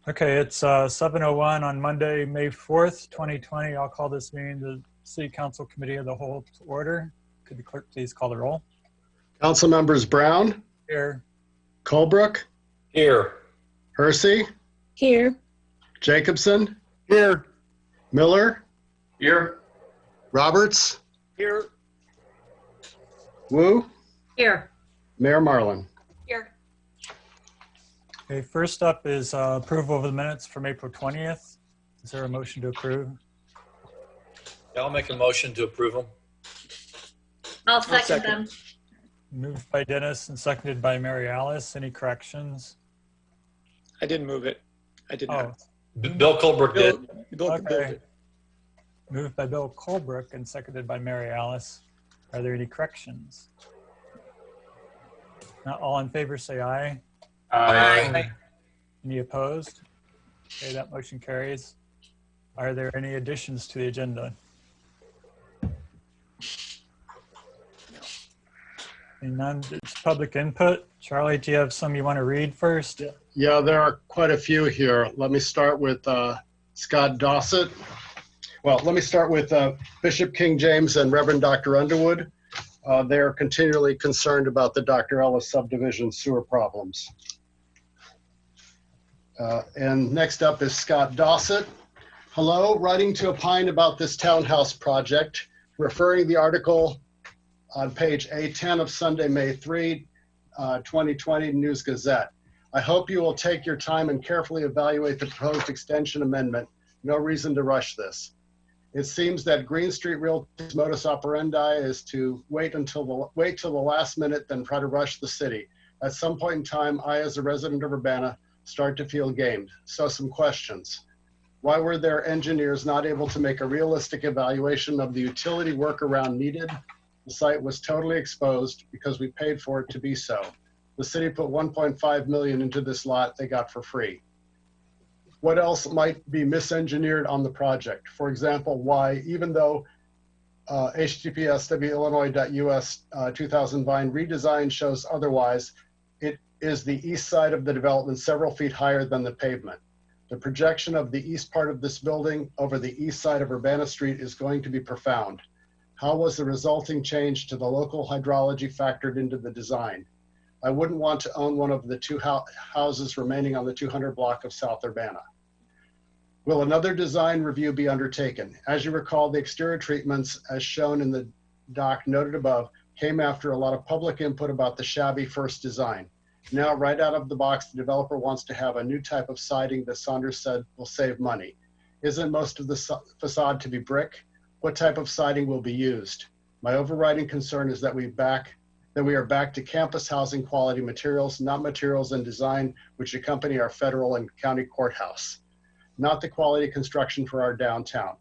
Okay, it's 7:01 on Monday, May 4th, 2020. I'll call this meeting the City Council Committee of the Whole to order. Could the clerk please call the roll? Council members Brown, Here. Colebrook, Here. Hersey, Here. Jacobson, Here. Miller, Here. Roberts, Here. Wu, Here. Mayor Marlin. Here. Okay, first up is approval of the minutes from April 20th. Is there a motion to approve? Yeah, I'll make a motion to approve them. I'll second them. Moved by Dennis and seconded by Mary Alice. Any corrections? I didn't move it. I did Oh, not. Bill Colbrook did. Bill okay. did. Moved by Bill Colbrook and seconded by Mary Alice. Are there any corrections? Not all in favor, say aye. Aye. Any opposed? Okay, that motion carries. Are there any additions to the agenda? Seeing none, it's public input. Charlie, do you have some you want to read first? Yeah, there are quite a few here. Let me start with Scott Dossett. Well, let me start with Bishop King James and Reverend Dr. Underwood. They're continually concerned about the Dr. Ellis subdivision sewer problems. And next up is Scott Dossett. Hello, writing to opine about this townhouse project, referring the article on page A10 of Sunday, May 3, 2020 News Gazette. I hope you will take your time and carefully evaluate the proposed extension amendment. No reason to rush this. It seems that Green Street Realty's modus operandi is to wait till the last minute, then try to rush the city. At some point in time, I, as a resident of Urbana, start to feel gamed. So some questions. Why were their engineers not able to make a realistic evaluation of the utility workaround needed? The site was totally exposed because we paid for it to be so. The city put $1.5 million into this lot they got for free. What else might be misengineered on the project? For example, why, even though https://illinois.us 2000 Vine redesign shows otherwise, it is the east side of the development several feet higher than the pavement. The projection of the east part of this building over the east side of Urbana Street is going to be profound. How was the resulting change to the local hydrology factored into the design? I wouldn't want to own one of the two houses remaining on the 200 block of South Urbana. Will another design review be undertaken? As you recall, the exterior treatments, as shown in the doc noted above, came after a lot of public input about the shabby first design. Now, right out of the box, the developer wants to have a new type of siding that Saunders said will save money. Isn't most of the facade to be brick? What type of siding will be used? My overriding concern is that we are back to campus housing quality materials, not materials and design which accompany our federal and county courthouse, not the quality construction for our downtown.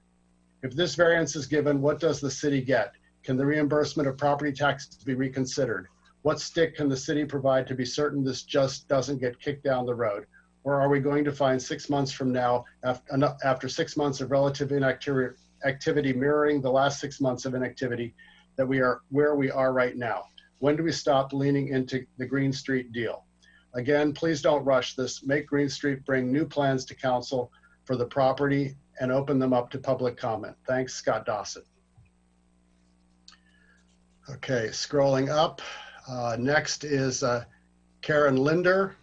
If this variance is given, what does the city get? Can the reimbursement of property taxes be reconsidered? What stick can the city provide to be certain this just doesn't get kicked down the road? Or are we going to find 6 months from now, after 6 months of relative inactivity mirroring the last 6 months of inactivity, that we are where we are right now? When do we stop leaning into the Green Street deal? Again, please don't rush this. Make Green Street bring new plans to council for the property and open them up to public comment. Thanks, Scott Dossett. Okay, scrolling up. Next is Karen Linder.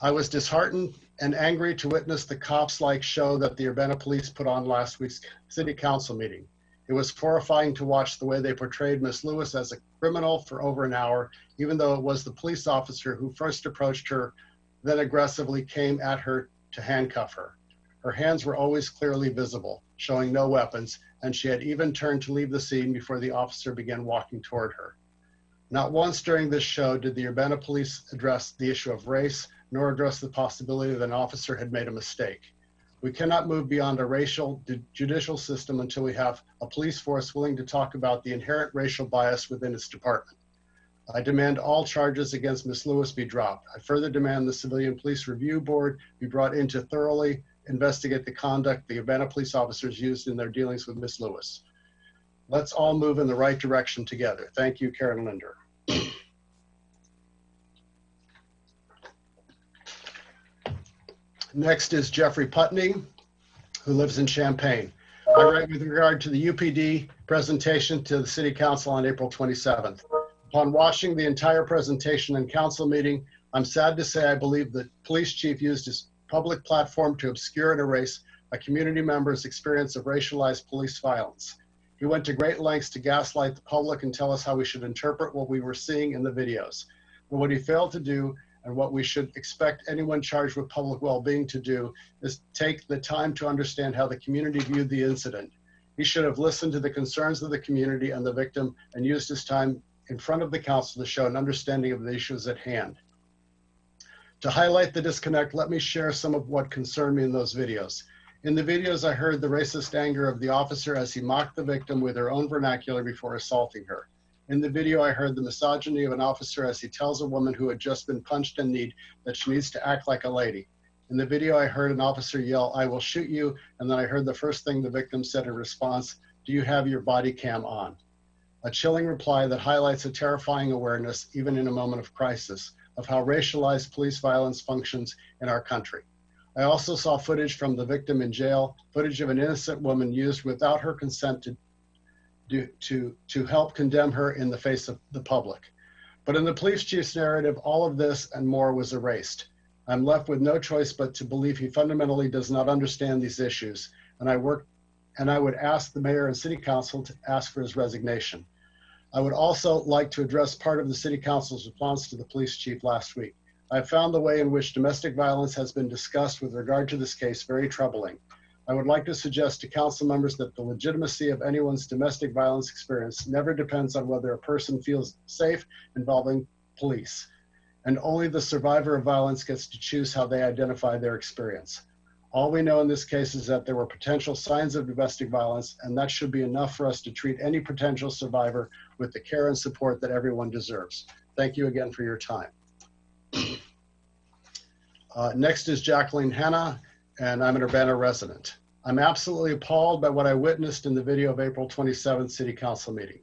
I was disheartened and angry to witness the cops-like show that the Urbana police put on last week's city council meeting. It was horrifying to watch the way they portrayed Miss Lewis as a criminal for over an hour, even though it was the police officer who first approached her, then aggressively came at her to handcuff her. Her hands were always clearly visible, showing no weapons, and she had even turned to leave the scene before the officer began walking toward her. Not once during this show did the Urbana police address the issue of race, nor address the possibility that an officer had made a mistake. We cannot move beyond a racial judicial system until we have a police force willing to talk about the inherent racial bias within its department. I demand all charges against Ms. Lewis be dropped. I further demand the Civilian Police Review Board be brought in to thoroughly investigate the conduct the Urbana police officers used in their dealings with Ms. Lewis. Let's all move in the right direction together. Thank you, Karen Linder. Next is Jeffrey Putney, who lives in Champaign. I write with regard to the UPD presentation to the City Council on April 27th. Upon watching the entire presentation and council meeting, I'm sad to say I believe the police chief used his public platform to obscure and erase a community member's experience of racialized police violence. He went to great lengths to gaslight the public and tell us how we should interpret what we were seeing in the videos. But what he failed to do, and what we should expect anyone charged with public well-being to do, is take the time to understand how the community viewed the incident. He should have listened to the concerns of the community and the victim and used his time in front of the council to show an understanding of the issues at hand. To highlight the disconnect, let me share some of what concerned me in those videos. In the videos, I heard the racist anger of the officer as he mocked the victim with her own vernacular before assaulting her. In the video, I heard the misogyny of an officer as he tells a woman who had just been punched and kneed that she needs to act like a lady. In the video, I heard an officer yell, "I will shoot you," and then I heard the first thing the victim said in response, "Do you have your body cam on?" A chilling reply that highlights a terrifying awareness, even in a moment of crisis, of how racialized police violence functions in our country. I also saw footage from the victim in jail, footage of an innocent woman used without her consent to help condemn her in the face of the public. But in the police chief's narrative, all of this and more was erased. I'm left with no choice but to believe he fundamentally does not understand these issues, and I would ask the mayor and city council to ask for his resignation. I would also like to address part of the city council's response to the police chief last week. I found the way in which domestic violence has been discussed with regard to this case very troubling. I would like to suggest to council members that the legitimacy of anyone's domestic violence experience never depends on whether a person feels safe involving police, and only the survivor of violence gets to choose how they identify their experience. All we know in this case is that there were potential signs of domestic violence, and that should be enough for us to treat any potential survivor with the care and support that everyone deserves. Thank you again for your time. Next is Jacqueline Hanna, and I'm an Urbana resident. I'm absolutely appalled by what I witnessed in the video of April 27th City Council meeting.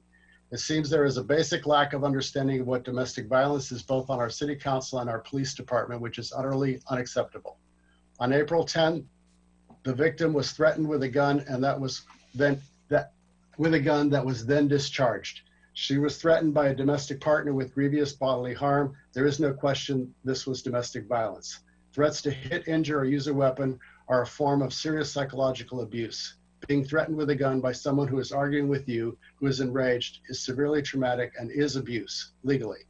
It seems there is a basic lack of understanding of what domestic violence is both on our City Council and our police department, which is utterly unacceptable. On April 10th, the victim was threatened with a gun, and that was then discharged. She was threatened by a domestic partner with grievous bodily harm. There is no question this was domestic violence. Threats to hit, injure, or use a weapon are a form of serious psychological abuse. Being threatened with a gun by someone who is arguing with you, who is enraged, is severely traumatic and is abuse, legally.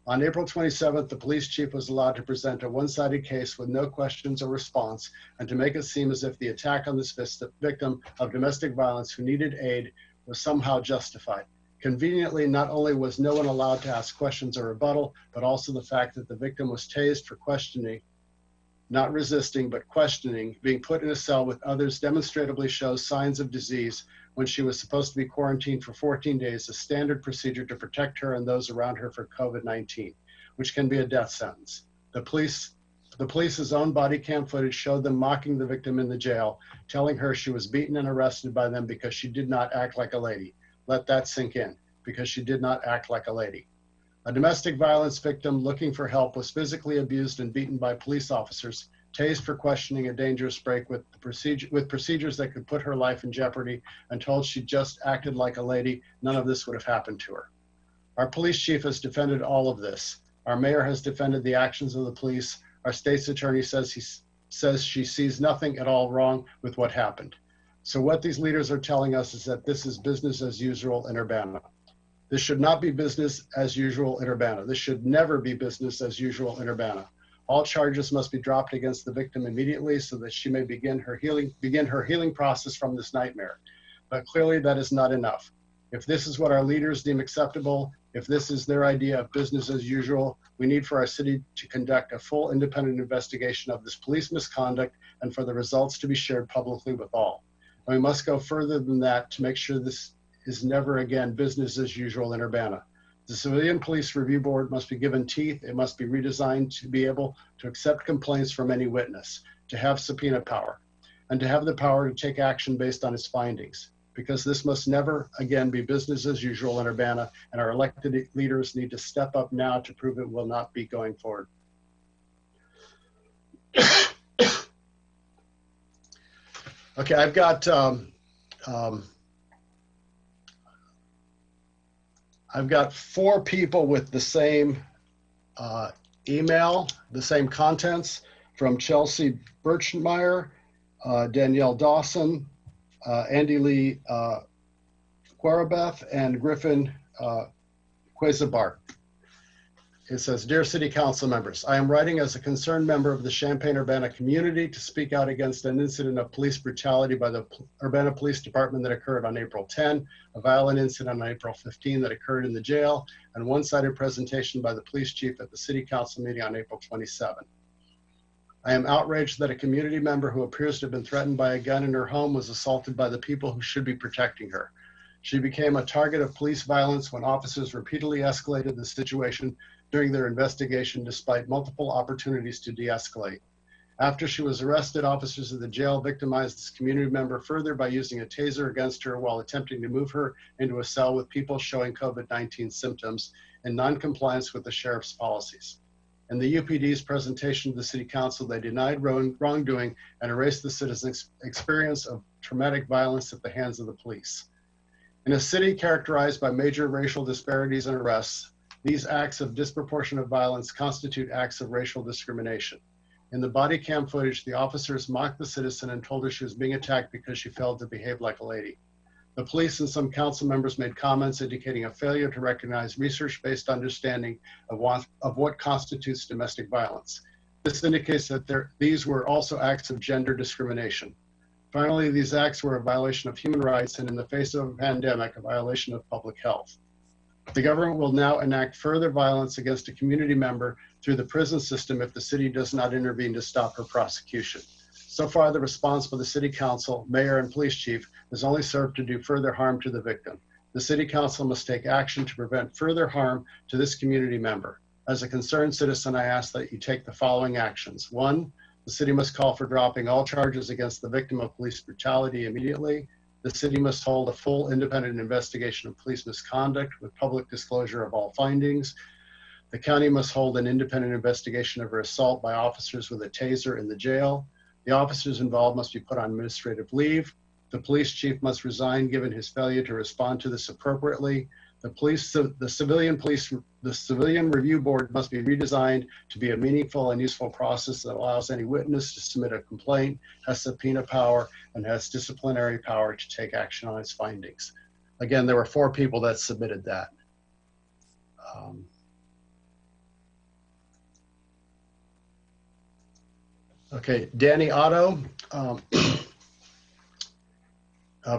On April 27th, the police chief was allowed to present a one-sided case with no questions or response, and to make it seem as if the attack on this victim of domestic violence who needed aid was somehow justified. Conveniently, not only was no one allowed to ask questions or rebuttal, but also the fact that the victim was tased for questioning, not resisting, but questioning, being put in a cell with others demonstrably shows signs of disease when she was supposed to be quarantined for 14 days, a standard procedure to protect her and those around her for COVID-19, which can be a death sentence. The police's own body cam footage showed them mocking the victim in the jail, telling her she was beaten and arrested by them because she did not act like a lady. Let that sink in, because she did not act like a lady. A domestic violence victim looking for help was physically abused and beaten by police officers, tased for questioning a dangerous break with procedures that could put her life in jeopardy, and told she just acted like a lady. None of this would have happened to her. Our police chief has defended all of this. Our mayor has defended the actions of the police. Our state's attorney says she sees nothing at all wrong with what happened. So what these leaders are telling us is that this is business as usual in Urbana. This should not be business as usual in Urbana. This should never be business as usual in Urbana. All charges must be dropped against the victim immediately so that she may begin her healing process from this nightmare. But clearly that is not enough. If this is what our leaders deem acceptable, if this is their idea of business as usual, we need for our city to conduct a full independent investigation of this police misconduct and for the results to be shared publicly with all. And we must go further than that to make sure this is never again business as usual in Urbana. The Civilian Police Review Board must be given teeth. It must be redesigned to be able to accept complaints from any witness, to have subpoena power, and to have the power to take action based on its findings. Because this must never again be business as usual in Urbana, and our elected leaders need to step up now to prove it will not be going forward. Okay, I've got four people with the same email, the same contents, from Chelsea Birchmeyer, Danielle Dawson, Andy Lee Quarabeth, and Griffin Quazabar. It says, Dear City Council members, I am writing as a concerned member of the Champaign-Urbana community to speak out against an incident of police brutality by the Urbana Police Department that occurred on April 10, a violent incident on April 15 that occurred in the jail, and a one-sided presentation by the police chief at the City Council meeting on April 27. I am outraged that a community member who appears to have been threatened by a gun in her home was assaulted by the people who should be protecting her. She became a target of police violence when officers repeatedly escalated the situation during their investigation despite multiple opportunities to de-escalate. After she was arrested, officers of the jail victimized this community member further by using a taser against her while attempting to move her into a cell with people showing COVID-19 symptoms in non-compliance with the sheriff's policies. In the UPD's presentation to the City Council, they denied wrongdoing and erased the citizens' experience of traumatic violence at the hands of the police. In a city characterized by major racial disparities and arrests, these acts of disproportionate violence constitute acts of racial discrimination. In the body cam footage, the officers mocked the citizen and told her she was being attacked because she failed to behave like a lady. The police and some council members made comments indicating a failure to recognize research-based understanding of what constitutes domestic violence. This indicates that these were also acts of gender discrimination. Finally, these acts were a violation of human rights and, in the face of a pandemic, a violation of public health. The government will now enact further violence against a community member through the prison system if the city does not intervene to stop her prosecution. So far, the response by the City Council, Mayor, and Police Chief has only served to do further harm to the victim. The City Council must take action to prevent further harm to this community member. As a concerned citizen, I ask that you take the following actions. 1, the city must call for dropping all charges against the victim of police brutality immediately. The city must hold a full independent investigation of police misconduct with public disclosure of all findings. The county must hold an independent investigation of her assault by officers with a taser in the jail. The officers involved must be put on administrative leave. The police chief must resign given his failure to respond to this appropriately. The civilian review board must be redesigned to be a meaningful and useful process that allows any witness to submit a complaint, has subpoena power, and has disciplinary power to take action on its findings. Again, there were 4 people that submitted that. Okay, Danny Otto of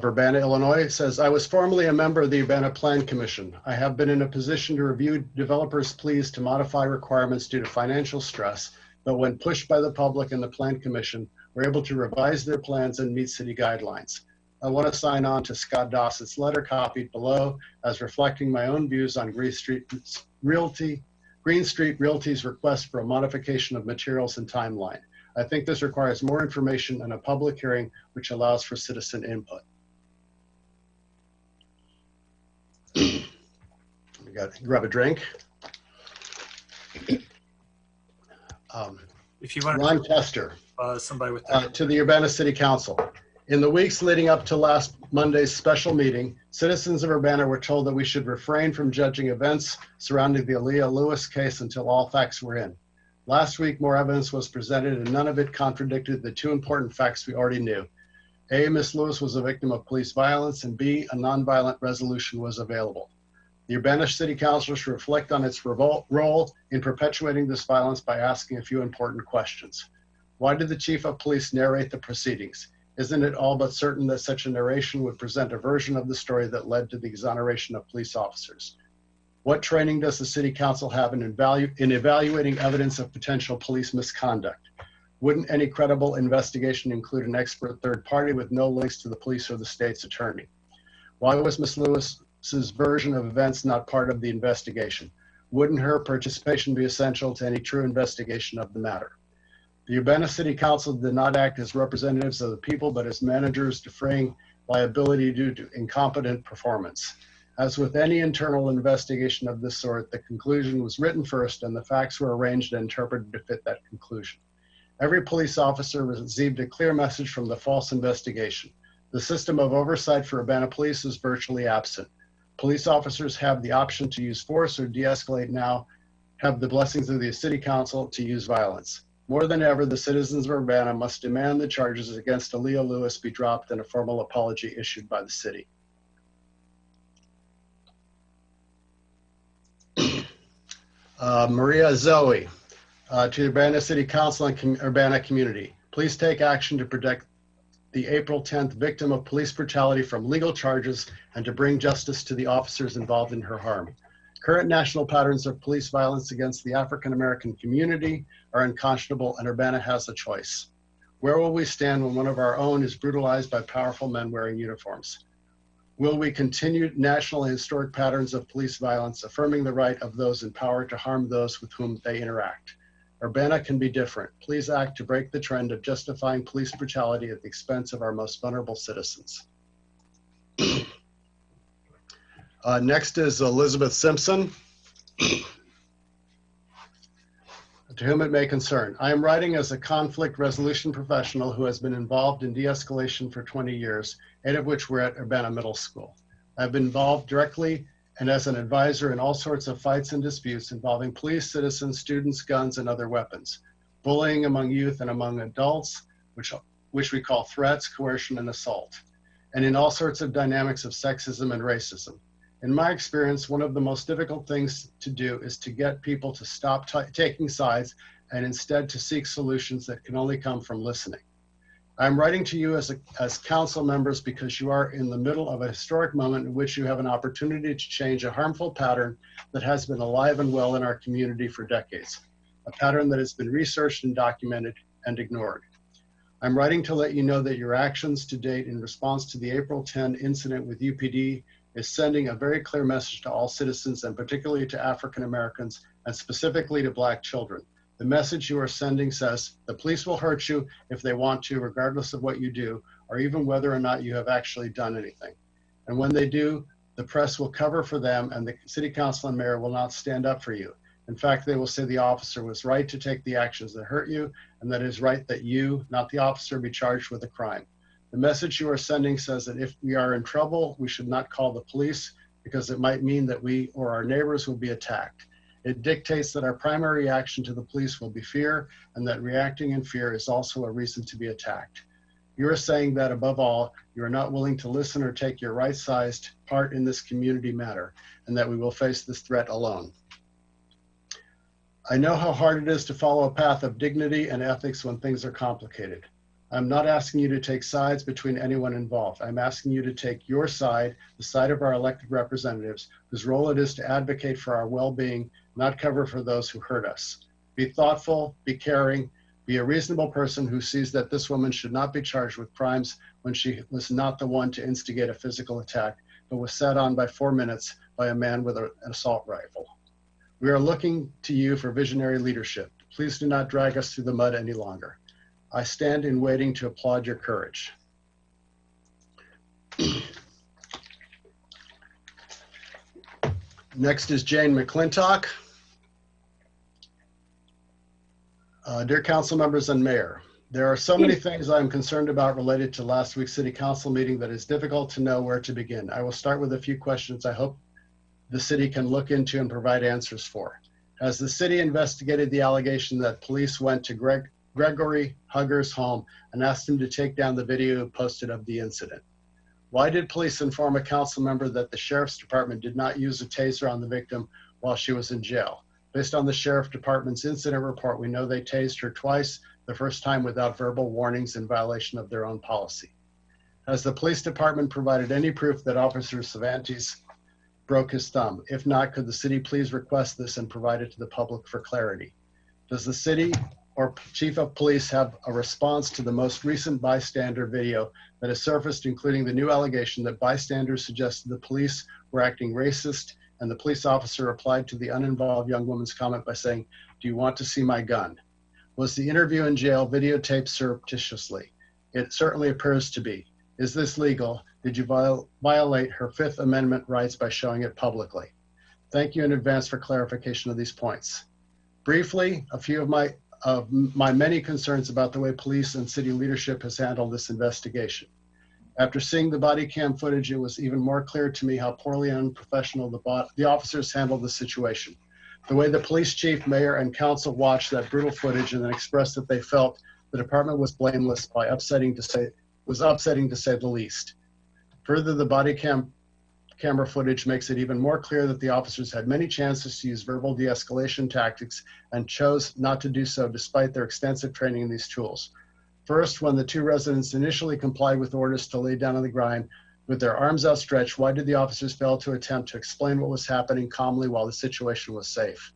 Urbana, Illinois, says, I was formerly a member of the Urbana Plan Commission. I have been in a position to review developers' pleas to modify requirements due to financial stress, but when pushed by the public and the Plan Commission, were able to revise their plans and meet city guidelines. I want to sign on to Scott Dossett's letter copied below as reflecting my own views on Green Street Realty's request for a modification of materials and timeline. I think this requires more information and a public hearing, which allows for citizen input. We got to grab a drink. If you want Ron Tester, somebody with to the Urbana City Council. In the weeks leading up to last Monday's special meeting, citizens of Urbana were told that we should refrain from judging events surrounding the Aaliyah Lewis case until all facts were in. Last week, more evidence was presented and none of it contradicted the 2 important facts we already knew. A, Ms. Lewis was a victim of police violence, and B, a nonviolent resolution was available. The Urbana City Council should reflect on its role in perpetuating this violence by asking a few important questions. Why did the Chief of Police narrate the proceedings? Isn't it all but certain that such a narration would present a version of the story that led to the exoneration of police officers? What training does the City Council have in evaluating evidence of potential police misconduct? Wouldn't any credible investigation include an expert third party with no links to the police or the state's attorney? Why was Ms. Lewis's version of events not part of the investigation? Wouldn't her participation be essential to any true investigation of the matter? The Urbana City Council did not act as representatives of the people, but as managers defraying liability due to incompetent performance. As with any internal investigation of this sort, the conclusion was written first and the facts were arranged and interpreted to fit that conclusion. Every police officer received a clear message from the false investigation. The system of oversight for Urbana Police is virtually absent. Police officers have the option to use force or de-escalate now, have the blessings of the city council to use violence. More than ever, the citizens of Urbana must demand the charges against Aaliyah Lewis be dropped and a formal apology issued by the city. Maria Zoe, to the Urbana City Council and Urbana community. Please take action to protect the April 10th victim of police brutality from legal charges and to bring justice to the officers involved in her harm. Current national patterns of police violence against the African American community are unconscionable, and Urbana has a choice. Where will we stand when one of our own is brutalized by powerful men wearing uniforms? Will we continue national and historic patterns of police violence, affirming the right of those in power to harm those with whom they interact? Urbana can be different. Please act to break the trend of justifying police brutality at the expense of our most vulnerable citizens. Next is Elizabeth Simpson. To whom it may concern. I am writing as a conflict resolution professional who has been involved in de-escalation for 20 years, 8 of which were at Urbana Middle School. I've been involved directly and as an advisor in all sorts of fights and disputes involving police, citizens, students, guns, and other weapons, bullying among youth and among adults, which we call threats, coercion, and assault, and in all sorts of dynamics of sexism and racism. In my experience, one of the most difficult things to do is to get people to stop taking sides and instead to seek solutions that can only come from listening. I'm writing to you as council members because you are in the middle of a historic moment in which you have an opportunity to change a harmful pattern that has been alive and well in our community for decades, a pattern that has been researched and documented and ignored. I'm writing to let you know that your actions to date in response to the April 10 incident with UPD is sending a very clear message to all citizens, and particularly to African Americans, and specifically to Black children. The message you are sending says, the police will hurt you if they want to, regardless of what you do, or even whether or not you have actually done anything. And when they do, the press will cover for them, and the city council and mayor will not stand up for you. In fact, they will say the officer was right to take the actions that hurt you, and that it is right that you, not the officer, be charged with a crime. The message you are sending says that if we are in trouble, we should not call the police because it might mean that we or our neighbors will be attacked. It dictates that our primary reaction to the police will be fear, and that reacting in fear is also a reason to be attacked. You are saying that above all, you are not willing to listen or take your right-sized part in this community matter, and that we will face this threat alone. I know how hard it is to follow a path of dignity and ethics when things are complicated. I'm not asking you to take sides between anyone involved. I'm asking you to take your side, the side of our elected representatives, whose role it is to advocate for our well-being, not cover for those who hurt us. Be thoughtful, be caring, be a reasonable person who sees that this woman should not be charged with crimes when she was not the one to instigate a physical attack, but was sat on by 4 minutes by a man with an assault rifle. We are looking to you for visionary leadership. Please do not drag us through the mud any longer. I stand in waiting to applaud your courage. Next is Jane McClintock. Dear council members and mayor, there are so many things I'm concerned about related to last week's city council meeting that it's difficult to know where to begin. I will start with a few questions I hope the city can look into and provide answers for. Has the city investigated the allegation that police went to Gregory Hugger's home and asked him to take down the video posted of the incident? Why did police inform a council member that the sheriff's department did not use a taser on the victim while she was in jail? Based on the sheriff department's incident report, we know they tased her twice, the first time without verbal warnings in violation of their own policy. Has the police department provided any proof that Officer Cervantes broke his thumb? If not, could the city please request this and provide it to the public for clarity? Does the city or chief of police have a response to the most recent bystander video that has surfaced, including the new allegation that bystanders suggested the police were acting racist, and the police officer replied to the uninvolved young woman's comment by saying, "Do you want to see my gun?" Was the interview in jail videotaped surreptitiously? It certainly appears to be. Is this legal? Did you violate her Fifth Amendment rights by showing it publicly? Thank you in advance for clarification of these points. Briefly, a few of of my many concerns about the way police and city leadership has handled this investigation. After seeing the body cam footage, it was even more clear to me how poorly and unprofessional the officers handled the situation. The way the police chief, mayor, and council watched that brutal footage and then expressed that they felt the department was blameless was upsetting to say the least. Further, the body camera footage makes it even more clear that the officers had many chances to use verbal de-escalation tactics and chose not to do so despite their extensive training in these tools. First, when the two residents initially complied with orders to lay down on the ground with their arms outstretched, why did the officers fail to attempt to explain what was happening calmly while the situation was safe?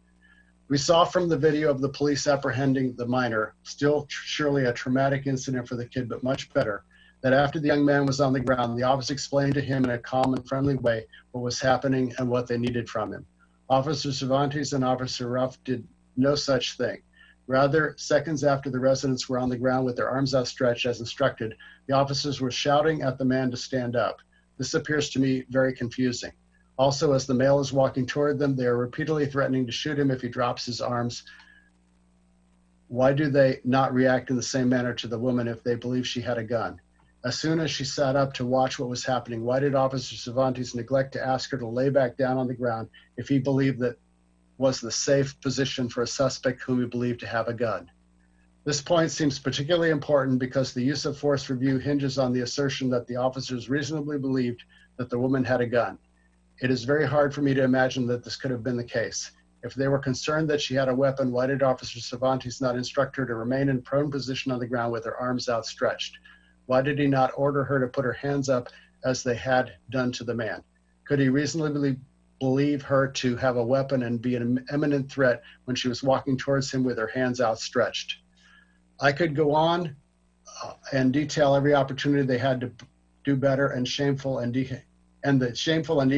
We saw from the video of the police apprehending the minor, still surely a traumatic incident for the kid, but much better, that after the young man was on the ground, the officer explained to him in a calm and friendly way what was happening and what they needed from him. Officer Cervantes and Officer Ruff did no such thing. Rather, seconds after the residents were on the ground with their arms outstretched as instructed, the officers were shouting at the man to stand up. This appears to me very confusing. Also, as the male is walking toward them, they are repeatedly threatening to shoot him if he drops his arms. Why do they not react in the same manner to the woman if they believe she had a gun? As soon as she sat up to watch what was happening, why did Officer Cervantes neglect to ask her to lay back down on the ground if he believed that was the safe position for a suspect whom he believed to have a gun? This point seems particularly important because the use of force review hinges on the assertion that the officers reasonably believed that the woman had a gun. It is very hard for me to imagine that this could have been the case. If they were concerned that she had a weapon, why did Officer Cervantes not instruct her to remain in prone position on the ground with her arms outstretched? Why did he not order her to put her hands up as they had done to the man? Could he reasonably believe her to have a weapon and be an imminent threat when she was walking towards him with her hands outstretched? I could go on and detail every opportunity they had to do better and the shameful and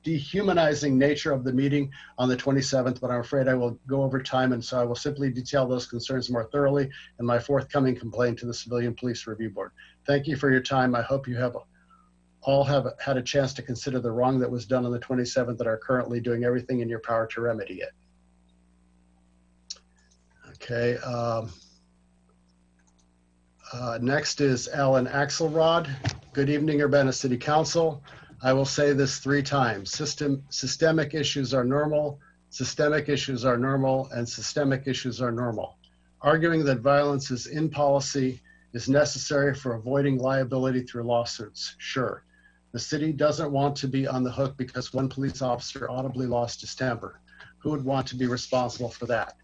dehumanizing nature of the meeting on the 27th, but I'm afraid I will go over time, and so I will simply detail those concerns more thoroughly in my forthcoming complaint to the Civilian Police Review Board. Thank you for your time. I hope you all have had a chance to consider the wrong that was done on the 27th and are currently doing everything in your power to remedy it. Okay. Next is Alan Axelrod. Good evening, Urbana City Council. I will say this 3 times. Systemic issues are normal, systemic issues are normal, and systemic issues are normal. Arguing that violence is in policy is necessary for avoiding liability through lawsuits, sure. The city doesn't want to be on the hook because one police officer audibly lost his temper. Who would want to be responsible for that?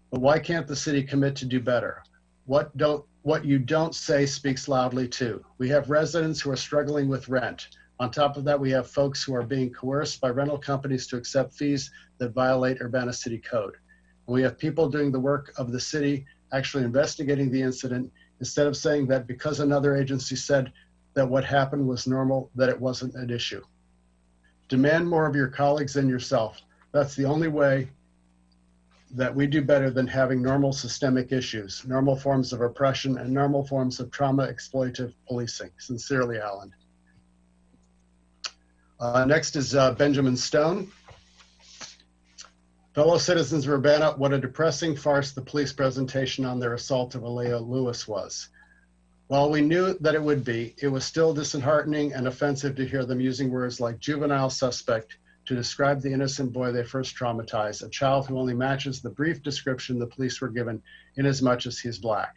But why can't the city commit to do better? What you don't say speaks loudly too. We have residents who are struggling with rent. On top of that, we have folks who are being coerced by rental companies to accept fees that violate Urbana City Code. And we have people doing the work of the city actually investigating the incident instead of saying that because another agency said that what happened was normal, that it wasn't an issue. Demand more of your colleagues and yourself. That's the only way that we do better than having normal systemic issues, normal forms of oppression, and normal forms of trauma exploitative policing. Sincerely, Alan. Next is Benjamin Stone. Fellow citizens of Urbana, what a depressing farce the police presentation on their assault of Alea Lewis was. While we knew that it would be, it was still disheartening and offensive to hear them using words like juvenile suspect to describe the innocent boy they first traumatized, a child who only matches the brief description the police were given inasmuch as he is Black.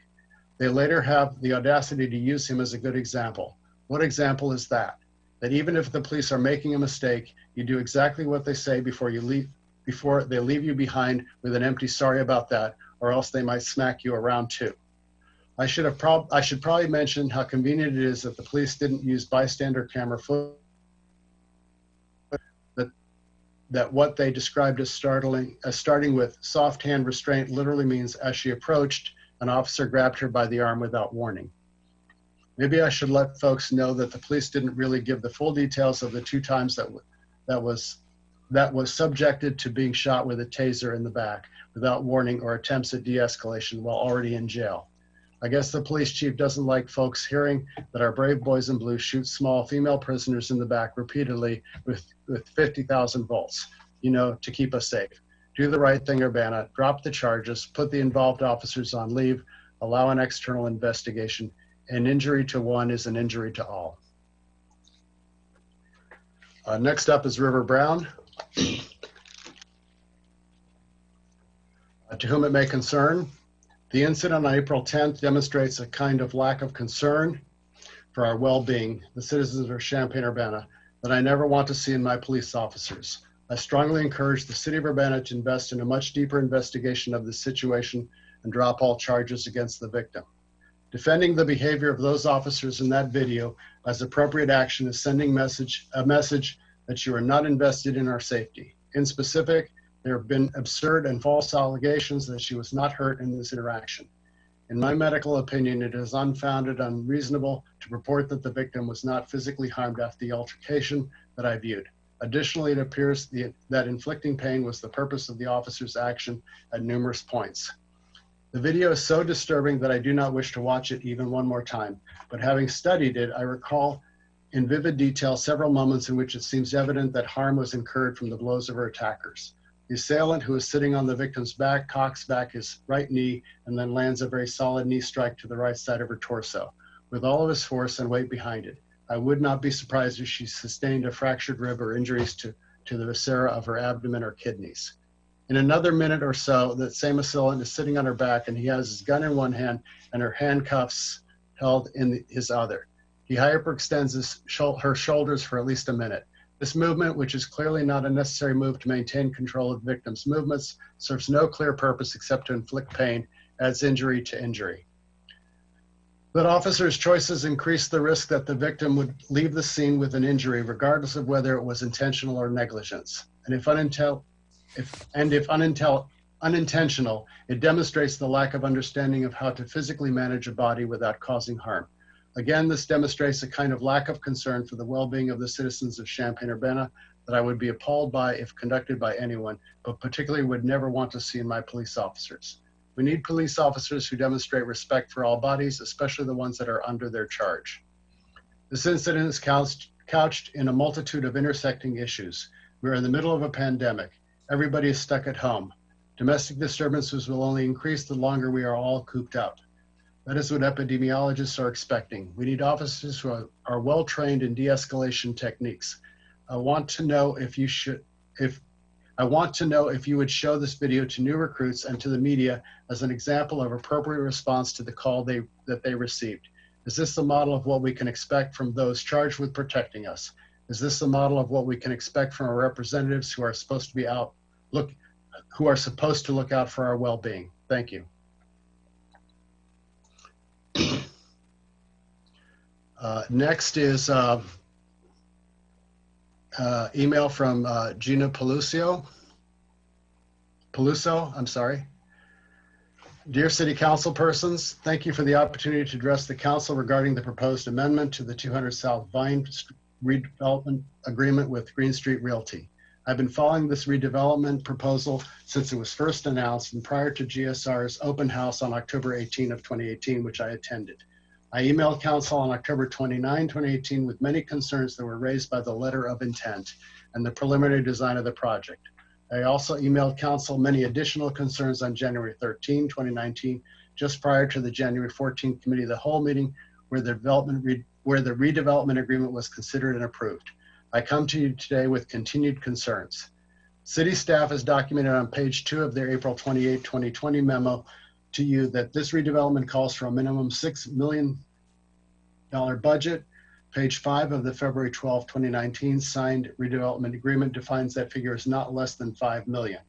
They later have the audacity to use him as a good example. What example is that? That even if the police are making a mistake, you do exactly what they say before they leave you behind with an empty sorry about that, or else they might smack you around too. I should probably mention how convenient it is that the police didn't use bystander camera footage, that what they described as starting with soft hand restraint literally means as she approached, an officer grabbed her by the arm without warning. Maybe I should let folks know that the police didn't really give the full details of the 2 times that was subjected to being shot with a taser in the back without warning or attempts at de-escalation while already in jail. I guess the police chief doesn't like folks hearing that our brave boys in blue shoot small female prisoners in the back repeatedly with 50,000 volts, to keep us safe. Do the right thing, Urbana. Drop the charges, put the involved officers on leave, allow an external investigation. An injury to one is an injury to all. Next up is River Brown. To whom it may concern, the incident on April 10th demonstrates a kind of lack of concern for our well-being, the citizens of Champaign-Urbana, that I never want to see in my police officers. I strongly encourage the city of Urbana to invest in a much deeper investigation of the situation and drop all charges against the victim. Defending the behavior of those officers in that video as appropriate action is sending a message that you are not invested in our safety. In specific, there have been absurd and false allegations that she was not hurt in this interaction. In my medical opinion, it is unfounded, unreasonable to report that the victim was not physically harmed after the altercation that I viewed. Additionally, it appears that inflicting pain was the purpose of the officer's action at numerous points. The video is so disturbing that I do not wish to watch it even one more time, but having studied it, I recall in vivid detail several moments in which it seems evident that harm was incurred from the blows of her attackers. The assailant, who is sitting on the victim's back, cocks back his right knee and then lands a very solid knee strike to the right side of her torso, with all of his force and weight behind it. I would not be surprised if she sustained a fractured rib or injuries to the viscera of her abdomen or kidneys. In another minute or so, that same assailant is sitting on her back and he has his gun in one hand and her handcuffs held in his other. He hyperextends her shoulders for at least a minute. This movement, which is clearly not a necessary move to maintain control of the victim's movements, serves no clear purpose except to inflict pain, adds injury to injury. That officers' choices increase the risk that the victim would leave the scene with an injury, regardless of whether it was intentional or negligence. And if unintentional, it demonstrates the lack of understanding of how to physically manage a body without causing harm. Again, this demonstrates a kind of lack of concern for the well-being of the citizens of Champaign-Urbana that I would be appalled by if conducted by anyone, but particularly would never want to see in my police officers. We need police officers who demonstrate respect for all bodies, especially the ones that are under their charge. This incident is couched in a multitude of intersecting issues. We're in the middle of a pandemic. Everybody is stuck at home. Domestic disturbances will only increase the longer we are all cooped up. That is what epidemiologists are expecting. We need officers who are well-trained in de-escalation techniques. I want to know if you would show this video to new recruits and to the media as an example of appropriate response to the call that they received. Is this the model of what we can expect from those charged with protecting us? Is this the model of what we can expect from our representatives who are supposed to look out for our well-being? Thank you. Next is email from Gina Peluso, I'm sorry. Dear City Council persons, thank you for the opportunity to address the Council regarding the proposed amendment to the 200 South Vine redevelopment agreement with Green Street Realty. I've been following this redevelopment proposal since it was first announced and prior to GSR's open house on October 18 of 2018, which I attended. I emailed Council on October 29, 2018 with many concerns that were raised by the letter of intent and the preliminary design of the project. I also emailed Council many additional concerns on January 13, 2019, just prior to the January 14 Committee of the Whole meeting where the redevelopment agreement was considered and approved. I come to you today with continued concerns. City staff has documented on page 2 of their April 28, 2020 memo to you that this redevelopment calls for a minimum $6 million budget. Page 5 of the February 12, 2019 signed redevelopment agreement defines that figure as not less than $5 million.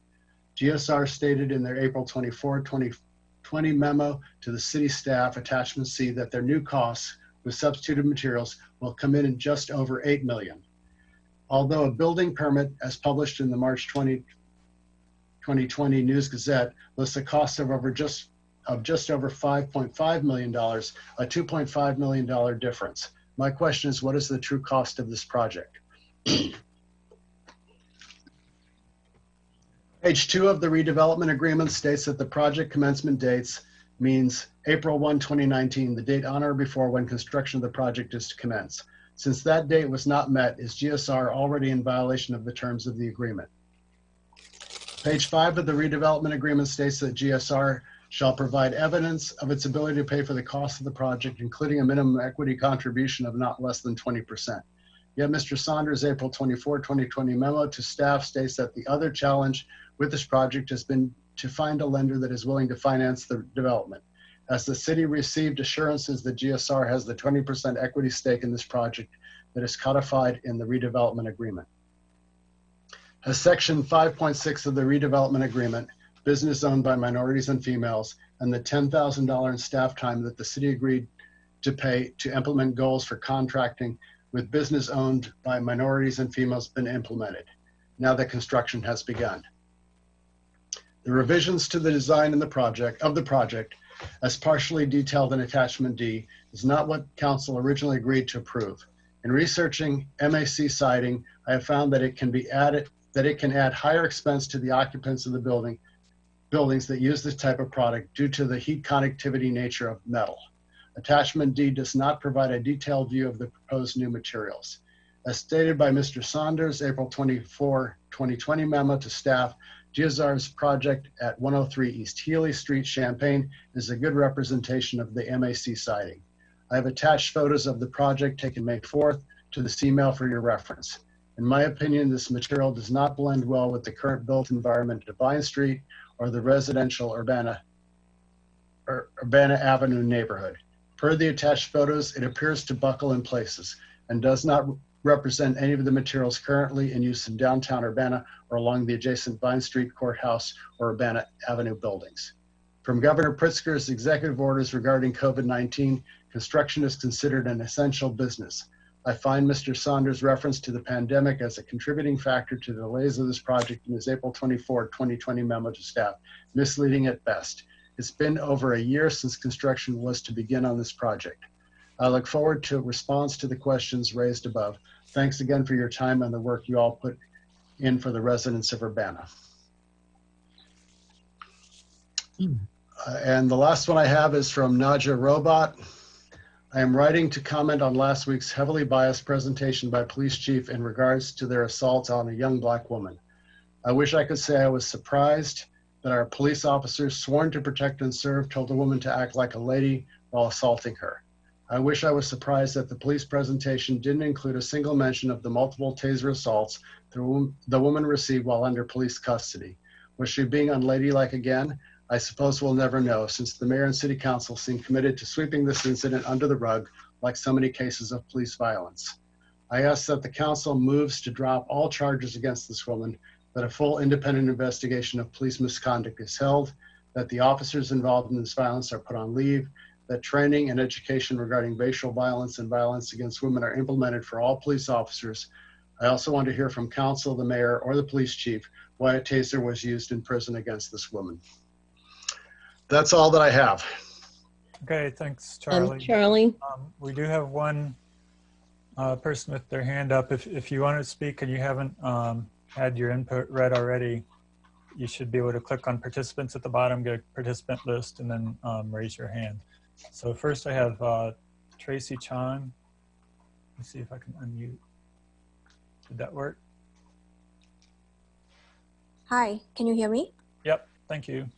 GSR stated in their April 24, 2020 memo to the city staff, attachment C, that their new costs with substituted materials will come in just over $8 million. Although a building permit, as published in the March 2020 News Gazette, lists a cost of just over $5.5 million, a $2.5 million difference. My question is, what is the true cost of this project? Page 2 of the redevelopment agreement states that the project commencement dates means April 1, 2019, the date on or before when construction of the project is to commence. Since that date was not met, is GSR already in violation of the terms of the agreement? Page 5 of the redevelopment agreement states that GSR shall provide evidence of its ability to pay for the cost of the project, including a minimum equity contribution of not less than 20%. Yet Mr. Saunders' April 24, 2020 memo to staff states that the other challenge with this project has been to find a lender that is willing to finance the development. As the city received assurances that GSR has the 20% equity stake in this project that is codified in the redevelopment agreement. As Section 5.6 of the redevelopment agreement, business owned by minorities and females, and the $10,000 in staff time that the city agreed to pay to implement goals for contracting with business owned by minorities and females been implemented. Now that construction has begun. The revisions to the design of the project, as partially detailed in Attachment D, is not what Council originally agreed to approve. In researching MAC siding, I have found that it can add higher expense to the occupants of the buildings that use this type of product due to the heat conductivity nature of metal. Attachment D does not provide a detailed view of the proposed new materials. As stated by Mr. Saunders' April 24, 2020 memo to staff, GSR's project at 103 East Healy Street, Champaign, is a good representation of the MAC siding. I have attached photos of the project taken May 4th to this email for your reference. In my opinion, this material does not blend well with the current built environment at Vine Street or the residential Urbana Avenue neighborhood. Per the attached photos, it appears to buckle in places and does not represent any of the materials currently in use in downtown Urbana or along the adjacent Vine Street Courthouse or Urbana Avenue buildings. From Governor Pritzker's executive orders regarding COVID-19, construction is considered an essential business. I find Mr. Saunders' reference to the pandemic as a contributing factor to the delays of this project in his April 24, 2020 memo to staff, misleading at best. It's been over a year since construction was to begin on this project. I look forward to a response to the questions raised above. Thanks again for your time and the work you all put in for the residents of Urbana. And the last one I have is from Naja Robot. I am writing to comment on last week's heavily biased presentation by police chief in regards to their assault on a young Black woman. I wish I could say I was surprised that our police officers sworn to protect and serve told the woman to act like a lady while assaulting her. I wish I was surprised that the police presentation didn't include a single mention of the multiple taser assaults the woman received while under police custody. Was she being unladylike again? I suppose we'll never know, since the mayor and city council seem committed to sweeping this incident under the rug like so many cases of police violence. I ask that the council moves to drop all charges against this woman, that a full independent investigation of police misconduct is held, that the officers involved in this violence are put on leave, that training and education regarding racial violence and violence against women are implemented for all police officers. I also want to hear from council, the mayor, or the police chief why a taser was used in prison against this woman. That's all that I have. Okay, thanks, Charlie. Charlie. We do have one person with their hand up. If you want to speak and you haven't had your input read already, you should be able to click on participants at the bottom, get a participant list, and then raise your hand. So first I have Tracy Chong. Let's see if I can unmute. Did that work? Hi, can you hear me? Yep, thank you.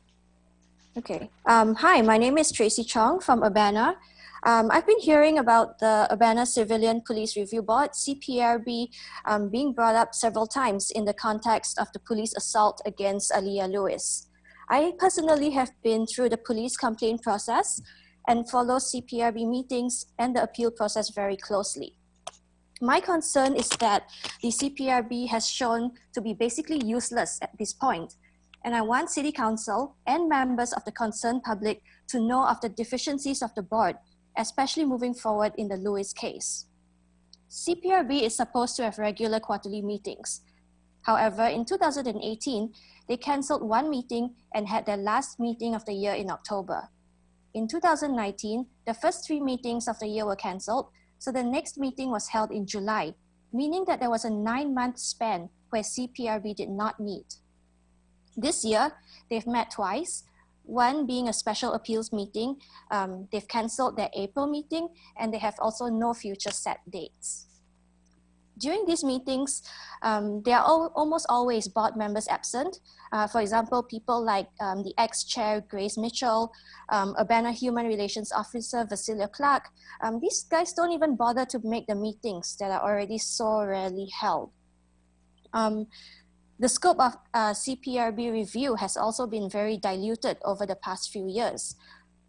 Okay. Hi, my name is Tracy Chong from Urbana. I've been hearing about the Urbana Civilian Police Review Board, CPRB, being brought up several times in the context of the police assault against Aaliyah Lewis. I personally have been through the police complaint process and follow CPRB meetings and the appeal process very closely. My concern is that the CPRB has shown to be basically useless at this point, and I want City Council and members of the concerned public to know of the deficiencies of the board, especially moving forward in the Lewis case. CPRB is supposed to have regular quarterly meetings. However, in 2018, they canceled one meeting and had their last meeting of the year in October. In 2019, the first 3 meetings of the year were canceled, so the next meeting was held in July, meaning that there was a 9-month span where CPRB did not meet. This year, they've met twice, one being a special appeals meeting. They've canceled their April meeting, and they have also no future set dates. During these meetings, there are almost always board members absent. For example, people like the ex-chair Grace Mitchell, Urbana Human Relations Officer Vasilia Clark. These guys don't even bother to make the meetings that are already so rarely held. The scope of CPRB review has also been very diluted over the past few years.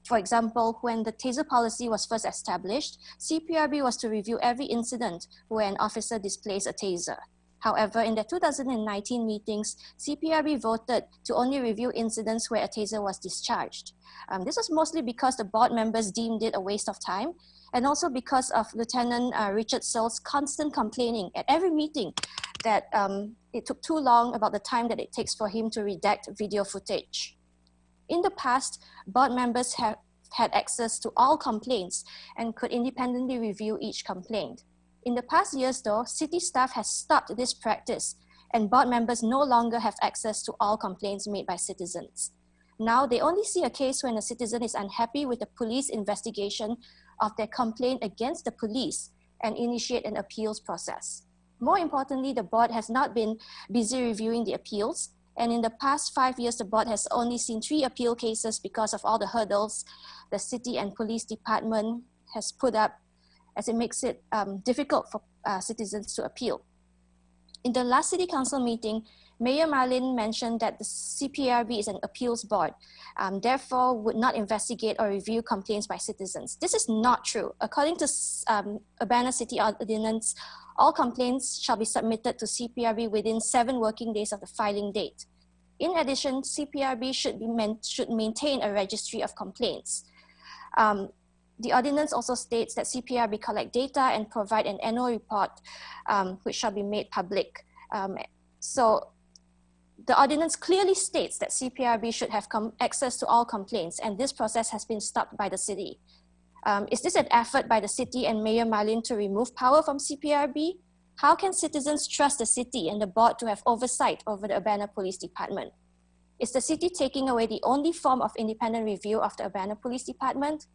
For example, when the taser policy was first established, CPRB was to review every incident where an officer displays a taser. However, in the 2019 meetings, CPRB voted to only review incidents where a taser was discharged. This was mostly because the board members deemed it a waste of time, and also because of Lieutenant Richard Searle's constant complaining at every meeting that it took too long about the time that it takes for him to redact video footage. In the past, board members have had access to all complaints and could independently review each complaint. In the past years though, city staff has stopped this practice and board members no longer have access to all complaints made by citizens. Now they only see a case when a citizen is unhappy with the police investigation of their complaint against the police and initiate an appeals process. More importantly, the board has not been busy reviewing the appeals. And in the past 5 years, the board has only seen 3 appeal cases because of all the hurdles the city and police department has put up, as it makes it difficult for citizens to appeal. In the last city council meeting, Mayor Marlin mentioned that the CPRB is an appeals board, therefore would not investigate or review complaints by citizens. This is not true. According to Urbana City Ordinance, all complaints shall be submitted to CPRB within 7 working days of the filing date. In addition, CPRB should maintain a registry of complaints. The ordinance also states that CPRB collect data and provide an annual report, which shall be made public. So the ordinance clearly states that CPRB should have access to all complaints, and this process has been stopped by the city. Is this an effort by the city and Mayor Marlin to remove power from CPRB? How can citizens trust the city and the board to have oversight over the Urbana Police Department? Is the city taking away the only form of independent review of the Urbana Police Department?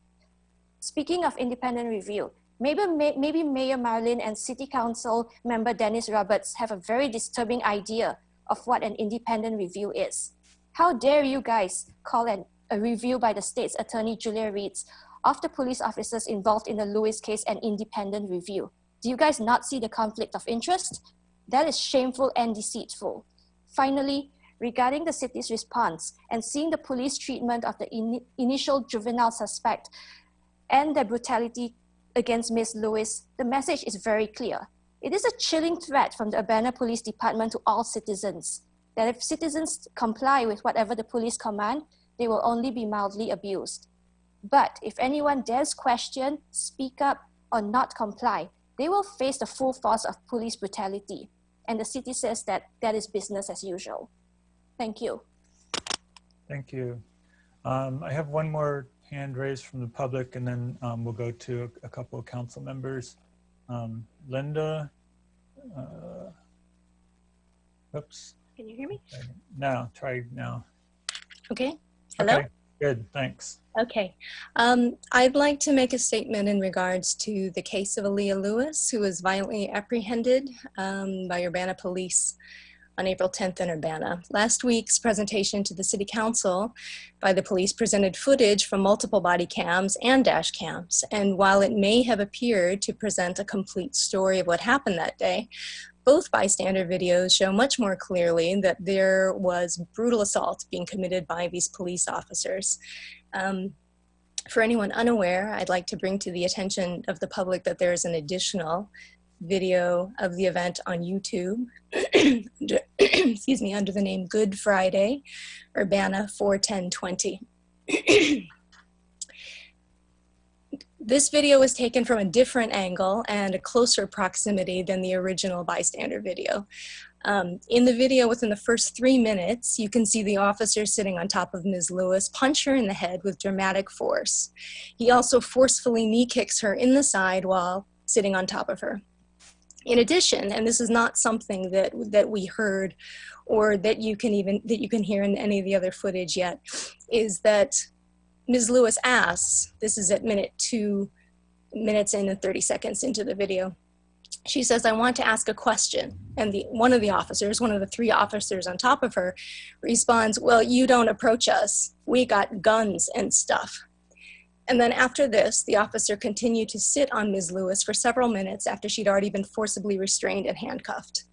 Speaking of independent review, maybe Mayor Marlin and City Council member Dennis Roberts have a very disturbing idea of what an independent review is. How dare you guys call a review by the state's attorney Julia Reeds of the police officers involved in the Lewis case an independent review? Do you guys not see the conflict of interest? That is shameful and deceitful. Finally, regarding the city's response and seeing the police treatment of the initial juvenile suspect and their brutality against Ms. Lewis, the message is very clear. It is a chilling threat from the Urbana Police Department to all citizens, that if citizens comply with whatever the police command, they will only be mildly abused. But if anyone dares question, speak up, or not comply, they will face the full force of police brutality. And the city says that that is business as usual. Thank you. Thank you. I have one more hand raised from the public, and then we'll go to a couple of council members. Linda, oops. Can you hear me? Now, try now. Okay. Hello? Okay, good, thanks. Okay. I'd like to make a statement in regards to the case of Aaliyah Lewis, who was violently apprehended by Urbana police on April 10th in Urbana. Last week's presentation to the City Council by the police presented footage from multiple body cams and dash cams. And while it may have appeared to present a complete story of what happened that day, both bystander videos show much more clearly that there was brutal assault being committed by these police officers. For anyone unaware, I'd like to bring to the attention of the public that there is an additional video of the event on YouTube, excuse me, under the name Good Friday, Urbana 41020. This video was taken from a different angle and a closer proximity than the original bystander video. In the video, within the first 3 minutes, you can see the officer sitting on top of Ms. Lewis punch her in the head with dramatic force. He also forcefully knee kicks her in the side while sitting on top of her. In addition, and this is not something that we heard or that you can hear in any of the other footage yet, is that Ms. Lewis asks, this is at minute 2 minutes in and 30 seconds into the video, She says, I want to ask a question. And one of the 3 officers on top of her responds, well, you don't approach us. We got guns and stuff. And then after this, the officer continued to sit on Ms. Lewis for several minutes after she'd already been forcibly restrained and handcuffed.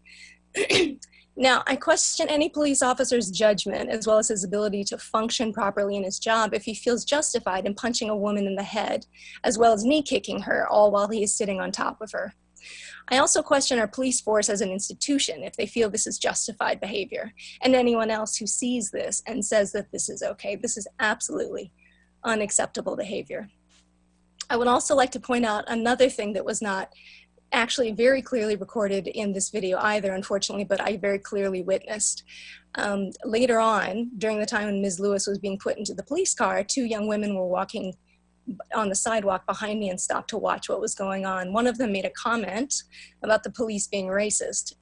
Now, I question any police officer's judgment as well as his ability to function properly in his job if he feels justified in punching a woman in the head, as well as knee kicking her, all while he is sitting on top of her. I also question our police force as an institution if they feel this is justified behavior, and anyone else who sees this and says that this is okay. This is absolutely unacceptable behavior. I would also like to point out another thing that was not actually very clearly recorded in this video either, unfortunately, but I very clearly witnessed. Later on, during the time when Ms. Lewis was being put into the police car, 2 young women were walking on the sidewalk behind me and stopped to watch what was going on. One of them made a comment about the police being racist.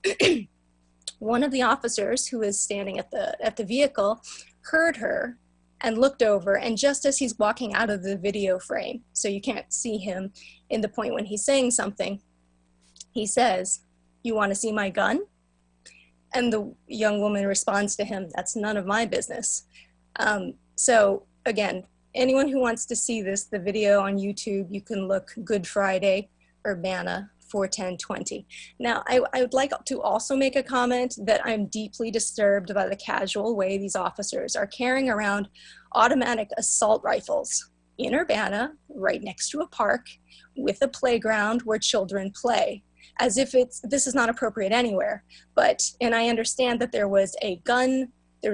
One of the officers who was standing at the vehicle heard her and looked over, and just as he's walking out of the video frame, so you can't see him in the point when he's saying something, he says, you want to see my gun? And the young woman responds to him, that's none of my business. So again, anyone who wants to see this, the video on YouTube, you can look Good Friday, Urbana, 4/10/20. Now, I would like to also make a comment that I'm deeply disturbed by the casual way these officers are carrying around automatic assault rifles in Urbana, right next to a park, with a playground where children play, as if this is not appropriate anywhere. And I understand that there was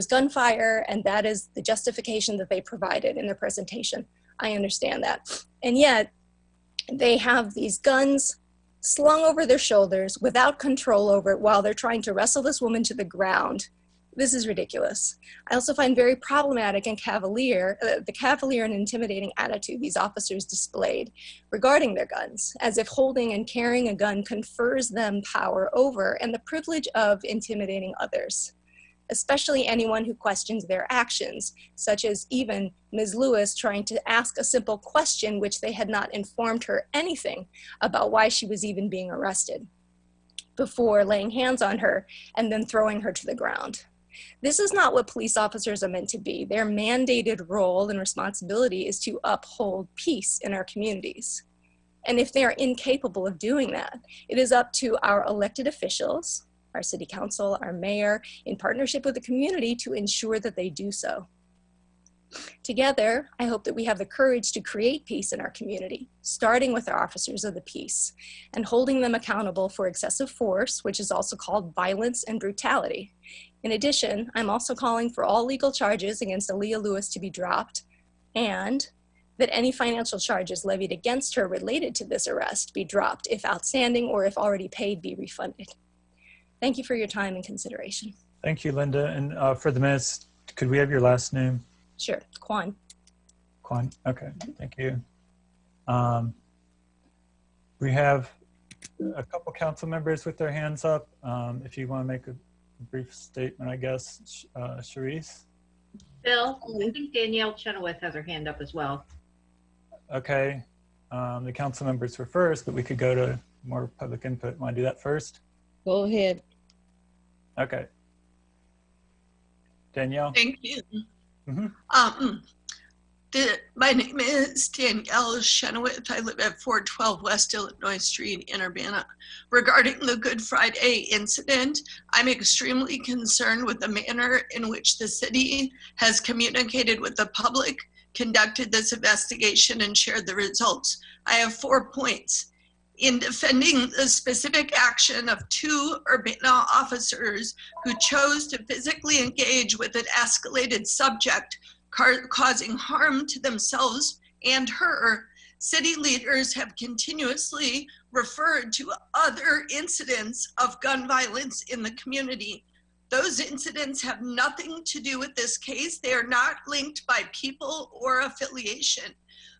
gunfire, and that is the justification that they provided in their presentation. I understand that. And yet, they have these guns slung over their shoulders without control over it while they're trying to wrestle this woman to the ground. This is ridiculous. I also find very problematic and the cavalier and intimidating attitude these officers displayed regarding their guns, as if holding and carrying a gun confers them power over and the privilege of intimidating others, especially anyone who questions their actions, such as even Ms. Lewis trying to ask a simple question which they had not informed her anything about why she was even being arrested, before laying hands on her and then throwing her to the ground. This is not what police officers are meant to be. Their mandated role and responsibility is to uphold peace in our communities. And if they are incapable of doing that, it is up to our elected officials, our city council, our mayor, in partnership with the community to ensure that they do so. Together, I hope that we have the courage to create peace in our community, starting with our officers of the peace and holding them accountable for excessive force, which is also called violence and brutality. In addition, I'm also calling for all legal charges against Aaliyah Lewis to be dropped, and that any financial charges levied against her related to this arrest be dropped if outstanding, or if already paid, be refunded. Thank you for your time and consideration. Thank you, Linda. And for the minutes, could we have your last name? Sure, Kwan. Kwan. Okay, thank you. We have a couple council members with their hands up. If you want to make a brief statement, I guess, Charisse. Bill, I think Danielle Chenoweth has her hand up as well. Okay, the council members were first, but we could go to more public input. Want to do that first? Go ahead. Okay. Danielle? Thank you. Mm-hmm. My name is Danielle Chenoweth. I live at 412 West Illinois Street in Urbana. Regarding the Good Friday incident, I'm extremely concerned with the manner in which the city has communicated with the public, conducted this investigation, and shared the results. I have 4 points. In defending the specific action of 2 Urbana officers who chose to physically engage with an escalated subject, causing harm to themselves and her, city leaders have continuously referred to other incidents of gun violence in the community. Those incidents have nothing to do with this case. They are not linked by people or affiliation.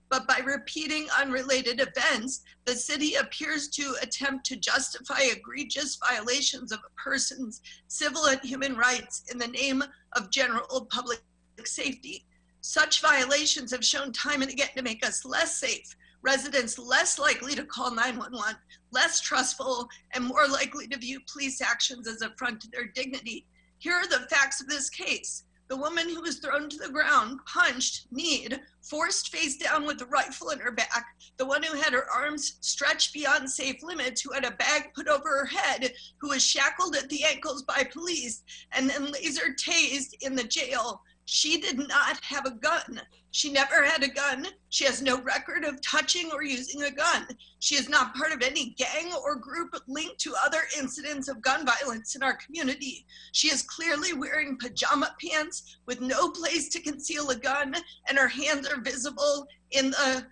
But by repeating unrelated events, the city appears to attempt to justify egregious violations of a person's civil and human rights in the name of general public safety. Such violations have shown time and again to make us less safe, residents less likely to call 911, less trustful, and more likely to view police actions as a affront to their dignity. Here are the facts of this case. The woman who was thrown to the ground, punched, kneed, forced face down with a rifle in her back, the one who had her arms stretched beyond safe limits, who had a bag put over her head, who was shackled at the ankles by police, and then laser tased in the jail. She did not have a gun. She never had a gun. She has no record of touching or using a gun. She is not part of any gang or group linked to other incidents of gun violence in our community. She is clearly wearing pajama pants with no place to conceal a gun, and her hands are visible in the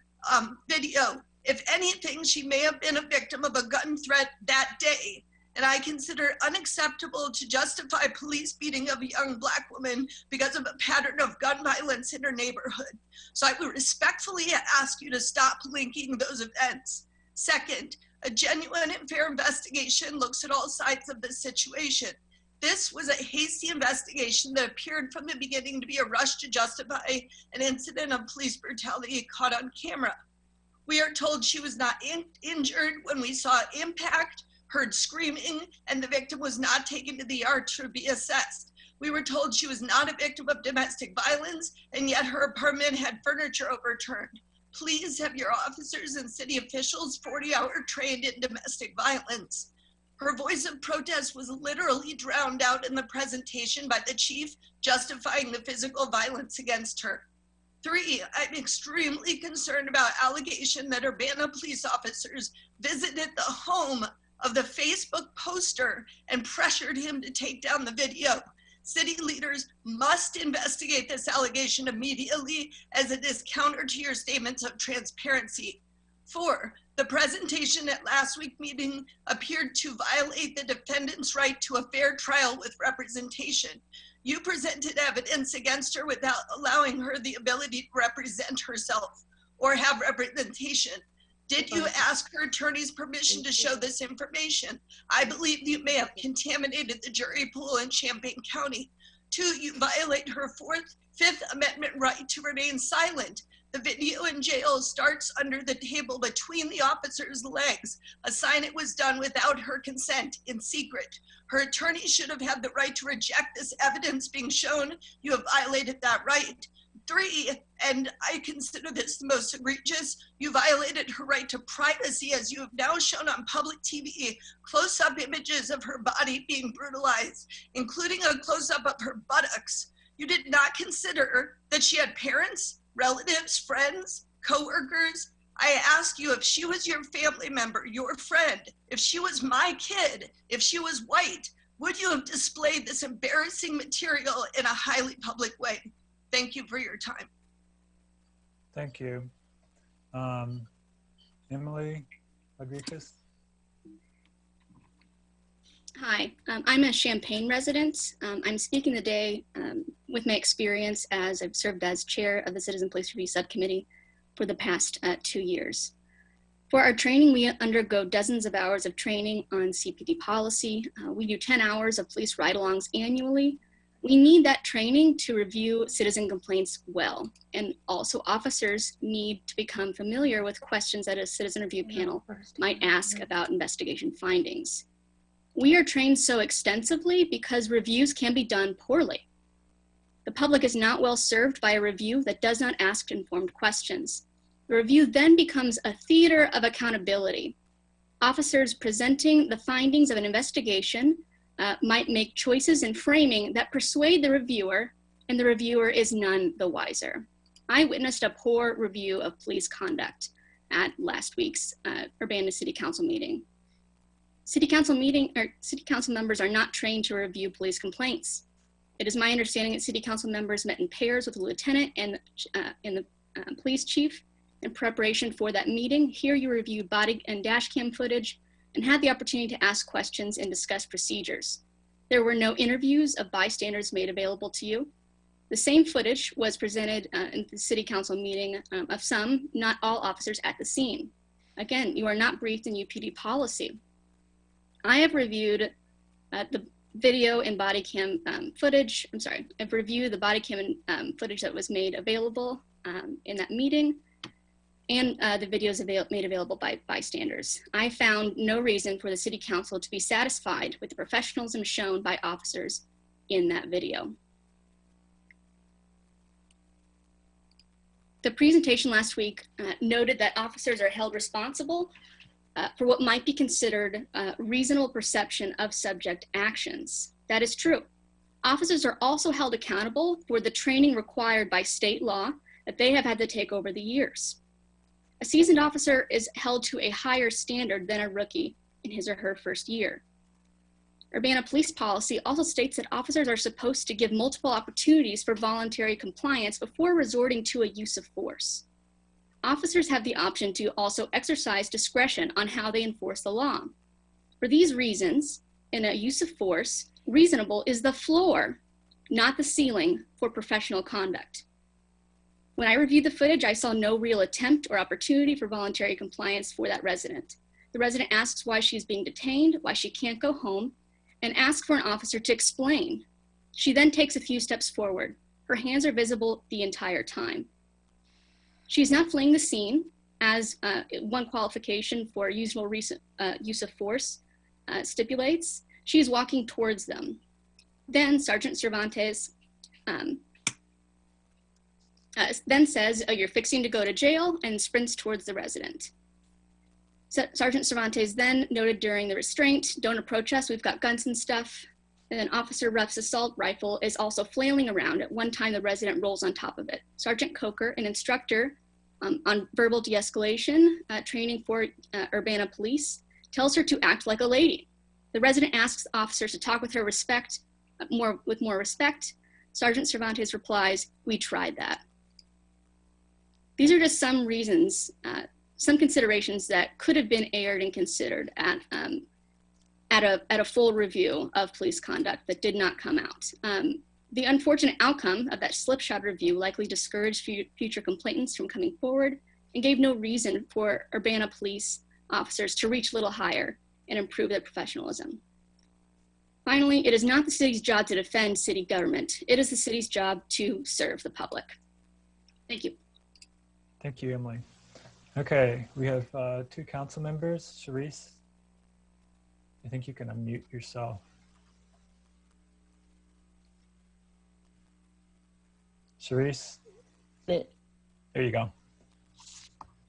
video. If anything, she may have been a victim of a gun threat that day. And I consider it unacceptable to justify police beating of a young Black woman because of a pattern of gun violence in her neighborhood. So I would respectfully ask you to stop linking those events. Second, a genuine and fair investigation looks at all sides of the situation. This was a hasty investigation that appeared from the beginning to be a rush to justify an incident of police brutality caught on camera. We are told she was not injured when we saw impact, heard screaming, and the victim was not taken to the ER to be assessed. We were told she was not a victim of domestic violence, and yet her apartment had furniture overturned. Please have your officers and city officials 40-hour trained in domestic violence. Her voice of protest was literally drowned out in the presentation by the chief, justifying the physical violence against her. 3, I'm extremely concerned about allegation that Urbana police officers visited the home of the Facebook poster and pressured him to take down the video. City leaders must investigate this allegation immediately, as it is counter to your statements of transparency. 4, the presentation at last week's meeting appeared to violate the defendant's right to a fair trial with representation. You presented evidence against her without allowing her the ability to represent herself or have representation. Did you ask her attorney's permission to show this information? I believe you may have contaminated the jury pool in Champaign County. 2, you violate her Fifth Amendment right to remain silent. The video in jail starts under the table between the officer's legs, a sign it was done without her consent, in secret. Her attorney should have had the right to reject this evidence being shown. You have violated that right. 3, and I consider this the most egregious, you violated her right to privacy, as you have now shown on public TV close-up images of her body being brutalized, including a close-up of her buttocks. You did not consider that she had parents, relatives, friends, co-workers. I ask you, if she was your family member, your friend, if she was my kid, if she was white, would you have displayed this embarrassing material in a highly public way? Thank you for your time. Thank you. Emily Rodriguez. Hi, I'm a Champaign resident. I'm speaking today with my experience as I've served as chair of the Citizen Police Review Subcommittee for the past 2 years. For our training, we undergo dozens of hours of training on CPD policy. We do 10 hours of police ride-alongs annually. We need that training to review citizen complaints well, and also officers need to become familiar with questions that a citizen review panel might ask about investigation findings. We are trained so extensively because reviews can be done poorly. The public is not well served by a review that does not ask informed questions. The review then becomes a theater of accountability. Officers presenting the findings of an investigation might make choices in framing that persuade the reviewer, and the reviewer is none the wiser. I witnessed a poor review of police conduct at last week's Urbana City Council meeting. City Council members are not trained to review police complaints. It is my understanding that City Council members met in pairs with the lieutenant and the police chief in preparation for that meeting. Here you reviewed body and dash cam footage and had the opportunity to ask questions and discuss procedures. There were no interviews of bystanders made available to you. The same footage was presented in the City Council meeting of some, not all officers at the scene. Again, you are not briefed in UPD policy. I have reviewed the video and body cam footage. I'm sorry, I've reviewed the body cam footage that was made available in that meeting. and the videos made available by bystanders. I found no reason for the City Council to be satisfied with the professionalism shown by officers in that video. The presentation last week noted that officers are held responsible for what might be considered reasonable perception of subject actions. That is true. Officers are also held accountable for the training required by state law that they have had to take over the years. A seasoned officer is held to a higher standard than a rookie in his or her first year. Urbana police policy also states that officers are supposed to give multiple opportunities for voluntary compliance before resorting to a use of force. Officers have the option to also exercise discretion on how they enforce the law. For these reasons, in a use of force, reasonable is the floor, not the ceiling, for professional conduct. When I reviewed the footage, I saw no real attempt or opportunity for voluntary compliance for that resident. The resident asks why she's being detained, why she can't go home, and asks for an officer to explain. She then takes a few steps forward. Her hands are visible the entire time. She's not fleeing the scene, as one qualification for usual use of force stipulates. She's walking towards them. Then Sergeant Cervantes then says, "You're fixing to go to jail," and sprints towards the resident. Sergeant Cervantes then noted during the restraint, "Don't approach us, we've got guns and stuff." And then Officer Ruff's assault rifle is also flailing around. At one time, the resident rolls on top of it. Sergeant Coker, an instructor on verbal de-escalation training for Urbana police, tells her to act like a lady. The resident asks officers to talk with her with more respect. Sergeant Cervantes replies, "We tried that." These are just some reasons, some considerations that could have been aired and considered at a full review of police conduct that did not come out. The unfortunate outcome of that slipshod review likely discouraged future complainants from coming forward and gave no reason for Urbana police officers to reach a little higher and improve their professionalism. Finally, it is not the city's job to defend city government. It is the city's job to serve the public. Thank you. Thank you, Emily. Okay, we have 2 council members. Sharice, I think you can unmute yourself. Sharice, there you go.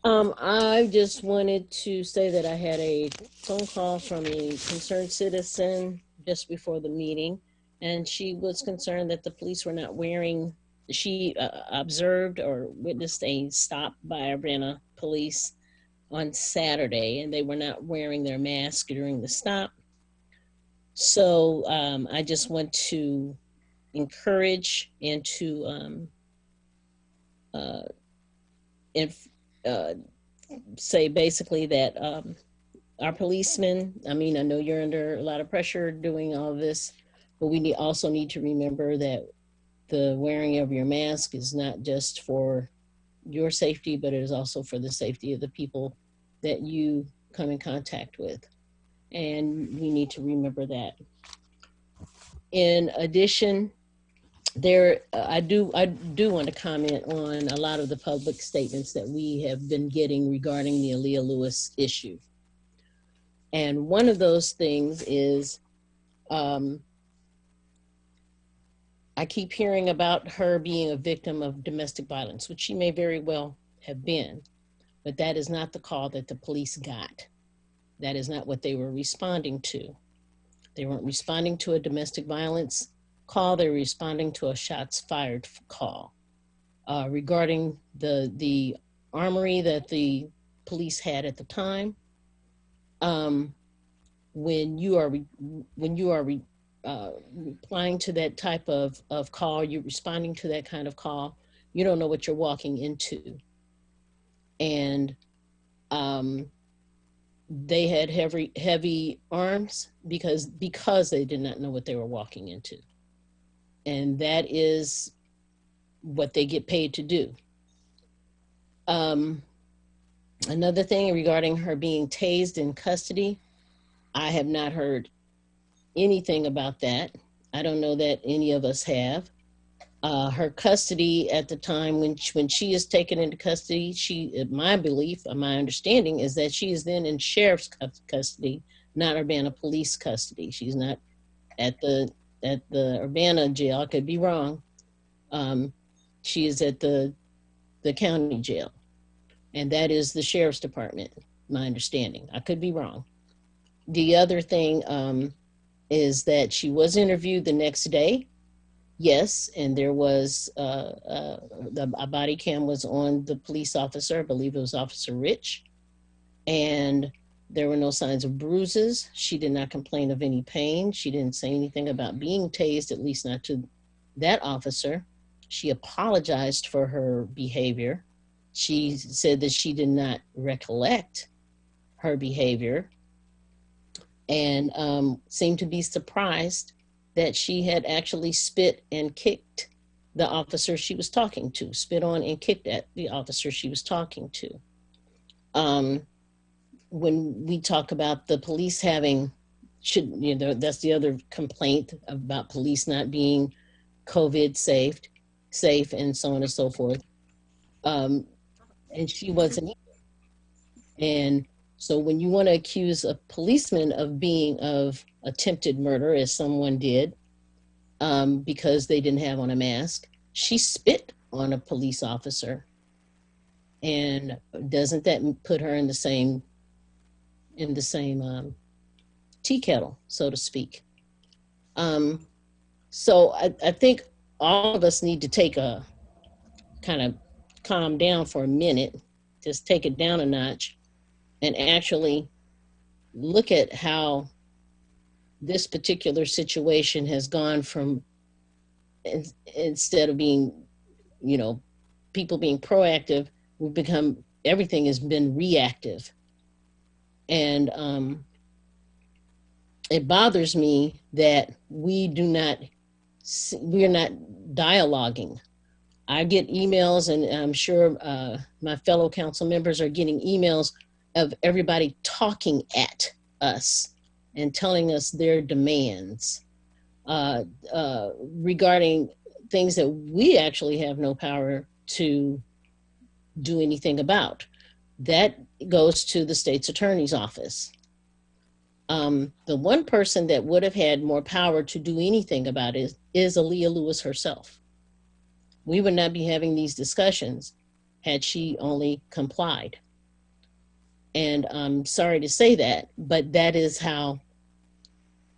I just wanted to say that I had a phone call from a concerned citizen just before the meeting, and she was concerned that the police were not wearing, she observed or witnessed a stop by Urbana police on Saturday, and they were not wearing their mask during the stop. So I just want to encourage and to say basically that our policemen, I mean, I know you're under a lot of pressure doing all this, but we also need to remember that the wearing of your mask is not just for your safety, but it is also for the safety of the people that you come in contact with. And we need to remember that. In addition, I do want to comment on a lot of the public statements that we have been getting regarding the Aaliyah Lewis issue. And one of those things is, I keep hearing about her being a victim of domestic violence, which she may very well have been, but that is not the call that the police got. That is not what they were responding to. They weren't responding to a domestic violence call, they were responding to a shots fired call regarding the armory that the police had at the time. When you are replying to that type of call, you're responding to that kind of call, you don't know what you're walking into. And they had heavy arms because they did not know what they were walking into. And that is what they get paid to do. Another thing regarding her being tased in custody, I have not heard anything about that. I don't know that any of us have. Her custody at the time when she is taken into custody, my belief, my understanding is that she is then in sheriff's custody, not Urbana police custody. She's not at the Urbana jail. I could be wrong. She is at the county jail, and that is the sheriff's department, my understanding. I could be wrong. The other thing is that she was interviewed the next day. Yes, and there was a body cam was on the police officer. I believe it was Officer Rich, and there were no signs of bruises. She did not complain of any pain. She didn't say anything about being tased, at least not to that officer. She apologized for her behavior. She said that she did not recollect her behavior, and seemed to be surprised that she had actually spit and kicked the officer she was talking to, spit on and kicked at the officer she was talking to. When we talk about the police that's the other complaint about police not being COVID safe, and so on and so forth. And she wasn't either. And so when you want to accuse a policeman of attempted murder, as someone did, because they didn't have on a mask, she spit on a police officer. And doesn't that put her in the same tea kettle, so to speak? So I think all of us need to take a kind of calm down for a minute, just take it down a notch, and actually look at how this particular situation has gone from, instead of being, people being proactive, everything has been reactive. And it bothers me that we are not dialoguing. I get emails, and I'm sure my fellow council members are getting emails of everybody talking at us and telling us their demands regarding things that we actually have no power to do anything about. That goes to the state's attorney's office. The one person that would have had more power to do anything about it is Aaliyah Lewis herself. We would not be having these discussions had she only complied. And I'm sorry to say that, but that is how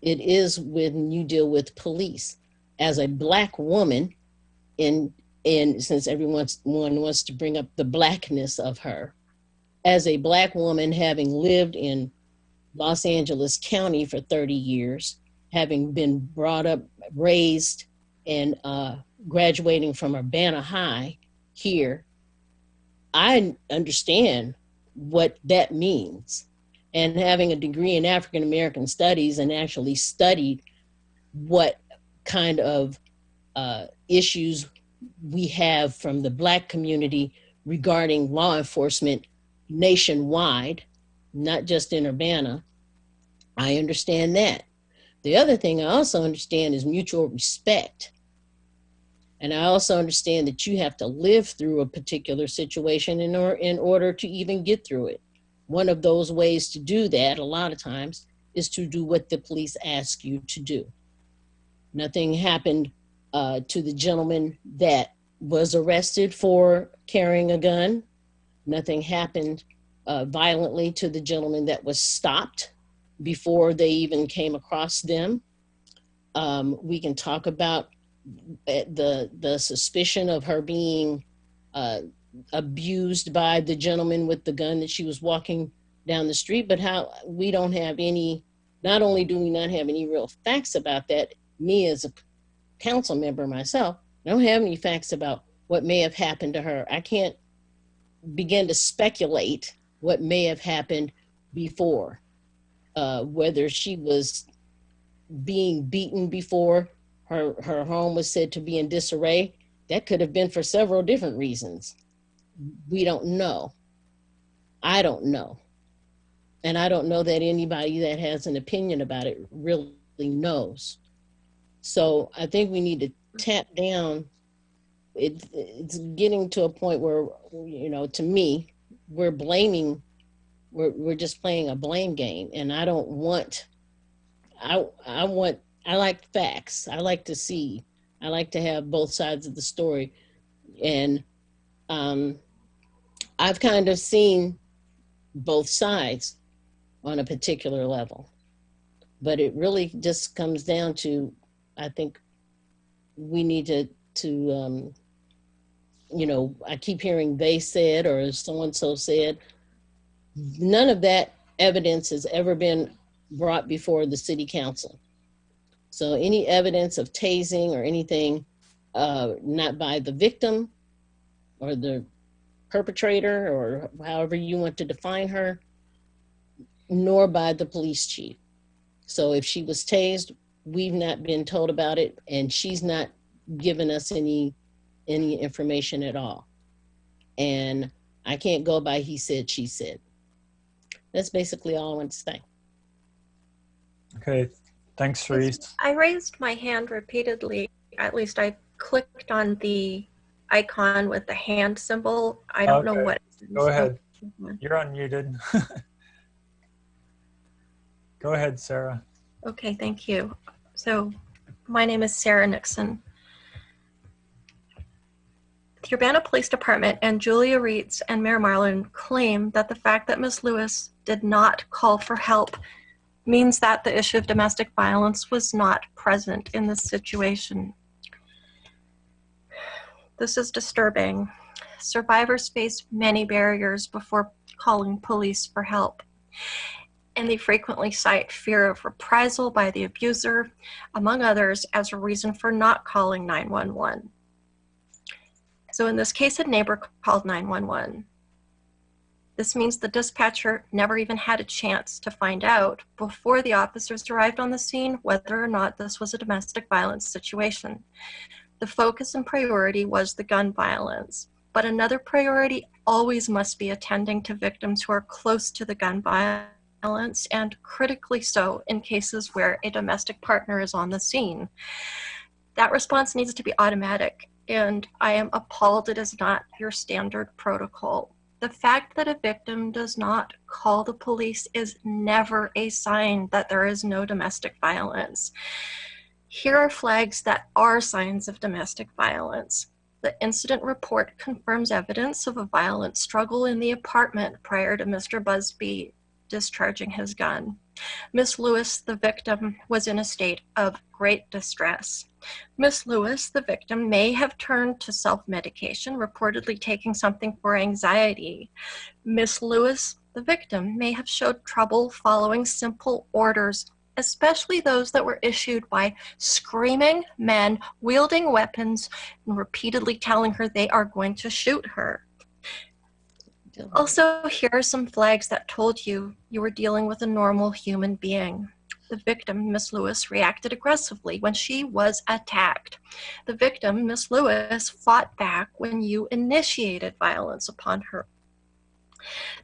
it is when you deal with police. As a Black woman, and since everyone wants to bring up the Blackness of her, as a Black woman having lived in Los Angeles County for 30 years, having been brought up, raised, and graduating from Urbana High here, I understand what that means. And having a degree in African American studies and actually studied what kind of issues we have from the Black community regarding law enforcement nationwide, not just in Urbana, I understand that. The other thing I also understand is mutual respect. And I also understand that you have to live through a particular situation in order to even get through it. One of those ways to do that, a lot of times, is to do what the police ask you to do. Nothing happened to the gentleman that was arrested for carrying a gun. Nothing happened violently to the gentleman that was stopped before they even came across them. We can talk about the suspicion of her being abused by the gentleman with the gun that she was walking down the street, but how we don't have any, not only do we not have any real facts about that, me as a council member myself, I don't have any facts about what may have happened to her. I can't begin to speculate what may have happened before, whether she was being beaten before her home was said to be in disarray. That could have been for several different reasons. We don't know. I don't know. And I don't know that anybody that has an opinion about it really knows. So I think we need to tap down it's getting to a point where, you know, to me, we're blaming, we're just playing a blame game. And I don't want, I like facts. I like to have both sides of the story. And I've kind of seen both sides on a particular level. But it really just comes down to, I think we need to you know, I keep hearing they said or so-and-so said. None of that evidence has ever been brought before the city council. So any evidence of tasing or anything, not by the victim or the perpetrator or however you want to define her, nor by the police chief. So if she was tased, we've not been told about it, and she's not given us any information at all. And I can't go by he said, she said. That's basically all I want to say. Okay, thanks, Sharice. I raised my hand repeatedly. At least I clicked on the icon with the hand symbol. I don't know what. Go ahead. You're unmuted. Go ahead, Sarah. Okay, thank you. So my name is Sarah Nixon. The Urbana Police Department and Julia Reitz and Mayor Marlin claim that the fact that Ms. Lewis did not call for help means that the issue of domestic violence was not present in this situation. This is disturbing. Survivors face many barriers before calling police for help, and they frequently cite fear of reprisal by the abuser, among others, as a reason for not calling 911. So in this case, a neighbor called 911. This means the dispatcher never even had a chance to find out before the officers arrived on the scene whether or not this was a domestic violence situation. The focus and priority was the gun violence, but another priority always must be attending to victims who are close to the gun violence, and critically so in cases where a domestic partner is on the scene. That response needs to be automatic, and I am appalled it is not your standard protocol. The fact that a victim does not call the police is never a sign that there is no domestic violence. Here are flags that are signs of domestic violence. The incident report confirms evidence of a violent struggle in the apartment prior to Mr. Busby discharging his gun. Miss Lewis, the victim, was in a state of great distress. Miss Lewis, the victim, may have turned to self-medication, reportedly taking something for anxiety. Miss Lewis, the victim, may have showed trouble following simple orders, especially those that were issued by screaming men wielding weapons and repeatedly telling her they are going to shoot her. Also, here are some flags that told you you were dealing with a normal human being. The victim, Miss Lewis, reacted aggressively when she was attacked. The victim, Miss Lewis, fought back when you initiated violence upon her.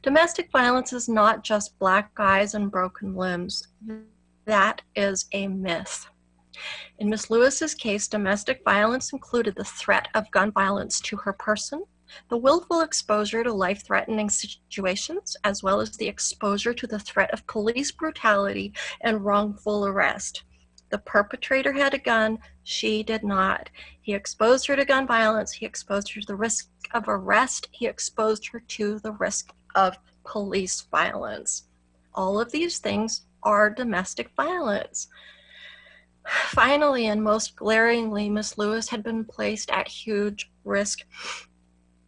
Domestic violence is not just black eyes and broken limbs. That is a myth. In Miss Lewis's case, domestic violence included the threat of gun violence to her person, the willful exposure to life-threatening situations, as well as the exposure to the threat of police brutality and wrongful arrest. The perpetrator had a gun, she did not. He exposed her to gun violence, he exposed her to the risk of arrest, he exposed her to the risk of police violence. All of these things are domestic violence. Finally, and most glaringly, Miss Lewis had been placed at huge risk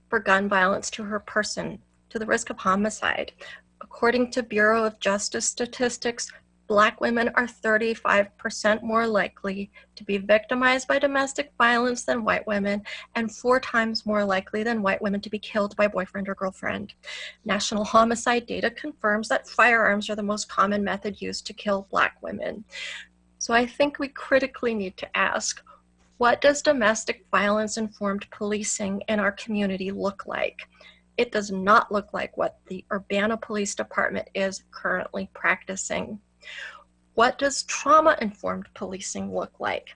for gun violence to her person, to the risk of homicide. According to Bureau of Justice statistics, Black women are 35% more likely to be victimized by domestic violence than white women, and 4 times more likely than white women to be killed by boyfriend or girlfriend. National homicide data confirms that firearms are the most common method used to kill Black women. So I think we critically need to ask, what does domestic violence-informed policing in our community look like? It does not look like what the Urbana Police Department is currently practicing. What does trauma-informed policing look like?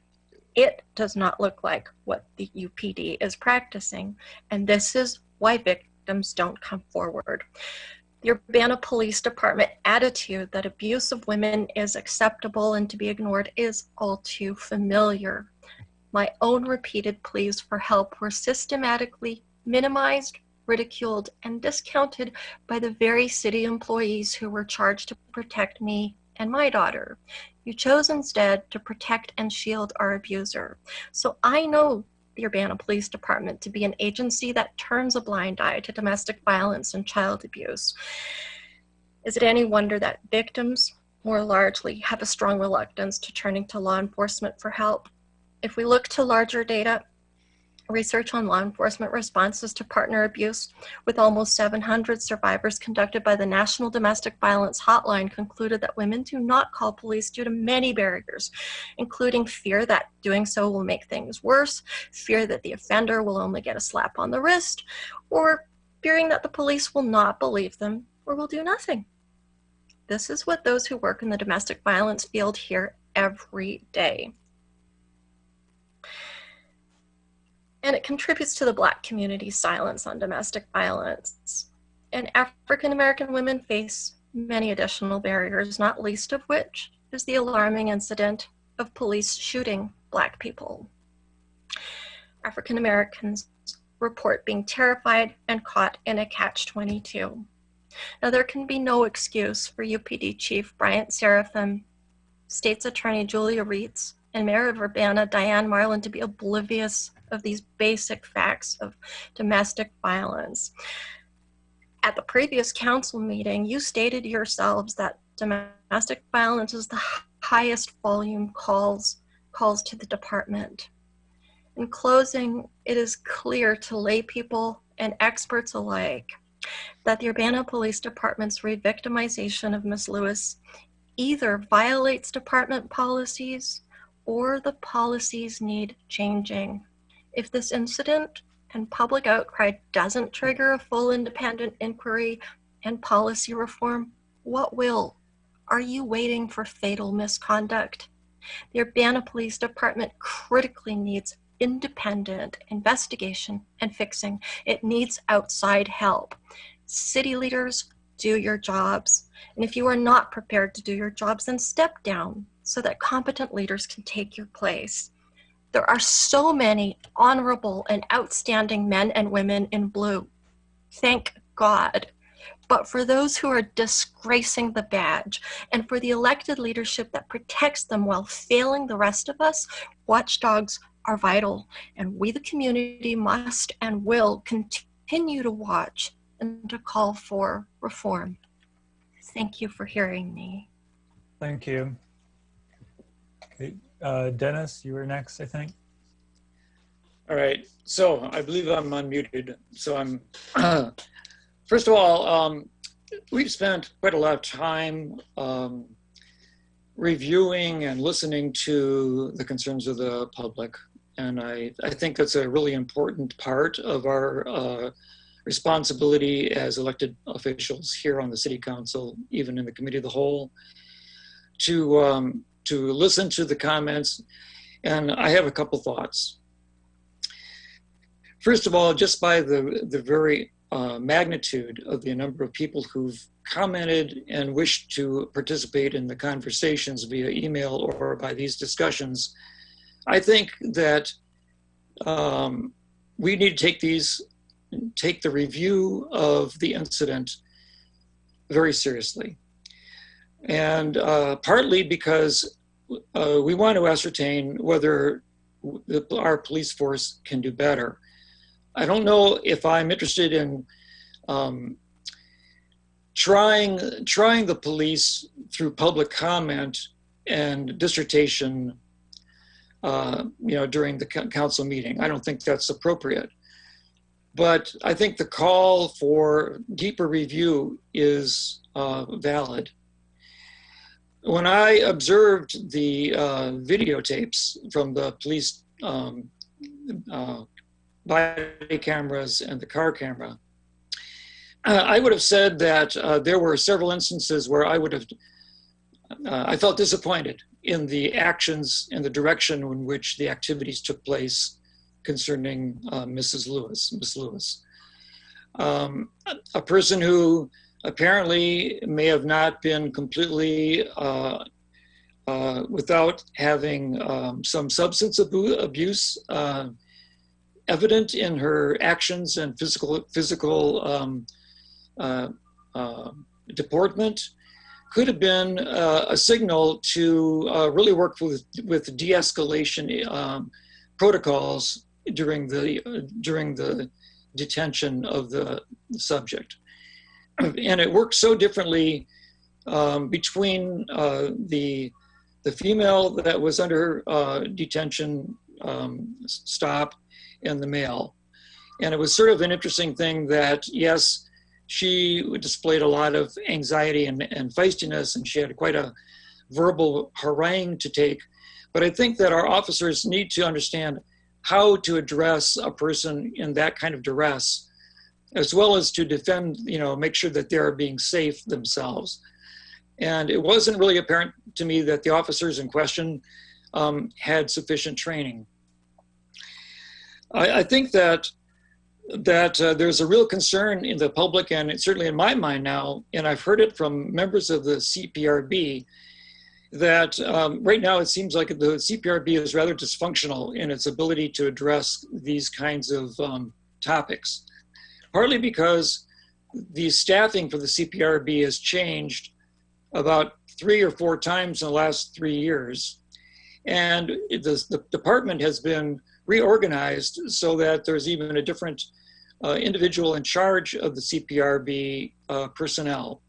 It does not look like what the UPD is practicing, and this is why victims don't come forward. The Urbana Police Department attitude that abuse of women is acceptable and to be ignored is all too familiar. My own repeated pleas for help were systematically minimized, ridiculed, and discounted by the very city employees who were charged to protect me and my daughter. You chose instead to protect and shield our abuser. So I know the Urbana Police Department to be an agency that turns a blind eye to domestic violence and child abuse. Is it any wonder that victims, more largely, have a strong reluctance to turning to law enforcement for help? If we look to larger data, research on law enforcement responses to partner abuse with almost 700 survivors conducted by the National Domestic Violence Hotline concluded that women do not call police due to many barriers, including fear that doing so will make things worse, fear that the offender will only get a slap on the wrist, or fearing that the police will not believe them or will do nothing. This is what those who work in the domestic violence field hear every day. And it contributes to the Black community's silence on domestic violence. And African American women face many additional barriers, not least of which is the alarming incident of police shooting Black people. African Americans report being terrified and caught in a catch-22. Now, there can be no excuse for UPD Chief Bryant Seraphim, State's Attorney Julia Reitz, and Mayor of Urbana Diane Marlin to be oblivious of these basic facts of domestic violence. At the previous council meeting, you stated yourselves that domestic violence is the highest volume calls to the department. In closing, it is clear to lay people and experts alike that the Urbana Police Department's re-victimization of Ms. Lewis either violates department policies or the policies need changing. If this incident and public outcry doesn't trigger a full independent inquiry and policy reform, what will? Are you waiting for fatal misconduct? The Urbana Police Department critically needs independent investigation and fixing. It needs outside help. City leaders, do your jobs. And if you are not prepared to do your jobs, then step down so that competent leaders can take your place. There are so many honorable and outstanding men and women in blue. Thank God. But for those who are disgracing the badge and for the elected leadership that protects them while failing the rest of us, watchdogs are vital. And we, the community, must and will continue to watch and to call for reform. Thank you for hearing me. Thank you. Okay. Dennis, you were next, I think. All right, so I believe I'm unmuted. So I'm, first of all, we've spent quite a lot of time reviewing and listening to the concerns of the public. And I think that's a really important part of our responsibility as elected officials here on the City Council, even in the Committee of the Whole, to listen to the comments. And I have a couple thoughts. First of all, just by the very magnitude of the number of people who've commented and wished to participate in the conversations via email or by these discussions, I think that we need to take the review of the incident very seriously. And partly because we want to ascertain whether our police force can do better. I don't know if I'm interested in trying the police through public comment and dissertation, during the council meeting. I don't think that's appropriate. But I think the call for deeper review is valid. When I observed the videotapes from the police body cameras and the car camera, I would have said that there were several instances where I felt disappointed in the actions and the direction in which the activities took place concerning Miss Lewis. A person who apparently may have not been completely without having some substance abuse evident in her actions and physical deportment, could have been a signal to really work with de-escalation protocols during the detention of the subject. And it worked so differently between the female that was under detention stop and the male. And it was sort of an interesting thing that, yes, she displayed a lot of anxiety and feistiness, and she had quite a verbal harangue to take. But I think that our officers need to understand how to address a person in that kind of duress, as well as to defend, make sure that they're being safe themselves. And it wasn't really apparent to me that the officers in question had sufficient training. I think that there's a real concern in the public, and it's certainly in my mind now, and I've heard it from members of the CPRB, that right now it seems like the CPRB is rather dysfunctional in its ability to address these kinds of topics. Partly because the staffing for the CPRB has changed about 3 or 4 times in the last 3 years. And the department has been reorganized so that there's even a different individual in charge of the CPRB personnel.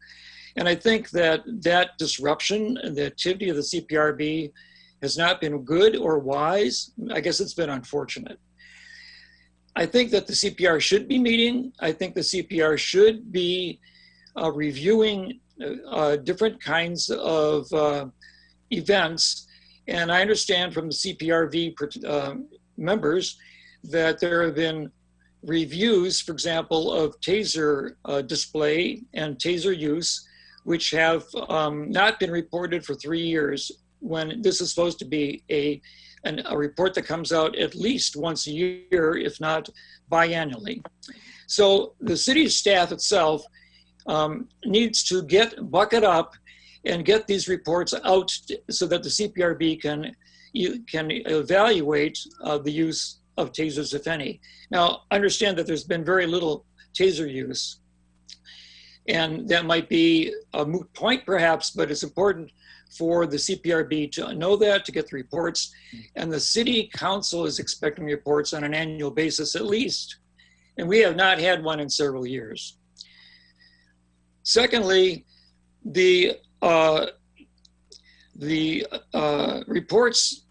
And I think that disruption in the activity of the CPRB has not been good or wise. I guess it's been unfortunate. I think that the CPR should be meeting. I think the CPR should be reviewing different kinds of events. And I understand from the CPRV members that there have been reviews, for example, of taser display and taser use, which have not been reported for 3 years, when this is supposed to be a report that comes out at least once a year, if not biannually. So the city staff itself needs to bucket up and get these reports out so that the CPRB can evaluate the use of tasers, if any. Now, understand that there's been very little taser use, and that might be a moot point perhaps, but it's important for the CPRB to know that, to get the reports, and the city council is expecting reports on an annual basis at least, and we have not had one in several years. Secondly, the reports,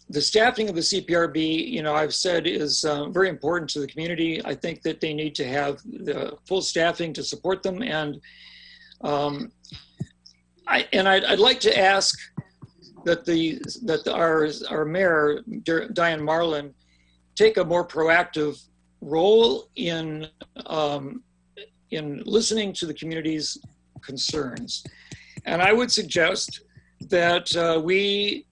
the staffing of the CPRB, I've said is very important to the community. I think that they need to have the full staffing to support them, and I'd like to ask that our mayor, Diane Marlin, take a more proactive role in listening to the community's concerns. And I would suggest that we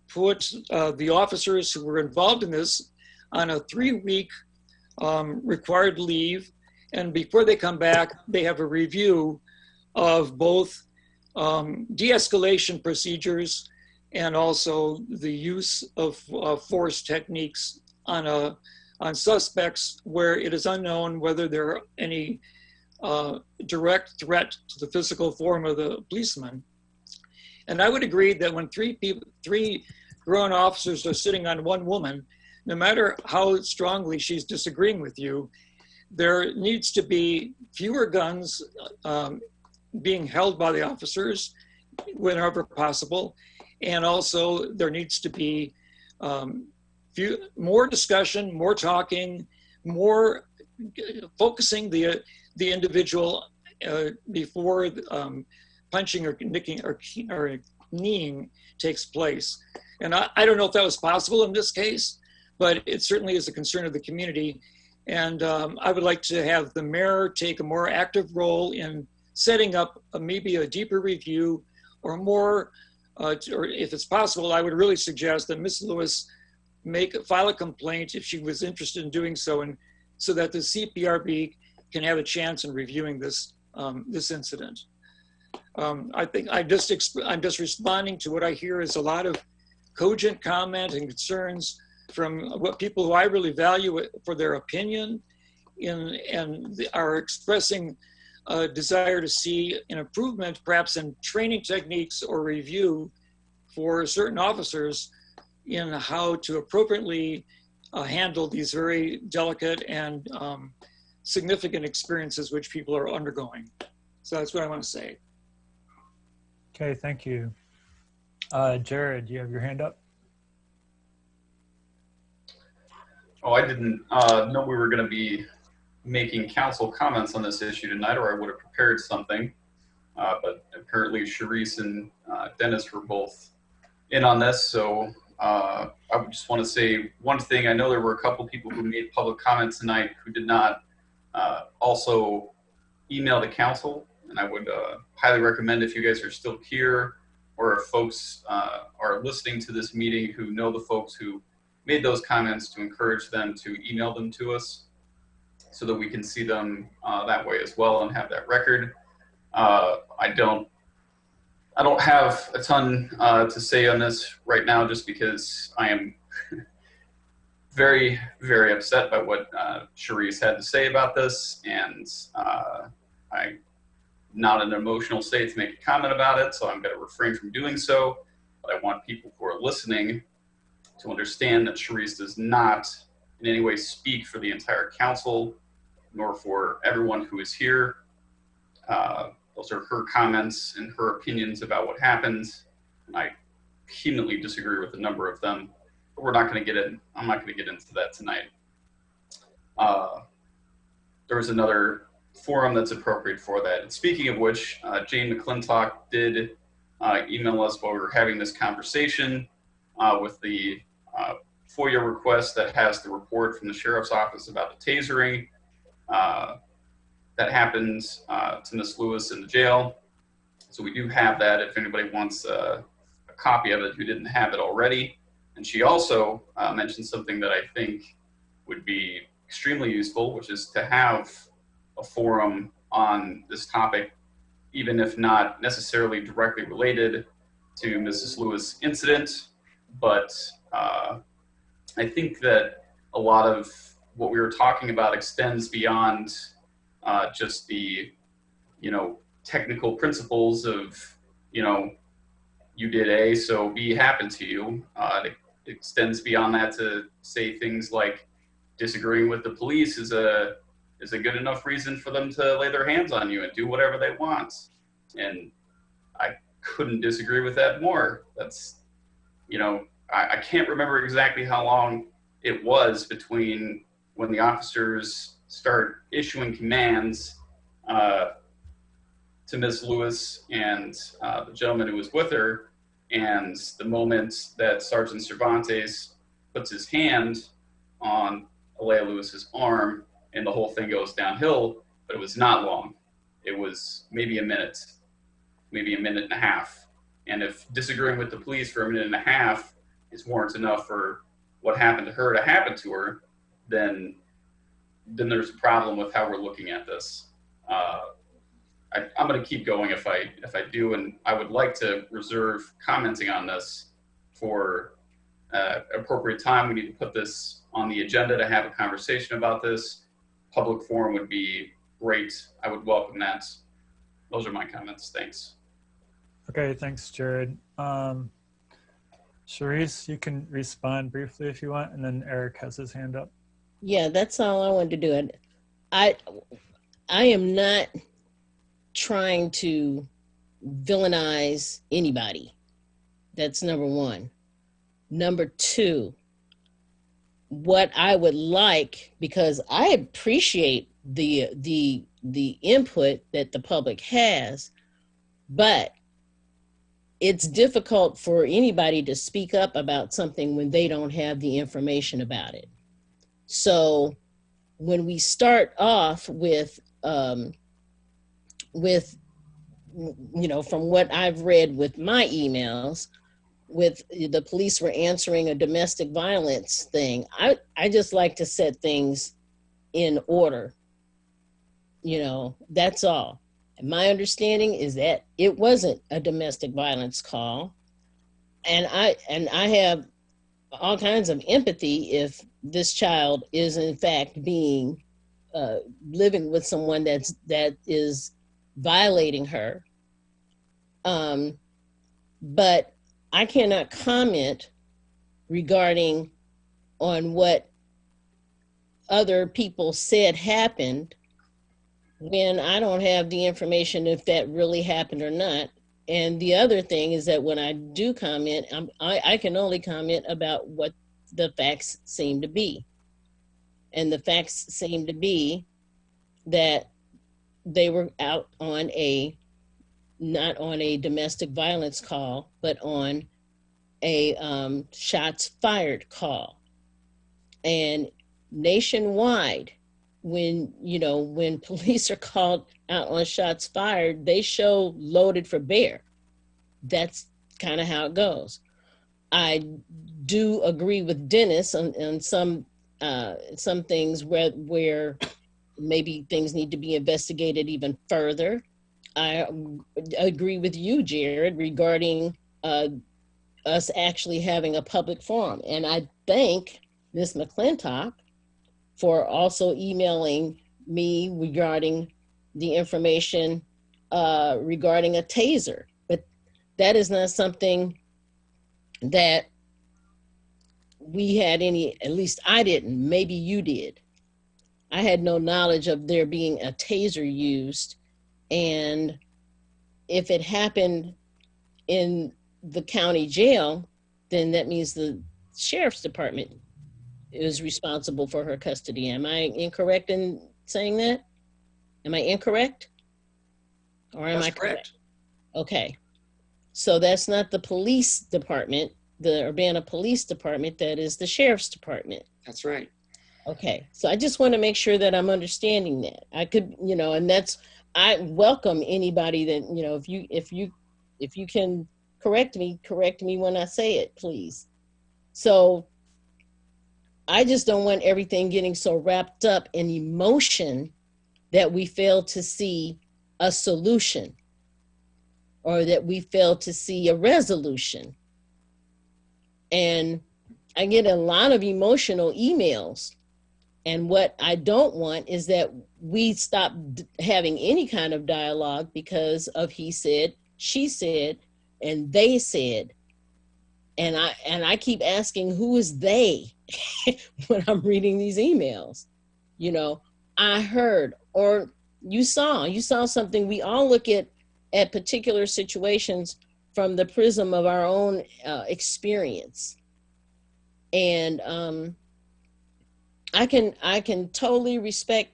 put the officers who were involved in this on a 3-week required leave, and before they come back, they have a review of both de-escalation procedures and also the use of force techniques on suspects where it is unknown whether there are any direct threat to the physical form of the policeman. And I would agree that when 3 grown officers are sitting on one woman, no matter how strongly she's disagreeing with you, there needs to be fewer guns being held by the officers whenever possible. And also there needs to be more discussion, more talking, more focusing the individual before punching or nicking or kneeing takes place. And I don't know if that was possible in this case, but it certainly is a concern of the community. And I would like to have the mayor take a more active role in setting up maybe a deeper review or more or if it's possible, I would really suggest that Ms. Lewis file a complaint if she was interested in doing so, and so that the CPRB can have a chance in reviewing this this incident. I think I'm just responding to what I hear is a lot of cogent comment and concerns from what people who I really value for their opinion and are expressing a desire to see an improvement, perhaps in training techniques or review for certain officers in how to appropriately handle these very delicate and significant experiences which people are undergoing. So that's what I want to say. Okay, thank you. Jared, you have your hand up? Oh, I didn't know we were going to be making council comments on this issue tonight, or I would have prepared something. But apparently Charisse and Dennis were both in on this. So I would just want to say one thing. I know there were a couple people who made public comments tonight who did not also email the council. And I would highly recommend, if you guys are still here, or if folks are listening to this meeting who know the folks who made those comments, to encourage them to email them to us so that we can see them that way as well and have that record. I don't have a ton to say on this right now, just because I am very, very upset by what Charisse had to say about this, and I'm not in an emotional state to make a comment about it, so I'm going to refrain from doing so. But I want people who are listening to understand that Charisse does not in any way speak for the entire council, nor for everyone who is here. Those are her comments and her opinions about what happened, and I vehemently disagree with a number of them. But we're not going to get in. I'm not going to get into that tonight. There was another forum that's appropriate for that. And speaking of which, Jane McClintock did email us while we were having this conversation with the FOIA request that has the report from the sheriff's office about the tasering that happened to Ms. Lewis in the jail. So we do have that if anybody wants a copy of it who didn't have it already. And she also mentioned something that I think would be extremely useful, which is to have a forum on this topic, even if not necessarily directly related to Mrs. Lewis incident. But I think that a lot of what we were talking about extends beyond just the, technical principles of, you did A, so B happened to you. It extends beyond that to say things like disagreeing with the police is a good enough reason for them to lay their hands on you and do whatever they want. And I couldn't disagree with that more. That's, I can't remember exactly how long it was between when the officers start issuing commands to Ms. Lewis and the gentleman who was with her, and the moment that Sergeant Cervantes puts his hand on Alea Lewis's arm, and the whole thing goes downhill. But it was not long. It was maybe a minute and a half. And if disagreeing with the police for a minute and a half is warrant enough for what happened to her to happen to her, then there's a problem with how we're looking at this. I'm going to keep going if I do, and I would like to reserve commenting on this for appropriate time. We need to put this on the agenda to have a conversation about this. Public forum would be great. I would welcome that. Those are my comments. Thanks. Okay, thanks, Jared. Charisse, you can respond briefly if you want, and then Eric has his hand up. Yeah, that's all I wanted to do. I am not trying to villainize anybody. That's number one. Number two, what I would like, because I appreciate the input that the public has, but it's difficult for anybody to speak up about something when they don't have the information about it. So when we start off with from what I've read with my emails, with the police were answering a domestic violence thing. I just like to set things in order. That's all. And my understanding is that it wasn't a domestic violence call. And I have all kinds of empathy if this child is in fact being living with someone that is violating her. But I cannot comment regarding on what other people said happened when I don't have the information if that really happened or not. And the other thing is that when I do comment, I can only comment about what the facts seem to be. And the facts seem to be that they were out on not on a domestic violence call, but on a shots fired call. And nationwide, when police are called out on shots fired, they show loaded for bear. That's kind of how it goes. I do agree with Dennis on some things where maybe things need to be investigated even further. I agree with you, Jared, regarding us actually having a public forum. And I thank Ms. McClintock for also emailing me regarding the information regarding a taser. But that is not something that we had at least I didn't, maybe you did. I had no knowledge of there being a taser used. And if it happened in the county jail, then that means the sheriff's department is responsible for her custody. Am I incorrect in saying that? Am I incorrect? Or am I correct? Okay. So that's not the police department, the Urbana Police Department, that is the sheriff's department. That's right. Okay. So I just want to make sure that I'm understanding that. I could, and I welcome anybody that, if you can correct me when I say it, please. So I just don't want everything getting so wrapped up in emotion that we fail to see a solution or that we fail to see a resolution. And I get a lot of emotional emails. And what I don't want is that we stop having any kind of dialogue because of he said, she said, and they said. And I keep asking, who is they when I'm reading these emails? I heard, or you saw something. We all look at particular situations from the prism of our own experience. And I can totally respect,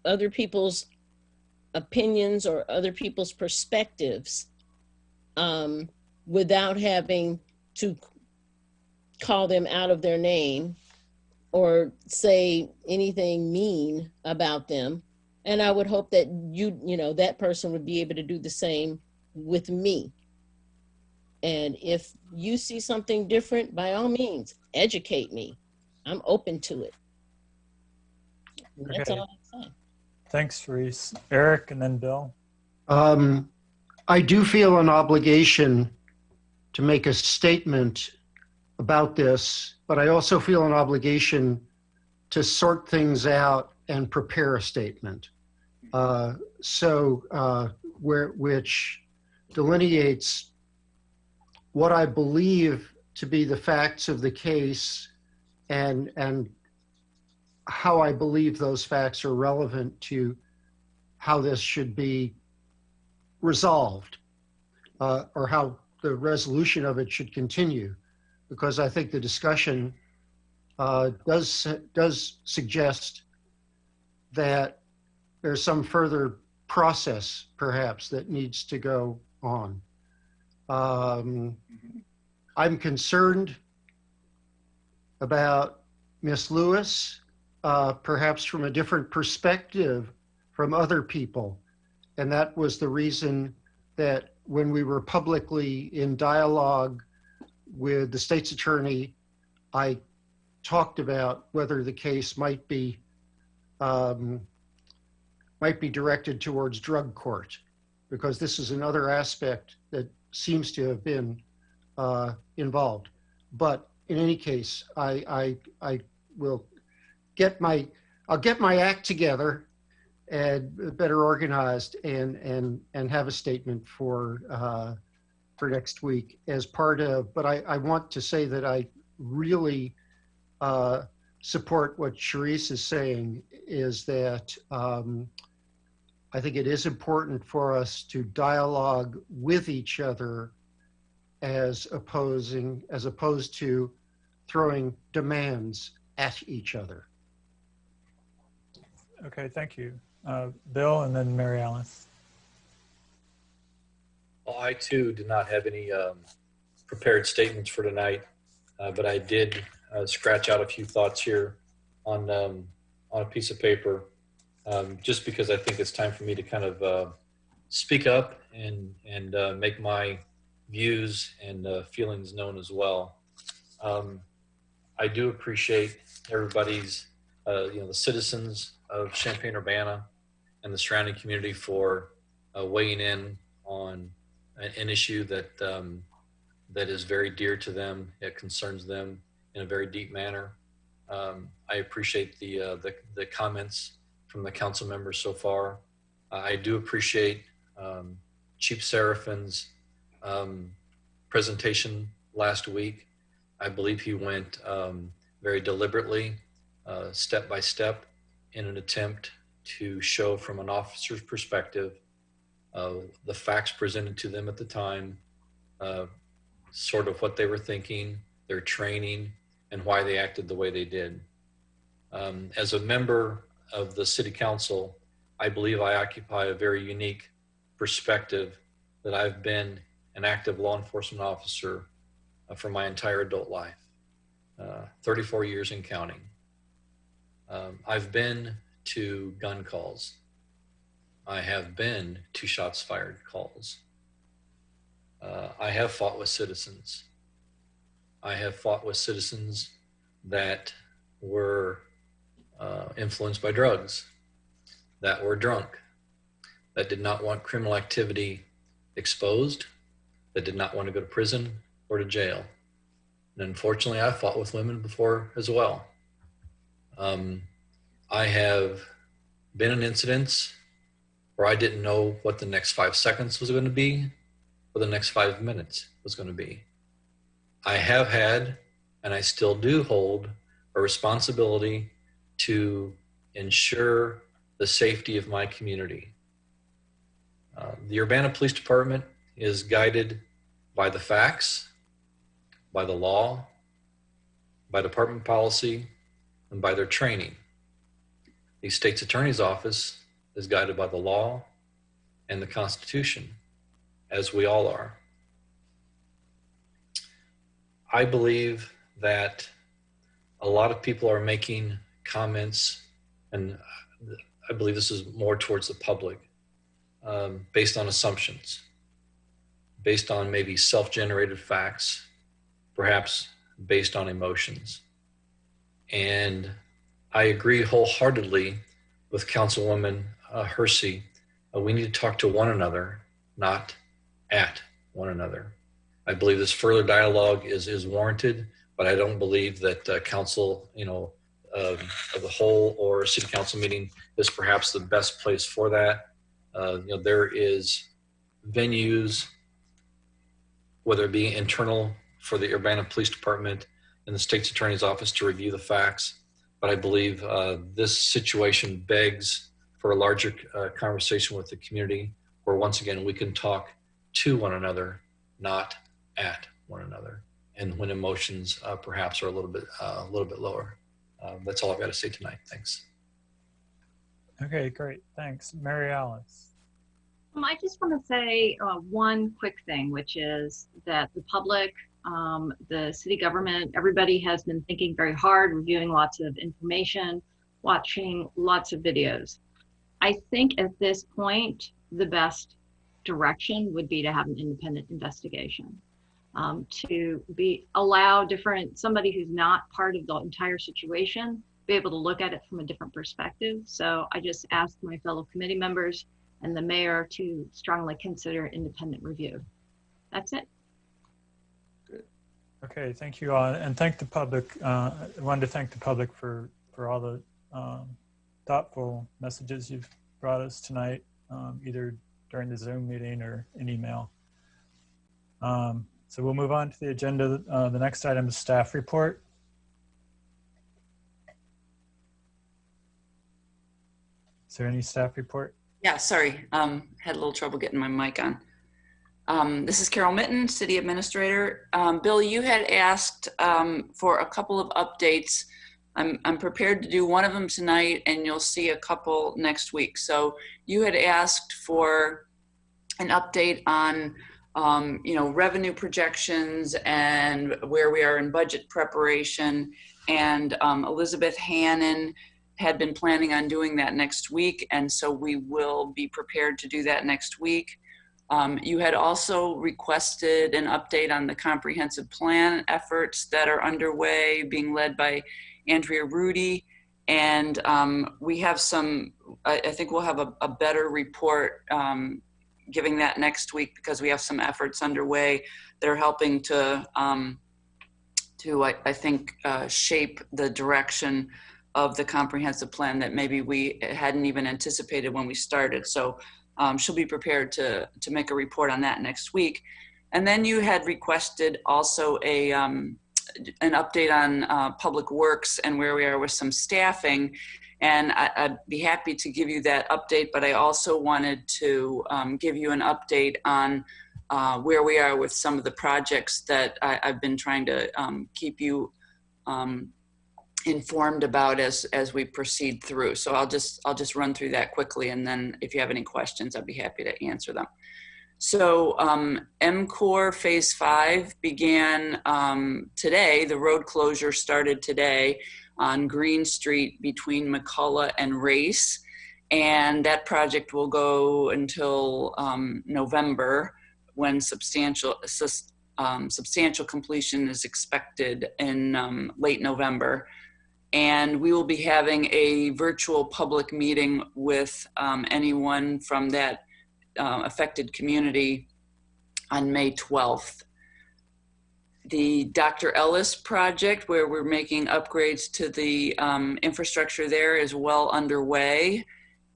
other people's opinions or other people's perspectives without having to call them out of their name or say anything mean about them. And I would hope that that person would be able to do the same with me. And if you see something different, by all means, educate me. I'm open to it. That's all I'm saying. Thanks, Reese. Eric, and then Bill. I do feel an obligation to make a statement about this, but I also feel an obligation to sort things out and prepare a statement. Which delineates what I believe to be the facts of the case and how I believe those facts are relevant to how this should be resolved, or how the resolution of it should continue, because I think the discussion does suggest that there's some further process perhaps that needs to go on. I'm concerned about Miss Lewis, perhaps from a different perspective from other people. And that was the reason that when we were publicly in dialogue with the state's attorney, I talked about whether the case might be directed towards drug court, because this is another aspect that seems to have been involved. But in any case, I will I'll get my act together and better organized and have a statement for next week as part of, but I want to say that I really support what Charisse is saying, is that I think it is important for us to dialogue with each other as opposed to throwing demands at each other. Okay, thank you. Bill and then Mary Alice. Well, I too did not have any prepared statements for tonight, but I did scratch out a few thoughts here on a piece of paper, just because I think it's time for me to kind of speak up and make my views and feelings known as well. I do appreciate everybody's, the citizens of Champaign-Urbana and the surrounding community for weighing in on an issue that that is very dear to them. It concerns them in a very deep manner. I appreciate the comments from the council members so far. I do appreciate Chief Seraphin's presentation last week. I believe he went very deliberately, step by step, in an attempt to show from an officer's perspective the facts presented to them at the time, sort of what they were thinking, their training, and why they acted the way they did. As a member of the City Council, I believe I occupy a very unique perspective that I've been an active law enforcement officer for my entire adult life, 34 years and counting. I've been to gun calls. I have been to shots fired calls. I have fought with citizens. I have fought with citizens that were influenced by drugs, that were drunk, that did not want criminal activity exposed, that did not want to go to prison or to jail. And unfortunately, I fought with women before as well. I have been in incidents where I didn't know what the next 5 seconds was going to be, or the next 5 minutes was going to be. I have had, and I still do hold, a responsibility to ensure the safety of my community. The Urbana Police Department is guided by the facts, by the law, by department policy, and by their training. The state's attorney's office is guided by the law and the Constitution, as we all are. I believe that a lot of people are making comments, and I believe this is more towards the public, based on assumptions, based on maybe self-generated facts, perhaps based on emotions. And I agree wholeheartedly with Councilwoman Hersey. We need to talk to one another, not at one another. I believe this further dialogue is warranted, but I don't believe that council, of the whole or city council meeting is perhaps the best place for that. There is venues, whether it be internal for the Urbana Police Department and the state's attorney's office to review the facts. But I believe this situation begs for a larger conversation with the community, where once again we can talk to one another, not at one another, and when emotions perhaps are a little bit lower. That's all I've got to say tonight. Thanks. Okay, great. Thanks. Mary Alice. I just want to say one quick thing, which is that the public, the city government, everybody has been thinking very hard, reviewing lots of information, watching lots of videos. I think at this point, the best direction would be to have an independent investigation, to allow somebody who's not part of the entire situation, be able to look at it from a different perspective. So I just asked my fellow committee members and the mayor to strongly consider independent review. That's it. Okay, thank you all, and thank the public. I wanted to thank the public for all the thoughtful messages you've brought us tonight, either during the Zoom meeting or in email. So we'll move on to the agenda. The next item is staff report. Is there any staff report? Yeah, sorry, had a little trouble getting my mic on. This is Carol Mitten, City Administrator. Bill, you had asked for a couple of updates. I'm prepared to do one of them tonight, and you'll see a couple next week. So you had asked for an update on revenue projections and where we are in budget preparation. And Elizabeth Hannon had been planning on doing that next week, and so we will be prepared to do that next week. You had also requested an update on the comprehensive plan efforts that are underway, being led by Andrea Rudy. And we have I think we'll have a better report giving that next week, because we have some efforts underway that are helping to I think, shape the direction of the comprehensive plan that maybe we hadn't even anticipated when we started. So she'll be prepared to make a report on that next week. And then you had requested also an update on Public Works and where we are with some staffing. And I'd be happy to give you that update, but I also wanted to give you an update on where we are with some of the projects that I've been trying to keep you informed about as we proceed through. So I'll just run through that quickly, and then if you have any questions, I'd be happy to answer them. So MCOR Phase 5 began today. The road closure started today on Green Street between McCullough and Race, and that project will go until November, when substantial completion is expected in late November. And we will be having a virtual public meeting with anyone from that affected community on May 12th. The Dr. Ellis project, where we're making upgrades to the infrastructure there, is well underway,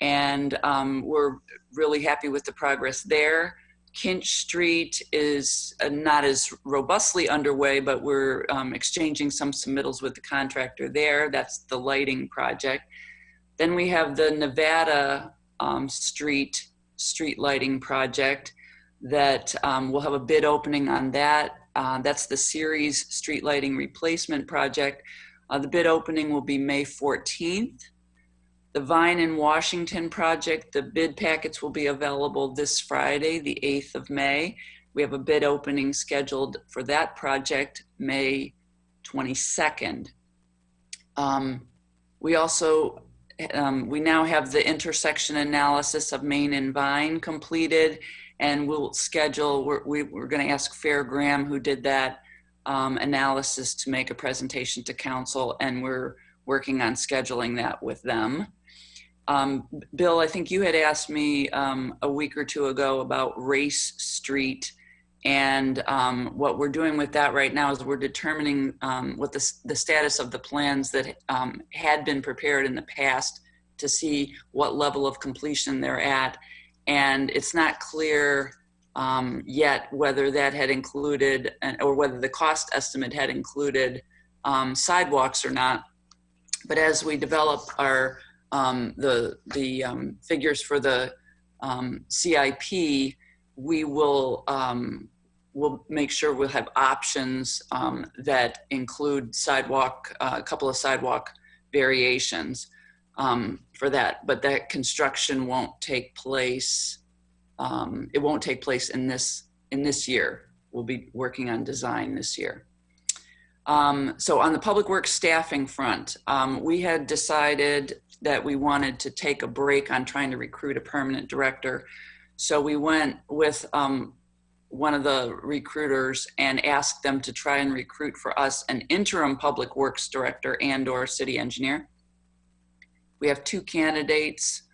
and we're really happy with the progress there. Kinch Street is not as robustly underway, but we're exchanging some submittals with the contractor there. That's the lighting project. Then we have the Nevada street lighting project that we'll have a bid opening on that. That's the Ceres street lighting replacement project. The bid opening will be May 14th. The Vine in Washington project, the bid packets will be available this Friday, the 8th of May. We have a bid opening scheduled for that project, May 22nd. We also, we now have the intersection analysis of Main and Vine completed, and we'll schedule, we're gonna ask Fair Graham, who did that analysis, to make a presentation to council, and we're working on scheduling that with them. Bill, I think you had asked me a week or two ago about Race Street, and what we're doing with that right now is we're determining what the status of the plans that had been prepared in the past to see what level of completion they're at. And it's not clear yet whether that had included, or whether the cost estimate had included sidewalks or not. But as we develop our the figures for the CIP, we will we'll make sure we'll have options that include sidewalk, a couple of sidewalk variations for that. But that construction won't take place. It won't take place in this year. We'll be working on design this year. So on the public works staffing front, we had decided that we wanted to take a break on trying to recruit a permanent director So we went with one of the recruiters and asked them to try and recruit for us an interim public works director and/or city engineer. We have 2 candidates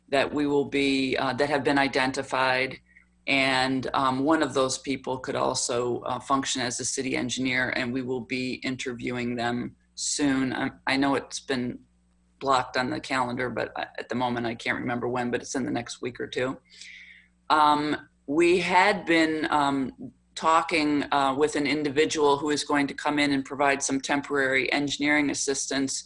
that we will be, that have been identified. And one of those people could also function as a city engineer, and we will be interviewing them soon. I know it's been blocked on the calendar, but at the moment I can't remember when, but it's in the next week or 2. We had been talking with an individual who is going to come in and provide some temporary engineering assistance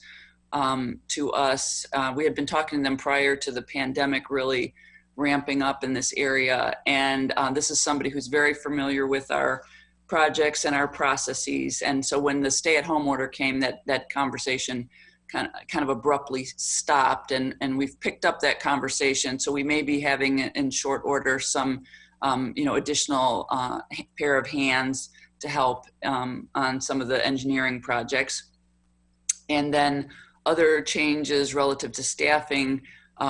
to us. We had been talking to them prior to the pandemic really ramping up in this area. And this is somebody who's very familiar with our projects and our processes. And so when the stay-at-home order came, that conversation kind of abruptly stopped, and we've picked up that conversation. So we may be having in short order some additional pair of hands to help on some of the engineering projects. And then other changes relative to staffing,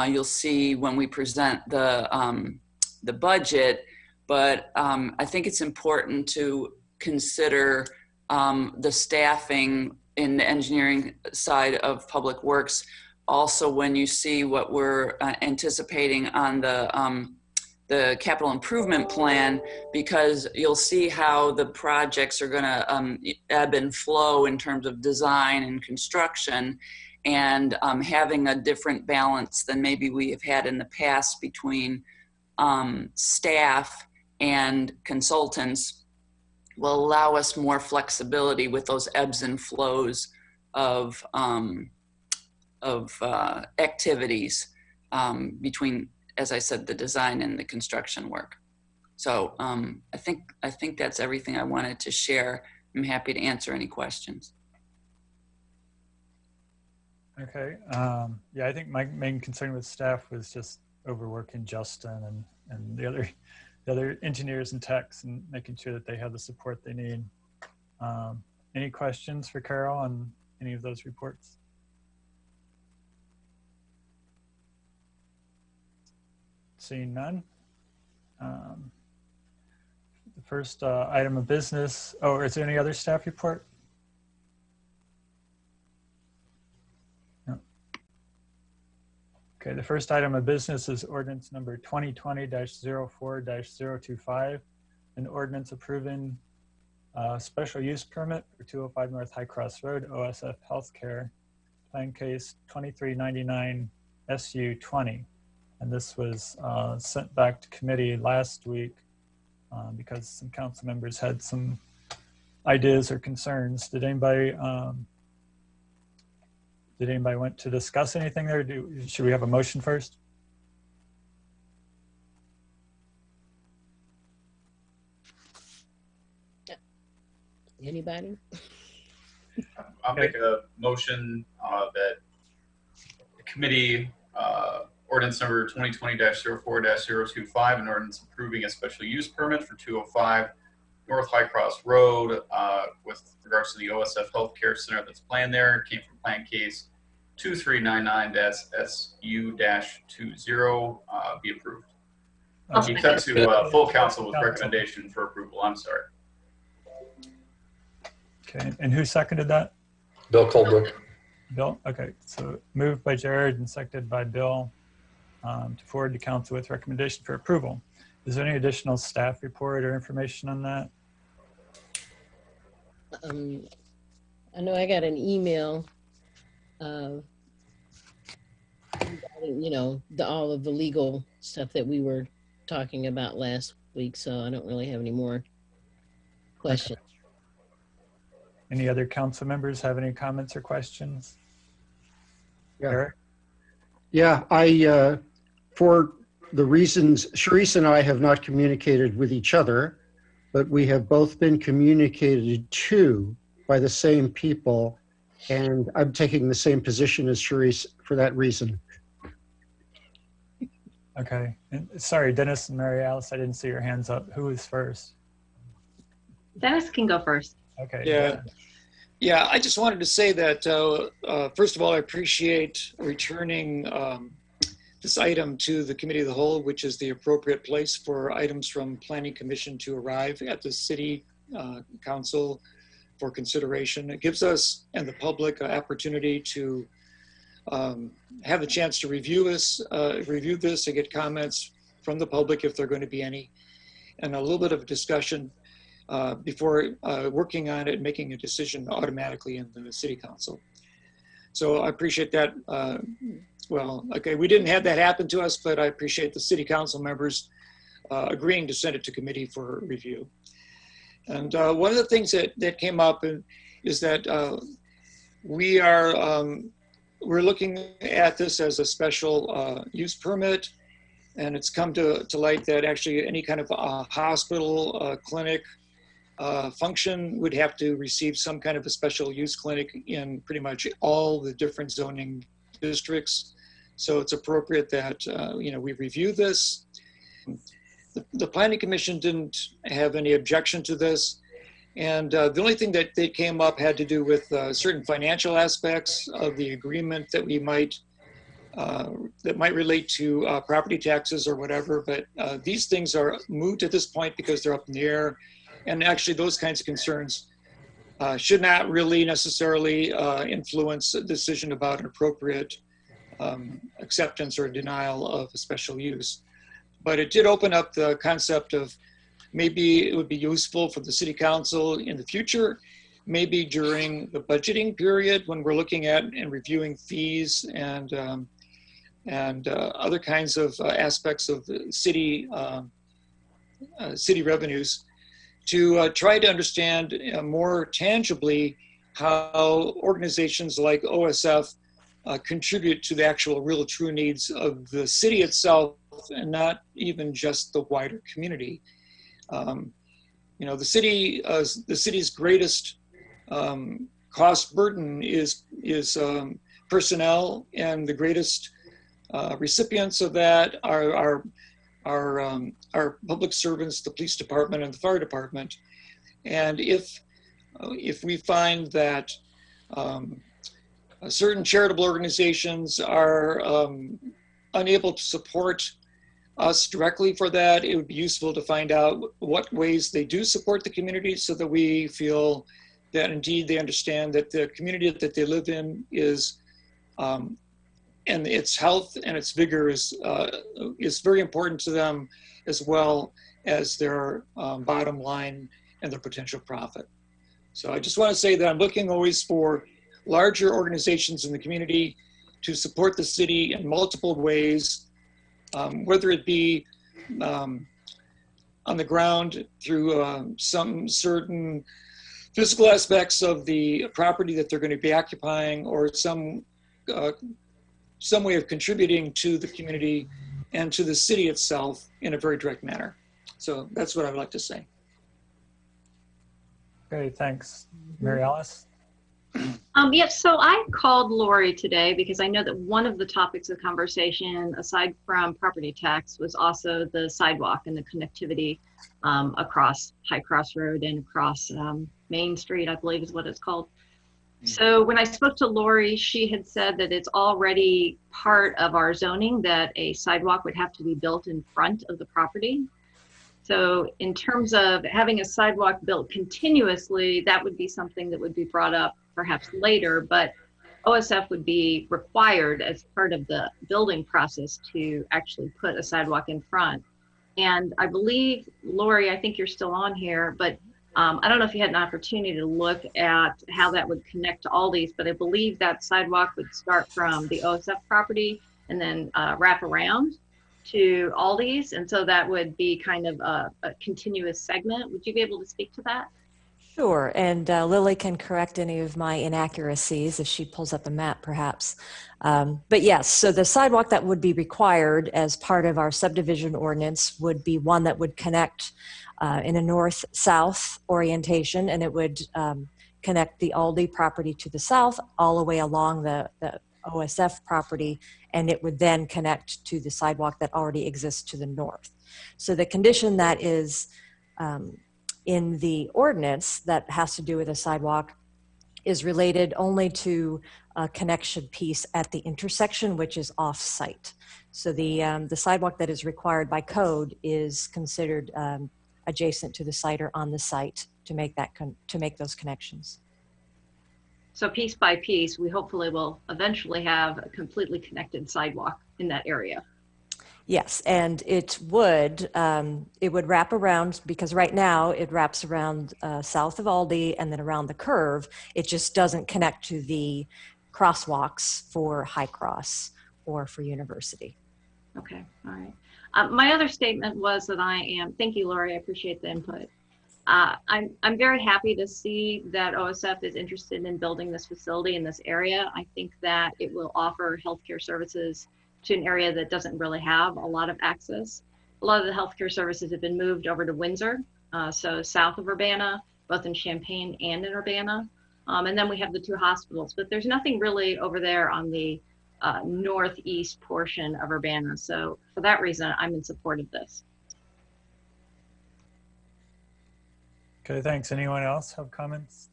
you'll see when we present the budget, but I think it's important to consider the staffing in the engineering side of Public Works. Also, when you see what we're anticipating on the capital improvement plan, because you'll see how the projects are gonna ebb and flow in terms of design and construction, and having a different balance than maybe we have had in the past between staff and consultants will allow us more flexibility with those ebbs and flows of activities between, as I said, the design and the construction work. So I think that's everything I wanted to share. I'm happy to answer any questions. Okay. Yeah, I think my main concern with staff was just overworking Justin and the other engineers and techs, and making sure that they have the support they need. Any questions for Carol on any of those reports? Seeing none. The first item of business, is there any other staff report? No. Okay, the first item of business is ordinance number 2020-04-025, an ordinance approving special use permit for 205 North High Cross Road, OSF Healthcare, plan case 2399 SU 20. And this was sent back to committee last week because some council members had some ideas or concerns. Did anybody want to discuss anything there? Should we have a motion first? Anybody? I'll make a motion that the committee ordinance number 2020-04-025, an ordinance approving a special use permit for 205 North High Cross Road with regards to the OSF Healthcare Center that's planned there. It came from plan case 2399-SU-20 be approved. Be sent to full council with recommendation for approval. I'm sorry. Okay, and who seconded that? Bill Colebrook. Bill, okay, so moved by Jared and seconded by Bill to forward to council with recommendation for approval. Is there any additional staff report or information on that? I know I got an email regarding, all of the legal stuff that we were talking about last week, so I don't really have any more questions. Okay. Any other council members have any comments or questions? Yeah. Eric? Yeah, for the reasons, Sharice and I have not communicated with each other, but we have both been communicated to by the same people, and I'm taking the same position as Sharice for that reason. Okay, and sorry, Dennis and Mary Alice, I didn't see your hands up. Who is first? Dennis can go first. Okay. Yeah, I just wanted to say that, first of all, I appreciate returning the this item to the Committee of the Whole, which is the appropriate place for items from Planning Commission to arrive at the City Council for consideration. It gives us and the public an opportunity to have a chance to review this and get comments from the public if there are going to be any, and a little bit of a discussion before working on it and making a decision automatically in the City Council. So I appreciate that. Well, okay, we didn't have that happen to us, but I appreciate the City Council members agreeing to send it to committee for review. And one of the things that came up is that we're looking at this as a special use permit, and it's come to light that actually any kind of hospital, clinic function would have to receive some kind of a special use clinic in pretty much all the different zoning districts. So it's appropriate that we review this. The Planning Commission didn't have any objection to this. And the only thing that they came up had to do with certain financial aspects of the agreement that we might, that might relate to property taxes or whatever. But these things are moot at this point because they're up in the air. And actually those kinds of concerns should not really necessarily influence a decision about an appropriate acceptance or denial of a special use. But it did open up the concept of maybe it would be useful for the City Council in the future, maybe during the budgeting period when we're looking at and reviewing fees and other kinds of aspects of the city revenues, to try to understand more tangibly how organizations like OSF contribute to the actual real true needs of the city itself and not even just the wider community. The city's greatest cost burden is personnel, and the greatest recipients of that are public servants, the police department and the fire department. And if we find that certain charitable organizations are unable to support us directly for that, it would be useful to find out what ways they do support the community so that we feel that indeed they understand that the community that they live in is, and its health and its vigor is very important to them, as well as their bottom line and their potential profit. So I just want to say that I'm looking always for larger organizations in the community to support the city in multiple ways, whether it be on the ground through some certain physical aspects of the property that they're going to be occupying, or some way of contributing to the community and to the city itself in a very direct manner. So that's what I would like to say. Okay, thanks. Mary Alice? Yes, so I called Lori today because I know that one of the topics of conversation, aside from property tax, was also the sidewalk and the connectivity across High Cross Road and across Main Street, I believe is what it's called. So when I spoke to Lori, she had said that it's already part of our zoning that a sidewalk would have to be built in front of the property. So in terms of having a sidewalk built continuously, that would be something that would be brought up perhaps later, but OSF would be required as part of the building process to actually put a sidewalk in front. And I believe, Lori, I think you're still on here, but I don't know if you had an opportunity to look at how that would connect to Aldi's, but I believe that sidewalk would start from the OSF property and then wrap around to Aldi's. And so that would be kind of a continuous segment. Would you be able to speak to that? Sure, and Lily can correct any of my inaccuracies if she pulls up a map perhaps. But yes, so the sidewalk that would be required as part of our subdivision ordinance would be one that would connect in a north-south orientation, and it would connect the Aldi property to the south all the way along the OSF property, and it would then connect to the sidewalk that already exists to the north. So the condition that is in the ordinance that has to do with a sidewalk is related only to a connection piece at the intersection, which is off-site. So the sidewalk that is required by code is considered adjacent to the site or on the site to make that to make those connections. So piece by piece, we hopefully will eventually have a completely connected sidewalk in that area. Yes, and it would wrap around, because right now it wraps around south of Aldi and then around the curve. It just doesn't connect to the crosswalks for High Cross or for University. Okay, all right. My other statement was that thank you, Lori, I appreciate the input. I'm very happy to see that OSF is interested in building this facility in this area. I think that it will offer healthcare services to an area that doesn't really have a lot of access. A lot of the healthcare services have been moved over to Windsor, so south of Urbana, both in Champaign and in Urbana. And then we have the 2 hospitals, but there's nothing really over there on the northeast portion of Urbana. So for that reason, I'm in support of this. Okay, thanks. Anyone else have comments?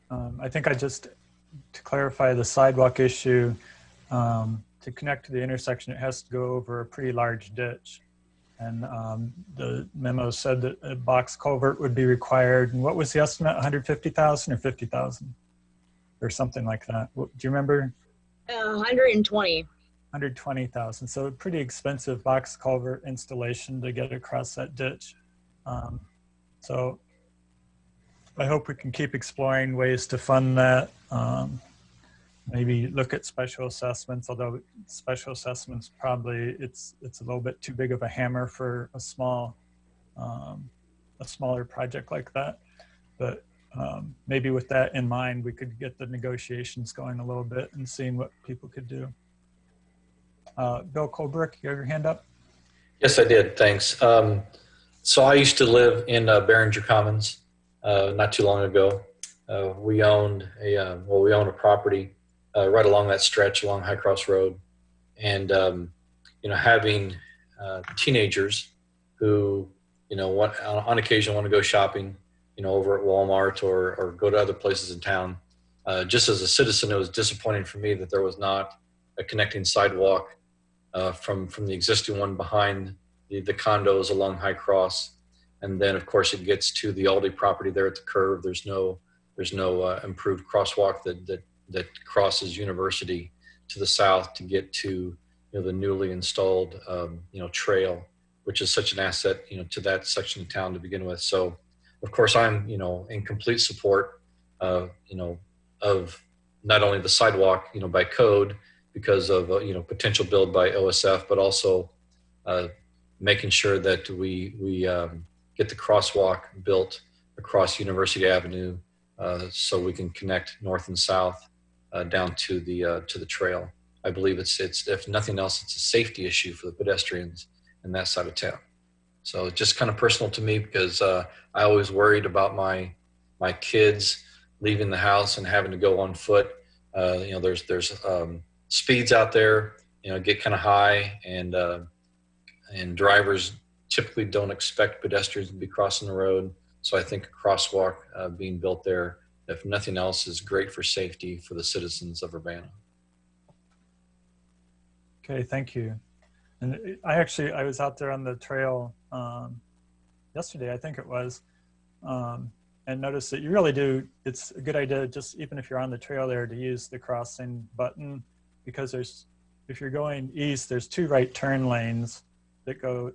I think to clarify the sidewalk issue, to connect to the intersection, it has to go over a pretty large ditch. And the memo said that a box culvert would be required. And what was the estimate, 150,000 or 50,000? Or something like that. Do you remember? 120. 120,000. So a pretty expensive box culvert installation to get across that ditch. So I hope we can keep exploring ways to fund that. Maybe look at special assessments, although special assessments probably it's a little bit too big of a hammer for a smaller project like that. But maybe with that in mind, we could get the negotiations going a little bit and seeing what people could do. Bill Colbrook, you have your hand up? Yes, I did. Thanks. So I used to live in Behringer Commons not too long ago. We owned a property right along that stretch along High Cross Road, and having teenagers who on occasion want to go shopping, over at Walmart or go to other places in town. Just as a citizen, it was disappointing for me that there was not a connecting sidewalk from the existing one behind the condos along High Cross. And then of course it gets to the Aldi property there at the curve. There's no improved crosswalk that crosses University to the south to get to the newly installed trail, which is such an asset to that section of town to begin with. So of course I'm in complete support of not only the sidewalk by code because of potential build by OSF, but also making sure that we get the crosswalk built across University Avenue so we can connect north and south down to the trail. I believe it's if nothing else, it's a safety issue for the pedestrians in that side of town. So it's just kind of personal to me because I always worried about my kids leaving the house and having to go on foot. There's speeds out there, get kind of high, and drivers typically don't expect pedestrians to be crossing the road. So I think a crosswalk being built there, if nothing else, is great for safety for the citizens of Urbana. Okay, thank you. And I was out there on the trail yesterday, I think it was, and noticed that you really do, it's a good idea, just even if you're on the trail there, to use the crossing button, because if you're going east, there's 2 right turn lanes that go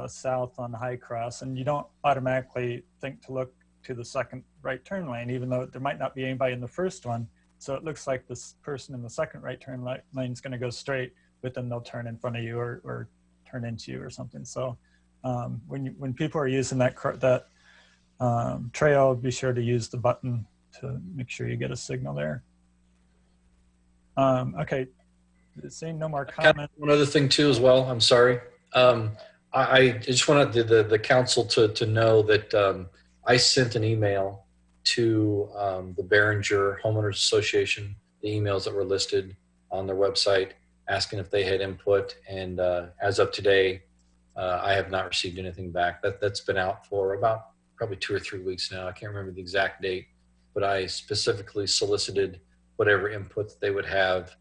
south on High Cross, and you don't automatically think to look to the second right turn lane, even though there might not be anybody in the first one. So it looks like this person in the second right turn lane is going to go straight, but then they'll turn in front of you or turn into you or something. So when people are using that trail, be sure to use the button to make sure you get a signal there. Okay, seeing no more comments. One other thing too as well, I'm sorry. I just wanted the council to know that I sent an email to the Behringer Homeowners Association, the emails that were listed on their website, asking if they had input. And as of today, I have not received anything back. That's been out for about probably 2 or 3 weeks now. I can't remember the exact date, but I specifically solicited whatever input they would have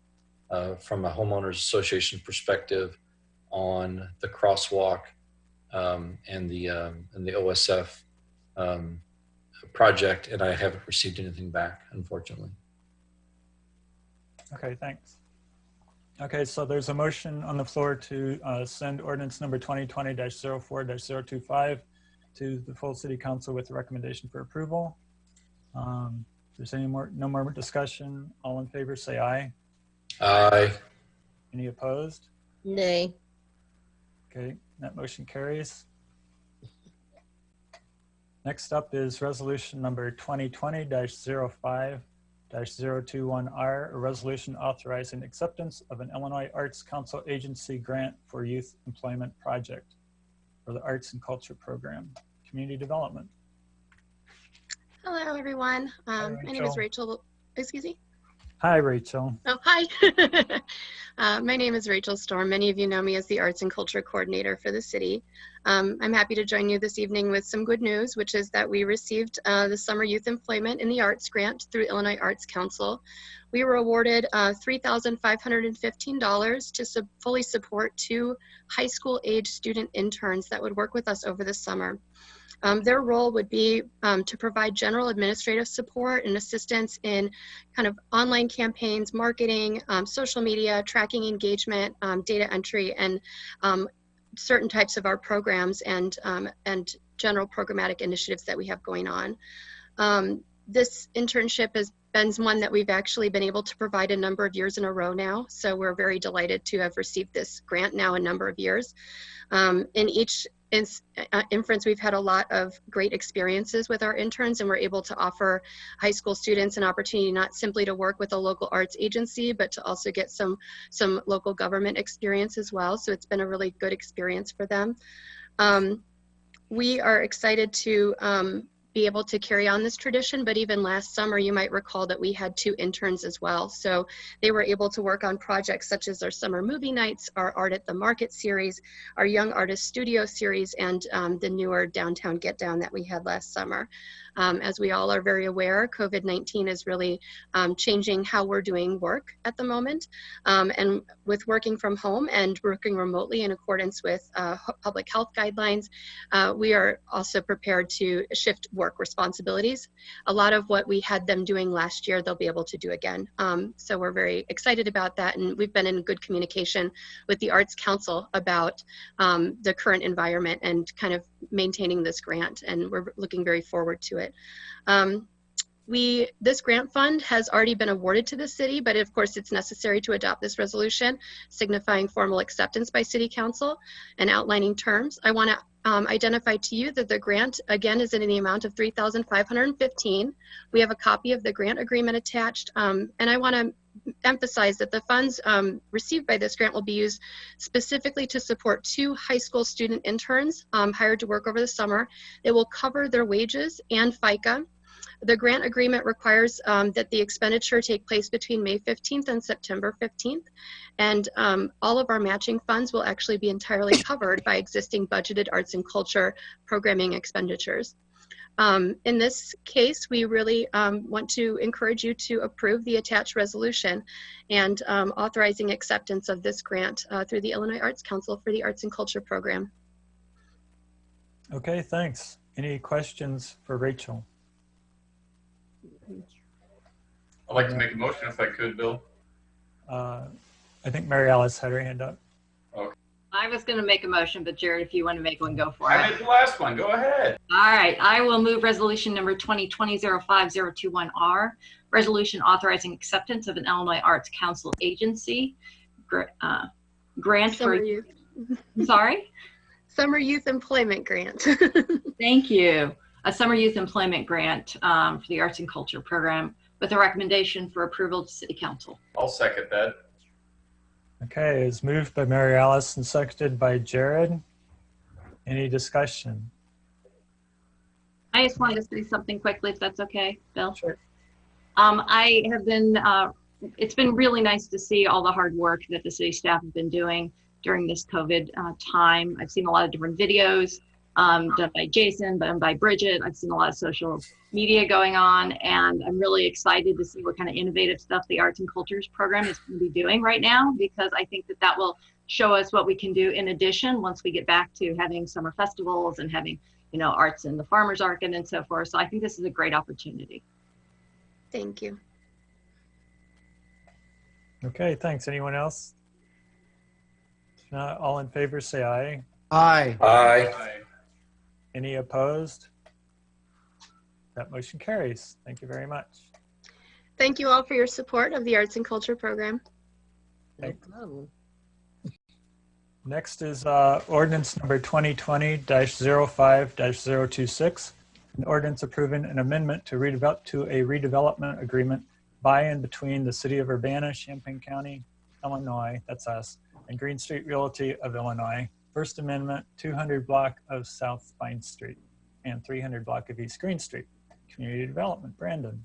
from a homeowners association perspective on the crosswalk and the OSF project, and I haven't received anything back, unfortunately. Okay, thanks. Okay, so there's a motion on the floor to send ordinance number 2020-04-025 to the full city council with a recommendation for approval. If there's no more discussion, all in favor say aye. Aye. Any opposed? Nay. Okay, that motion carries. Next up is resolution number 2020-05-021R, a resolution authorizing acceptance of an Illinois Arts Council agency grant for youth employment project for the Arts and Culture Program, Community Development. Hello, everyone. My name is Rachel. Excuse me? Hi, Rachel. Oh, hi. My name is Rachel Storm. Many of you know me as the Arts and Culture Coordinator for the city. I'm happy to join you this evening with some good news, which is that we received the Summer Youth Employment in the Arts Grant through Illinois Arts Council. We were awarded $3,515 to fully support 2 high school age student interns that would work with us over the summer. Their role would be to provide general administrative support and assistance in kind of online campaigns, marketing, social media, tracking engagement, data entry, and certain types of our programs and general programmatic initiatives that we have going on. This internship has been one that we've actually been able to provide a number of years in a row now, so we're very delighted to have received this grant now a number of years. In each inference, we've had a lot of great experiences with our interns, and we're able to offer high school students an opportunity not simply to work with a local arts agency, but to also get some local government experience as well. So it's been a really good experience for them. We are excited to be able to carry on this tradition, but even last summer, you might recall that we had 2 interns as well. So they were able to work on projects such as our summer movie nights, our Art at the Market series, our Young Artist Studio series, and the newer Downtown Get Down that we had last summer. As we all are very aware, COVID-19 is really changing how we're doing work at the moment. And with working from home and working remotely in accordance with public health guidelines, we are also prepared to shift work responsibilities. A lot of what we had them doing last year, they'll be able to do again. So we're very excited about that, and we've been in good communication with the Arts Council about the current environment and kind of maintaining this grant, and we're looking very forward to it. This grant fund has already been awarded to the city, but of course it's necessary to adopt this resolution signifying formal acceptance by City Council and outlining terms. I want to identify to you that the grant again is in the amount of $3,515. We have a copy of the grant agreement attached, and I want to emphasize that the funds received by this grant will be used specifically to support 2 high school student interns hired to work over the summer. It will cover their wages and FICA. The grant agreement requires that the expenditure take place between May 15th and September 15th, and all of our matching funds will actually be entirely covered by existing budgeted arts and culture programming expenditures. In this case, we really want to encourage you to approve the attached resolution and authorizing acceptance of this grant through the Illinois Arts Council for the Arts and Culture Program. Okay, thanks. Any questions for Rachel? I'd like to make a motion if I could, Bill. I think Mary Alice had her hand up. Okay. I was going to make a motion, but Jared, if you want to make one, go for it. I made the last one. Go ahead. All right. I will move resolution number 2020-05-021R, resolution authorizing acceptance of an Illinois Arts Council agency grant Summer for Youth. Sorry? Summer Youth Employment Grant. Thank you. A Summer Youth Employment Grant for the Arts and Culture Program with a recommendation for approval to City Council. I'll second that. Okay, it's moved by Mary Alice and seconded by Jared. Any discussion? I just wanted to say something quickly, if that's okay, Bill. Sure. I have been, it's been really nice to see all the hard work that the city staff have been doing during this COVID time. I've seen a lot of different videos done by Jason, done by Bridget. I've seen a lot of social media going on, and I'm really excited to see what kind of innovative stuff the Arts and Cultures program is going to be doing right now, because I think that that will show us what we can do in addition once we get back to having summer festivals and having, you know, arts in the farmers market and so forth. So I think this is a great opportunity. Thank you. Okay, thanks. Anyone else? If not, all in favor, say aye. Aye. Aye. Any opposed? That motion carries. Thank you very much. Thank you all for your support of the Arts and Culture program. No problem. Next is ordinance number 2020-05-026, an ordinance approving an amendment to a redevelopment agreement by and between the City of Urbana, Champaign County, Illinois, that's us, and Green Street Realty of Illinois. First Amendment, 200 block of South Vine Street and 300 block of East Green Street. Community Development, Brandon.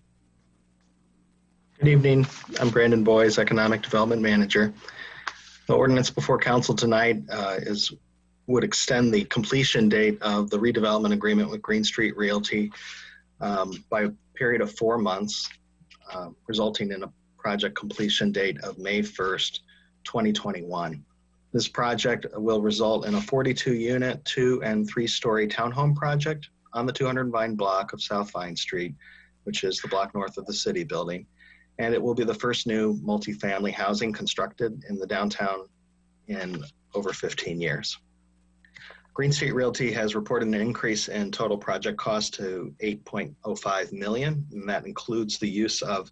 Good evening. I'm Brandon Boyes, Economic Development Manager. The ordinance before council tonight would extend the completion date of the redevelopment agreement with Green Street Realty by a period of 4 months, resulting in a project completion date of May 1st, 2021. This project will result in a 42-unit, 2- and 3-story townhome project on the 200 Vine block of South Vine Street, which is the block north of the city building. And it will be the first new multifamily housing constructed in the downtown in over 15 years. Green Street Realty has reported an increase in total project cost to $8.05 million, and that includes the use of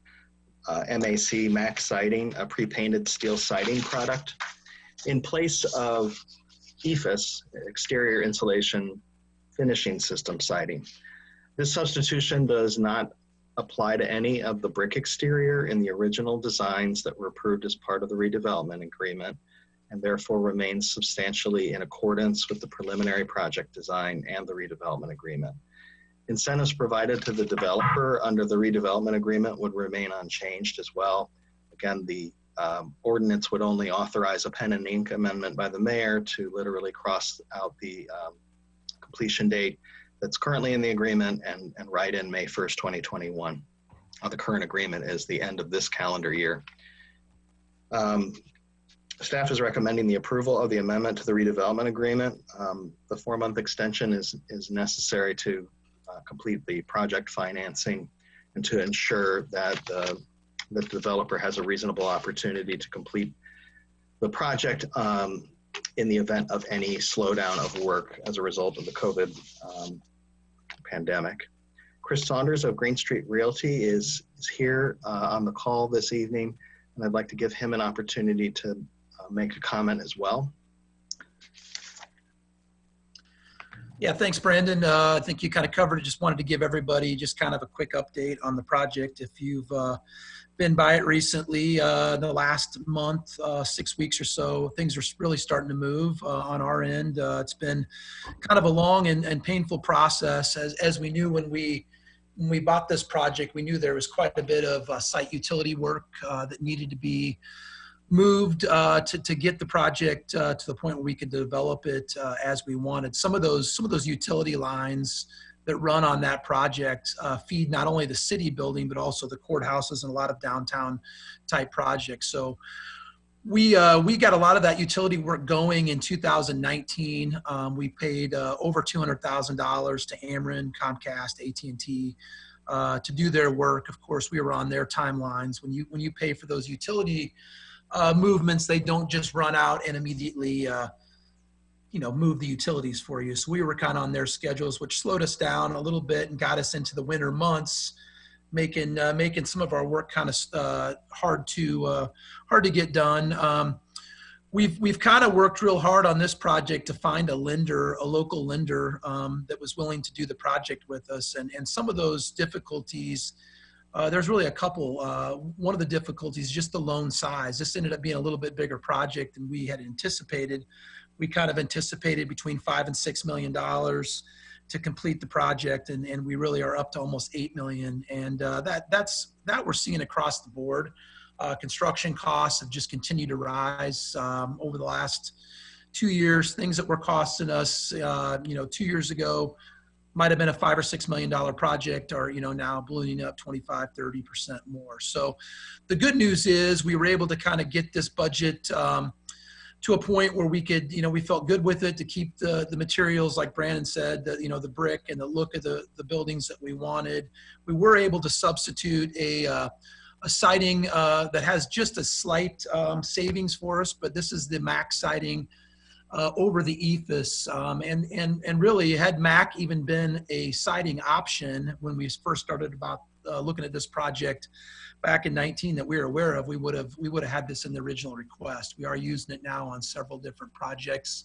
MAC Max siding, a pre-painted steel siding product, in place of EIFS, exterior insulation finishing system siding. This substitution does not apply to any of the brick exterior in the original designs that were approved as part of the redevelopment agreement, and therefore remains substantially in accordance with the preliminary project design and the redevelopment agreement. Incentives provided to the developer under the redevelopment agreement would remain unchanged as well. Again, the ordinance would only authorize a pen and ink amendment by the mayor to literally cross out the completion date that's currently in the agreement and write in May 1st, 2021. The current agreement is the end of this calendar year. Staff is recommending the approval of the amendment to the redevelopment agreement. The 4-month extension is necessary to complete the project financing and to ensure that the developer has a reasonable opportunity to complete the project in the event of any slowdown of work as a result of the COVID pandemic. Chris Saunders of Green Street Realty is here on the call this evening, and I'd like to give him an opportunity to make a comment as well. Yeah, thanks, Brandon. I think you kind of covered it. Just wanted to give everybody just kind of a quick update on the project. If you've been by it recently, the last month, 6 weeks or so, things are really starting to move on our end. It's been kind of a long and painful process. As we knew when we bought this project, we knew there was quite a bit of site utility work that needed to be moved to get the project to the point where we could develop it as we wanted. Some of those utility lines that run on that project feed not only the city building, but also the courthouses and a lot of downtown type projects. So we got a lot of that utility work going in 2019. We paid over $200,000 to Ameren, Comcast, AT&T to do their work. Of course, we were on their timelines. When you pay for those utility movements, they don't just run out and immediately move the utilities for you. So we were kind of on their schedules, which slowed us down a little bit and got us into the winter months, making some of our work kind of hard to get done. We've kind of worked real hard on this project to find a local lender that was willing to do the project with us, and some of those difficulties. There's really a couple. One of the difficulties is just the loan size. This ended up being a little bit bigger project than we had anticipated. We kind of anticipated between $5 and $6 million to complete the project, and we really are up to almost $8 million. And that we're seeing across the board. Construction costs have just continued to rise over the last 2 years, things that were costing us, 2 years ago, might have been a $5 or $6 million project, or now ballooning up 25-30% more. So the good news is we were able to kind of get this budget to a point where we could, we felt good with it to keep the materials, like Brandon said, the brick and the look of the buildings that we wanted. We were able to substitute a siding that has just a slight savings for us, but this is the MAC siding over the ephes, and really, had MAC even been a siding option when we first started about looking at this project back in 19 that we were aware of, we would have had this in the original request. We are using it now on several different projects.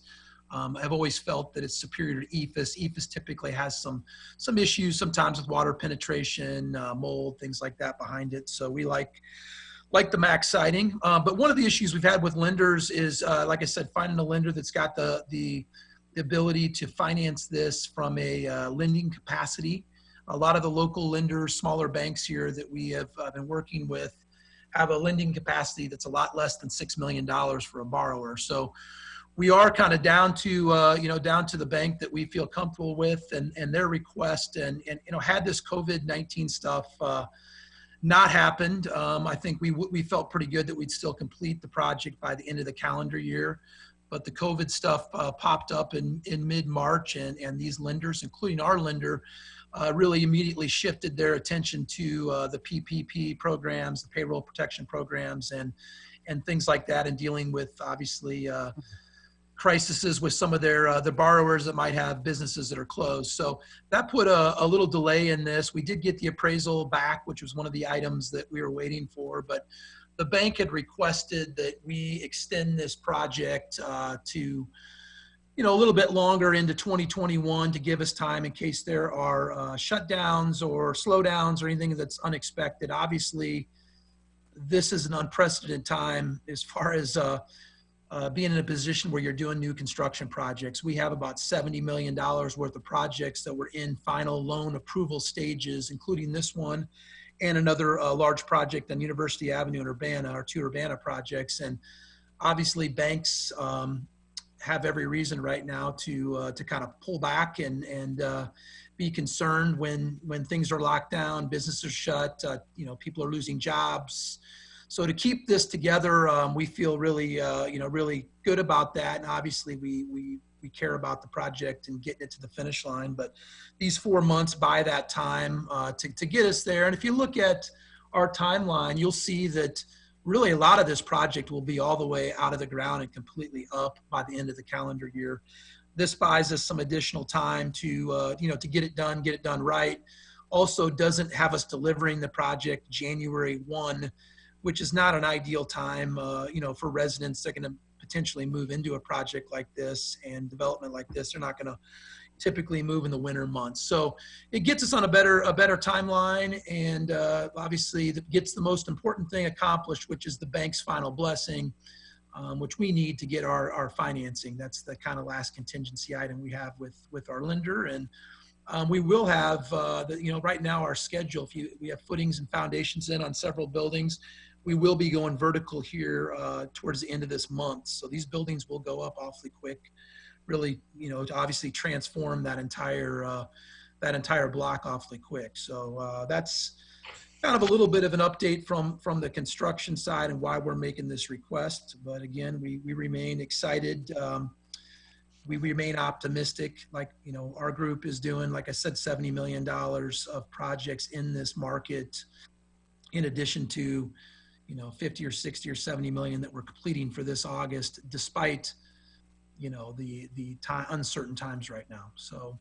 I've always felt that it's superior to ephes. Ephes typically has some issues sometimes with water penetration, mold, things like that behind it. So we like the MAC siding. But one of the issues we've had with lenders is, like I said, finding a lender that's got the ability to finance this from a lending capacity. A lot of the local lenders, smaller banks here that we have been working with, have a lending capacity that's a lot less than $6 million for a borrower. So we are kind of down to down to the bank that we feel comfortable with and their request. And had this COVID-19 stuff not happened, I think we felt pretty good that we'd still complete the project by the end of the calendar year. But the COVID stuff popped up in mid-March, and these lenders, including our lender, really immediately shifted their attention to the PPP programs, the payroll protection programs, and things like that, and dealing with obviously crises with some of their borrowers that might have businesses that are closed. So that put a little delay in this. We did get the appraisal back, which was one of the items that we were waiting for, but the bank had requested that we extend this project to a little bit longer into 2021 to give us time in case there are shutdowns or slowdowns or anything that's unexpected. Obviously, this is an unprecedented time as far as being in a position where you're doing new construction projects. We have about $70 million worth of projects that were in final loan approval stages, including this one and another large project on University Avenue in Urbana, our 2 Urbana projects. And obviously banks have every reason right now to kind of pull back and be concerned when things are locked down, businesses are shut, people are losing jobs. So to keep this together, we feel really, really good about that. And obviously we care about the project and getting it to the finish line. But these 4 months buy that time to get us there. And if you look at our timeline, you'll see that really a lot of this project will be all the way out of the ground and completely up by the end of the calendar year. This buys us some additional time to get it done right. Also doesn't have us delivering the project January 1, which is not an ideal time, for residents that are going to potentially move into a project like this and development like this. They're not going to typically move in the winter months. So it gets us on a better timeline, and obviously that gets the most important thing accomplished, which is the bank's final blessing, which we need to get our financing. That's the kind of last contingency item we have with our lender. And we will have, right now our schedule, we have footings and foundations in on several buildings. We will be going vertical here towards the end of this month. So these buildings will go up awfully quick, really, to obviously transform that entire block awfully quick. So that's kind of a little bit of an update from the construction side and why we're making this request. But again, we remain excited. We remain optimistic, like, our group is doing, like I said, $70 million of projects in this market, in addition to, 50 or 60 or 70 million that we're completing for this August, despite, the uncertain times right now. So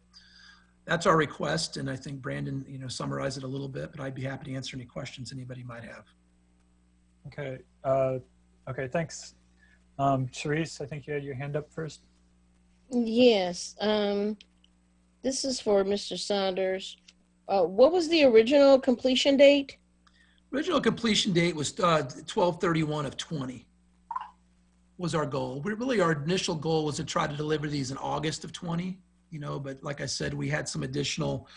that's our request. And I think Brandon, summarized it a little bit, but I'd be happy to answer any questions anybody might have. Okay. Okay. Thanks. Charisse, I think you had your hand up first. Yes. This is for Mr. Saunders. What was the original completion date? Original completion date was 12/31 of 20 was our goal. Our initial goal was to try to deliver these in August of 20, but like I said, we had some additional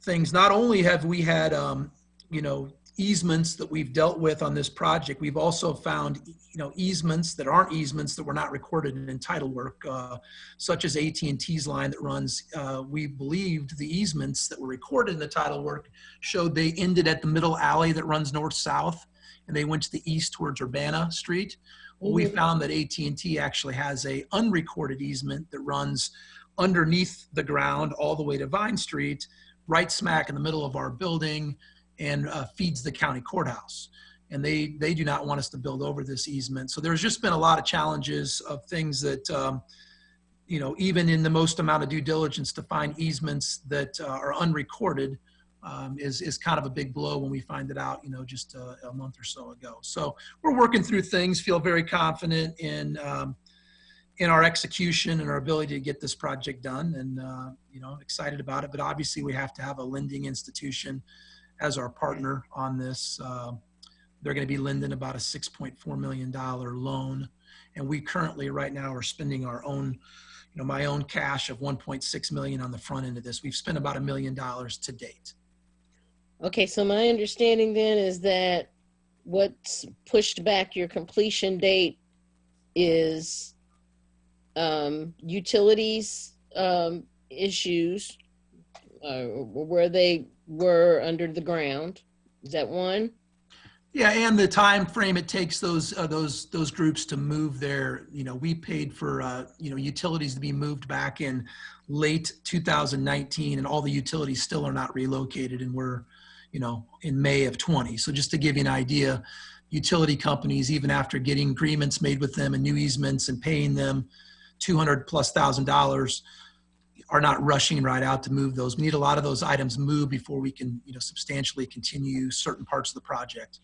things. Not only have we had, easements that we've dealt with on this project, we've also found, easements that aren't easements that were not recorded in title work, such as AT&T's line that runs. We believed the easements that were recorded in the title work showed they ended at the middle alley that runs north-south, and they went to the east towards Urbana Street. Well, we found that AT&T actually has a unrecorded easement that runs underneath the ground all the way to Vine Street, right smack in the middle of our building, and feeds the county courthouse. And they do not want us to build over this easement. So there's just been a lot of challenges of things that, even in the most amount of due diligence to find easements that are unrecorded is kind of a big blow when we find it out, just a month or so ago. So we're working through things, feel very confident in our execution and our ability to get this project done, and excited about it. But obviously we have to have a lending institution as our partner on this. They're going to be lending about a $6.4 million loan. And we currently right now are spending our own, my own cash of $1.6 million on the front end of this. We've spent about $1 million to date. Okay, so my understanding then is that what's pushed back your completion date is utilities issues, where they were under the ground. Is that one? Yeah, and the time frame it takes those groups to move their, we paid for utilities to be moved back in late 2019, and all the utilities still are not relocated, and we're in May of 20. So just to give you an idea, utility companies, even after getting agreements made with them and new easements and paying them $200,000+, are not rushing right out to move those. We need a lot of those items moved before we can, substantially continue certain parts of the project.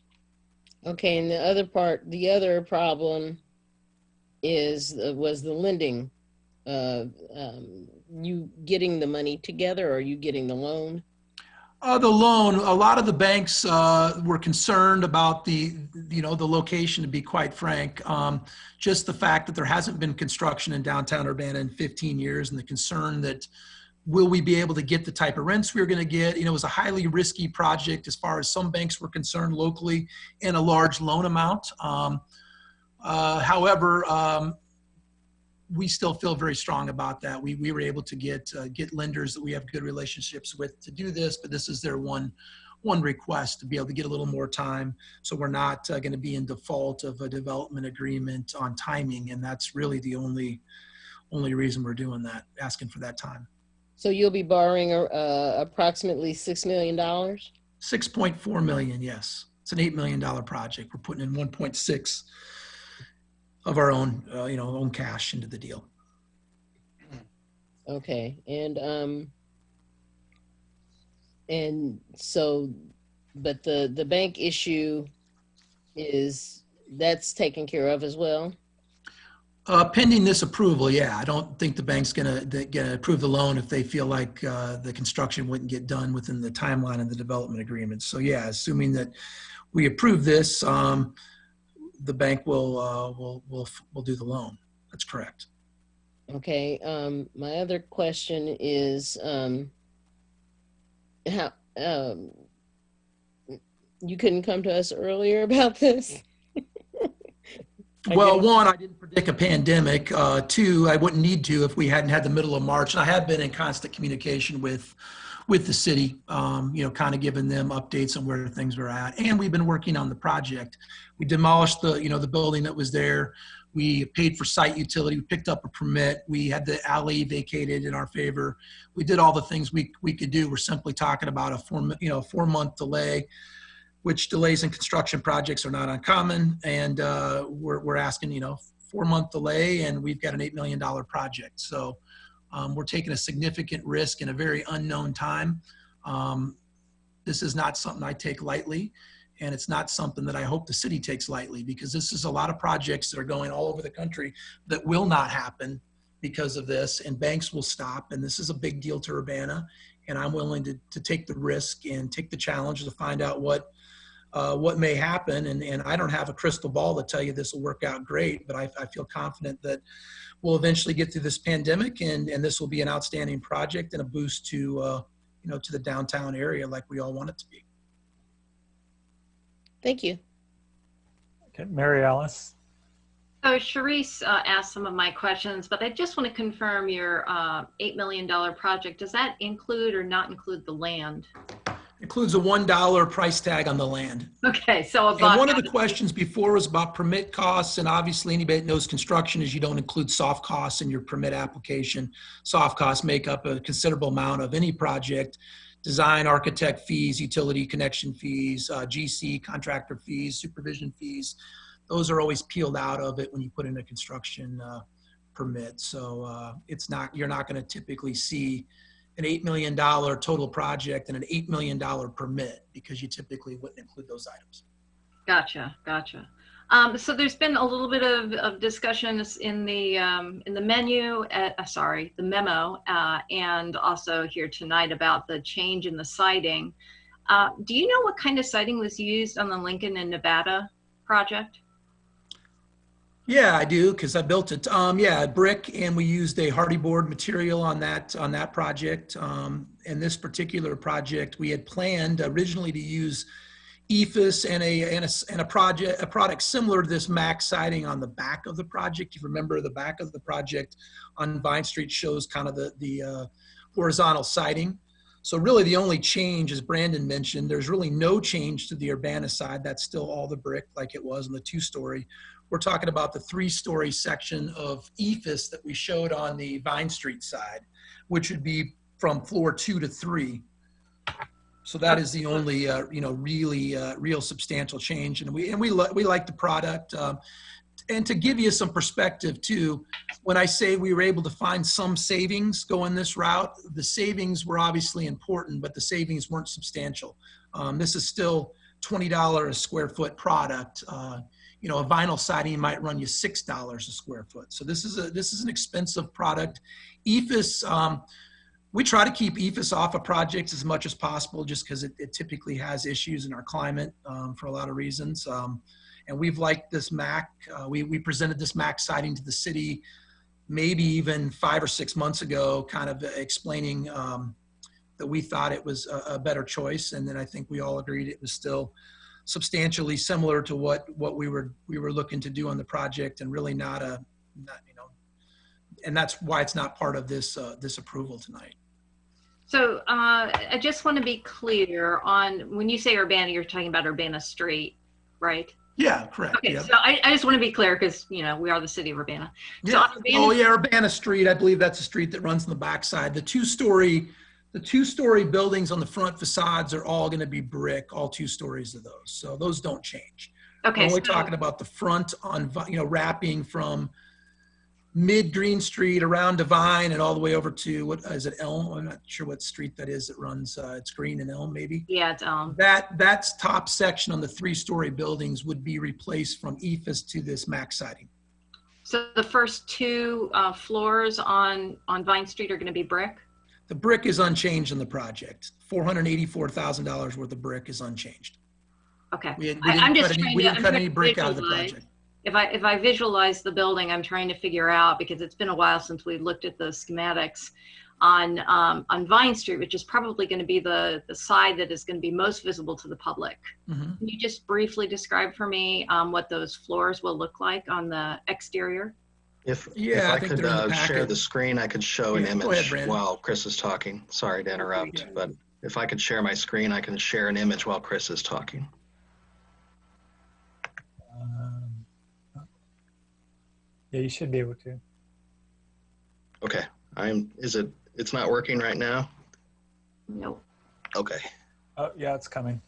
Okay, and the other problem was the lending. You getting the money together, or are you getting the loan? The loan, a lot of the banks were concerned about the location, to be quite frank. Just the fact that there hasn't been construction in downtown Urbana in 15 years, and the concern that will we be able to get the type of rents we were going to get. It was a highly risky project as far as some banks were concerned locally, and a large loan amount. However, we still feel very strong about that. We were able to get lenders that we have good relationships with to do this, but this is their one request, to be able to get a little more time. So we're not going to be in default of a development agreement on timing, and that's really the only reason we're doing that, asking for that time. So you'll be borrowing approximately $6 million? 6.4 million, yes. It's an $8 million project. We're putting in 1.6 of our own, own cash into the deal. Okay, and so, but the bank issue that's taken care of as well? Pending this approval, yeah. I don't think the bank's gonna approve the loan if they feel like the construction wouldn't get done within the timeline of the development agreement. So yeah, assuming that we approve this, the bank will do the loan. That's correct. Okay. My other question is how you couldn't come to us earlier about this? Well, one, I didn't predict a pandemic. Two, I wouldn't need to if we hadn't had the middle of March. And I have been in constant communication with the city, kind of giving them updates on where things were at. And we've been working on the project. We demolished the building that was there. We paid for site utility. We picked up a permit. We had the alley vacated in our favor. We did all the things we could do. We're simply talking about a 4-month delay, which delays in construction projects are not uncommon. And we're asking, 4-month delay, and we've got an $8 million project. So we're taking a significant risk in a very unknown time. This is not something I take lightly, and it's not something that I hope the city takes lightly, because this is a lot of projects that are going all over the country that will not happen because of this, and banks will stop. And this is a big deal to Urbana, and I'm willing to take the risk and take the challenge to find out what may happen. And I don't have a crystal ball to tell you this will work out great, but I feel confident that we'll eventually get through this pandemic, and this will be an outstanding project and a boost to the downtown area like we all want it to be. Thank you. Okay, Mary Alice. So Sharice asked some of my questions, but I just want to confirm your $8 million project. Does that include or not include the land? Includes a $1 price tag on the land. Okay, so And one of the questions before was about permit costs, and obviously anybody that knows construction is you don't include soft costs in your permit application. Soft costs make up a considerable amount of any project: design, architect fees, utility connection fees, GC, contractor fees, supervision fees. Those are always peeled out of it when you put in a construction permit. So it's not, you're not going to typically see an $8 million total project and an $8 million permit, because you typically wouldn't include those items. Gotcha, gotcha. So there's been a little bit of discussions in the menu, the memo, and also here tonight about the change in the siding. Do you know what kind of siding was used on the Lincoln and Nevada project? Yeah, I do, because I built it. Yeah, brick, and we used a hardy board material on that project. And this particular project, we had planned originally to use EIFS and a product similar to this MAC siding on the back of the project. You remember the back of the project on Vine Street shows kind of the horizontal siding. So really the only change, as Brandon mentioned, there's really no change to the Urbana side. That's still all the brick like it was in the 2-story. We're talking about the 3-story section of EIFS that we showed on the Vine Street side, which would be from floor 2 to 3. So that is the only, really real substantial change. And we like the product. And to give you some perspective too, when I say we were able to find some savings going this route, the savings were obviously important, but the savings weren't substantial. This is still $20 a square foot product. A vinyl siding might run you $6 a square foot. So this is an expensive product. EIFS, we try to keep EIFS off of projects as much as possible, just because it typically has issues in our climate for a lot of reasons. And we've liked this MAC. We presented this MAC siding to the city maybe even 5 or 6 months ago, kind of explaining that we thought it was a better choice. And then I think we all agreed it was still substantially similar to what we were looking to do on the project, and really not and that's why it's not part of this approval tonight. So I just want to be clear on, when you say Urbana, you're talking about Urbana Street, right? Yeah, correct. Okay, yeah. so I just want to be clear, because we are the city of Urbana. Yeah. So on Urbana, Urbana Street. I believe that's a street that runs on the backside. The two-story buildings on the front facades are all going to be brick, all 2 stories of those. So those don't change. Okay. We're only talking about the front on, wrapping from mid Green Street around Divine and all the way over to, what is it, Elm? I'm not sure what street that is that runs, it's Green and Elm maybe. Yeah, it's Elm. That's top section on the 3-story buildings would be replaced from EIFS to this MAC siding. So the first 2 floors on Vine Street are going to be brick? The brick is unchanged in the project. $484,000 worth of brick is unchanged. Okay. We didn't cut any brick out of the project. If I visualize the building, I'm trying to figure out, because it's been a while since we looked at the schematics on Vine Street, which is probably going to be the side that is going to be most visible to the public. Mm-hmm. Can you just briefly describe for me what those floors will look like on the exterior? If I could share the screen, I could show an image while Chris is talking. Sorry to interrupt, but if I could share my screen, I can share an image while Chris is talking. Yeah, you should be able to. Okay. It's not working right now? Nope. Okay. Oh, yeah, it's coming.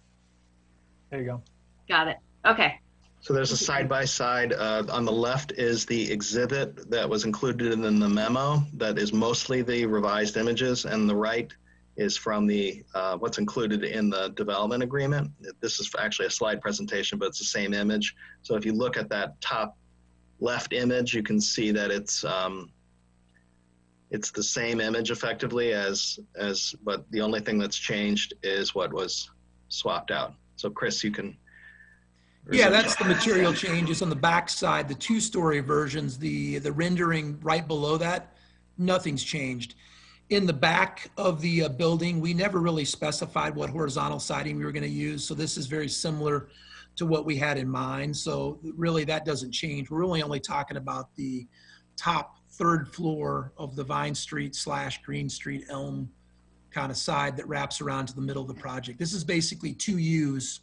There you go. Got it. Okay. So there's a side-by-side. On the left is the exhibit that was included in the memo that is mostly the revised images, and the right is from the what's included in the development agreement. This is actually a slide presentation, but it's the same image. So if you look at that top left image, you can see that it's the same image effectively but the only thing that's changed is what was swapped out. So Chris, you can. Yeah, that's the material changes on the back side. The 2-story versions, the rendering right below that, nothing's changed. In the back of the building, we never really specified what horizontal siding we were going to use. So this is very similar to what we had in mind. So really that doesn't change. We're really only talking about the top third floor of the Vine Street / Green Street Elm kind of side that wraps around to the middle of the project. This is basically 2 U's.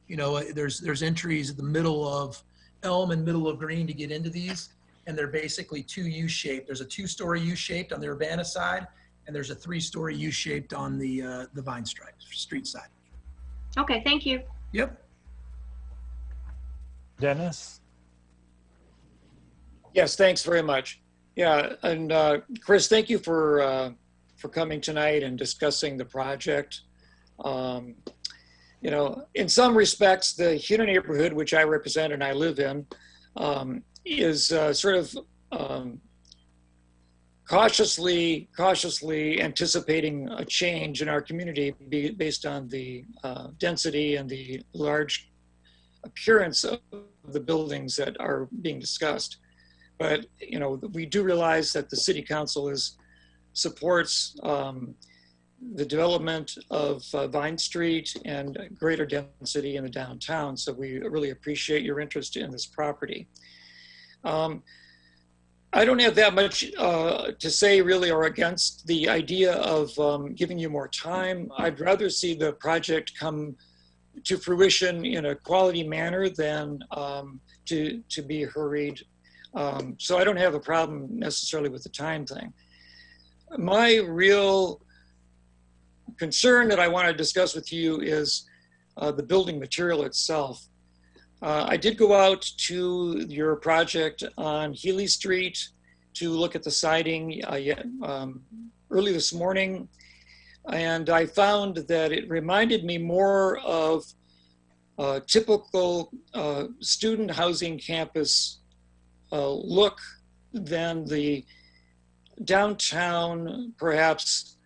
You know, there's entries at the middle of Elm and middle of Green to get into these, and they're basically 2 U-shaped. There's a 2-story U-shaped on the Urbana side, and there's a 3-story U-shaped on the Vine Street side. Okay, thank you. Yep. Dennis? Yes, thanks very much. Yeah, and Chris, thank you for coming tonight and discussing the project. You know, in some respects, the Huna neighborhood, which I represent and I live in, is sort of cautiously anticipating a change in our community based on the density and the large appearance of the buildings that are being discussed. But, you know, we do realize that the city council supports the development of Vine Street and greater density in the downtown. So we really appreciate your interest in this property. I don't have that much to say really or against the idea of giving you more time. I'd rather see the project come to fruition in a quality manner than to be hurried. So I don't have a problem necessarily with the time thing. My real concern that I want to discuss with you is the building material itself. I did go out to your project on Healy Street to look at the siding early this morning, and I found that it reminded me more of a typical student housing campus look than the downtown, perhaps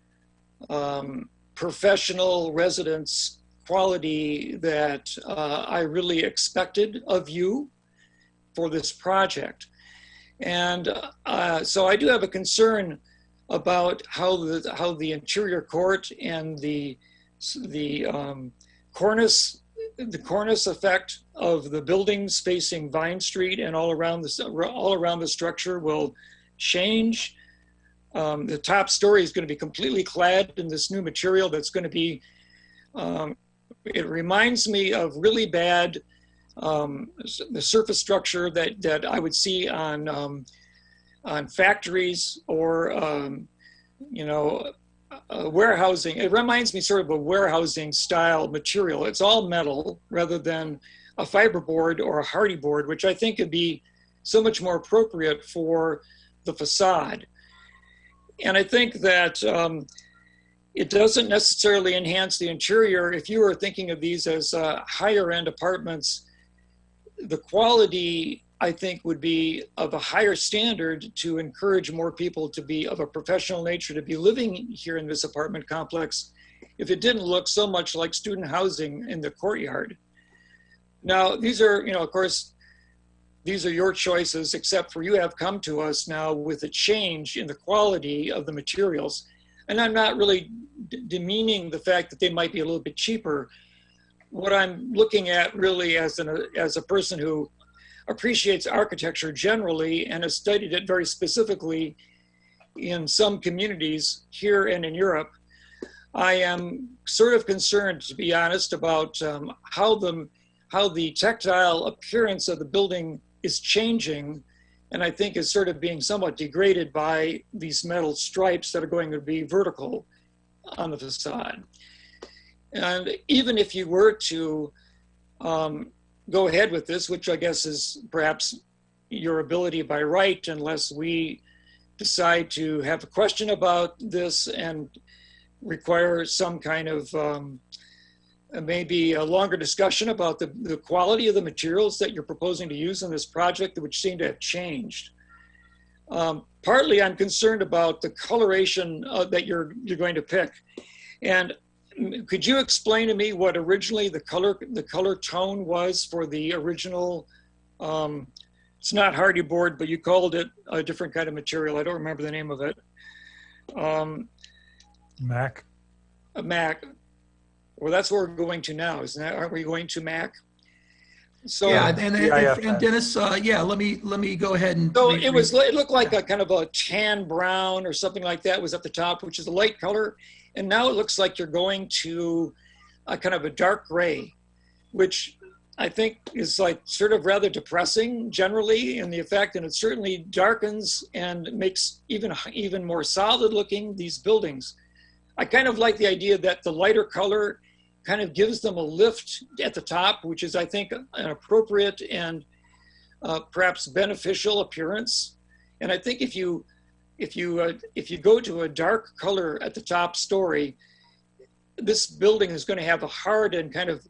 professional residence quality that I really expected of you for this project. And so I do have a concern about how the interior court and the cornice effect of the buildings facing Vine Street and all around the structure will change. The top story is going to be completely clad in this new material that's going to be, it reminds me of really bad, the surface structure that I would see on factories or, you know, warehousing. It reminds me sort of a warehousing style material. It's all metal rather than a fiberboard or a hardy board, which I think would be so much more appropriate for the facade. And I think that it doesn't necessarily enhance the interior. If you are thinking of these as higher end apartments, the quality, I think, would be of a higher standard to encourage more people to be of a professional nature to be living here in this apartment complex if it didn't look so much like student housing in the courtyard. Now, these are, you know, of course, these are your choices, except for you have come to us now with a change in the quality of the materials. And I'm not really demeaning the fact that they might be a little bit cheaper. What I'm looking at really as a person who appreciates architecture generally and has studied it very specifically in some communities here and in Europe, I am sort of concerned, to be honest, about how the tactile appearance of the building is changing, and I think is sort of being somewhat degraded by these metal stripes that are going to be vertical on the facade. And even if you were to go ahead with this, which I guess is perhaps your ability by right, unless we decide to have a question about this and require some kind of maybe a longer discussion about the quality of the materials that you're proposing to use in this project, which seem to have changed. Partly I'm concerned about the coloration that you're going to pick. And could you explain to me what originally the color tone was for the original, it's not hardy board, but you called it a different kind of material. I don't remember the name of it. MAC. A MAC. Well, that's where we're going to now, isn't that? Aren't we going to MAC? So yeah, and Dennis, yeah, let me go ahead and. So it looked like a kind of a tan brown or something like that was at the top, which is a light color. And now it looks like you're going to a kind of a dark gray, which I think is like sort of rather depressing generally in the effect, and it certainly darkens and makes even more solid looking these buildings. I kind of like the idea that the lighter color kind of gives them a lift at the top, which is, I think, an appropriate and perhaps beneficial appearance. And I think if you go to a dark color at the top story, this building is going to have a hard and kind of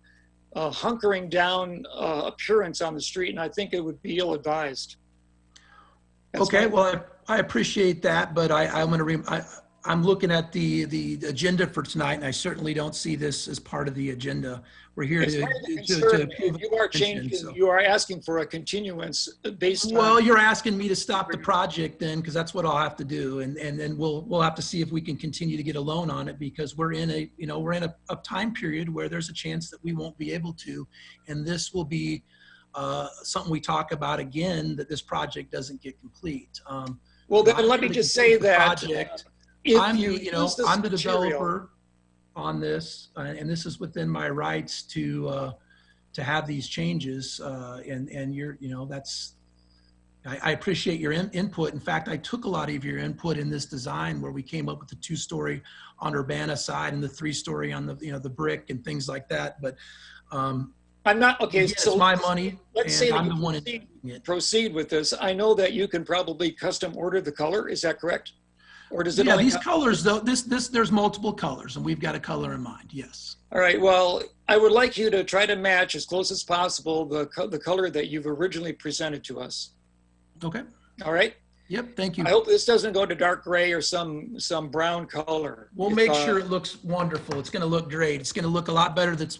hunkering down appearance on the street, and I think it would be ill-advised. Okay, well, I appreciate that, but I'm looking at the agenda for tonight, and I certainly don't see this as part of the agenda. We're here to you are asking for a continuance based on. Well, you're asking me to stop the project then, because that's what I'll have to do, and then we'll have to see if we can continue to get a loan on it, because we're in a time period where there's a chance that we won't be able to, and this will be something we talk about again, that this project doesn't get complete. Well, then let me just say that. I'm the developer on this, and this is within my rights to have these changes. And you're, I appreciate your input. In fact, I took a lot of your input in this design where we came up with the 2-story on Urbana side and the 3-story on the brick and things like that. But I'm not okay. Again, so it's my money. Let's say I'm the one proceed with this. I know that you can probably custom order the color. Is that correct? Or does it? Yeah, these colors though. There's multiple colors, and we've got a color in mind. Yes. All right. Well, I would like you to try to match as close as possible the color that you've originally presented to us. Okay. All right. Yep. Thank you. I hope this doesn't go to dark gray or some brown color. We'll make sure it looks wonderful. It's going to look great. It's going to look a lot better that's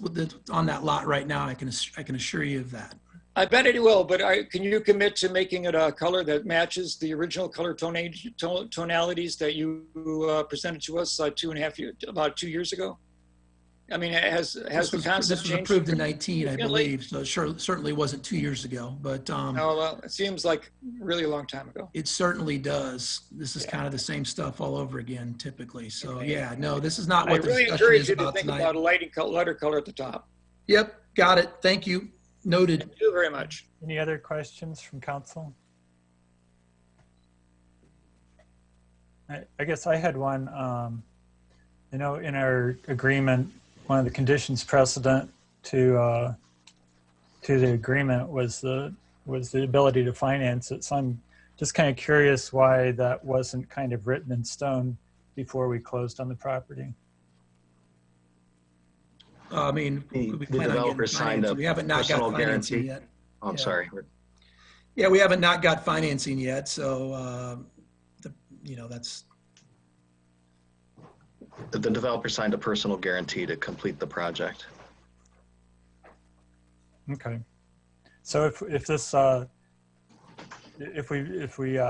on that lot right now. I can assure you of that. I bet it will, but can you commit to making it a color that matches the original color tonalities that you presented to us about 2 years ago? I mean, has the concept changed? This was approved in 19, I believe, so certainly wasn't 2 years ago. But no, well, it seems like really a long time ago. It certainly does. This is kind of the same stuff all over again, typically. So yeah, no, this is not what the discussion is about tonight. I really encourage you to think about a lighter color at the top. Yep, got it. Thank you. Noted. Thank you very much. Any other questions from council? I guess I had one. In our agreement, one of the conditions precedent to the agreement was the ability to finance it. So I'm just kind of curious why that wasn't kind of written in stone before we closed on the property. I mean, the developer signed up. We haven't not got financing yet. Oh, I'm sorry. Yeah, we haven't not got financing yet, so that's. The developer signed a personal guarantee to complete the project. Okay, so if this if we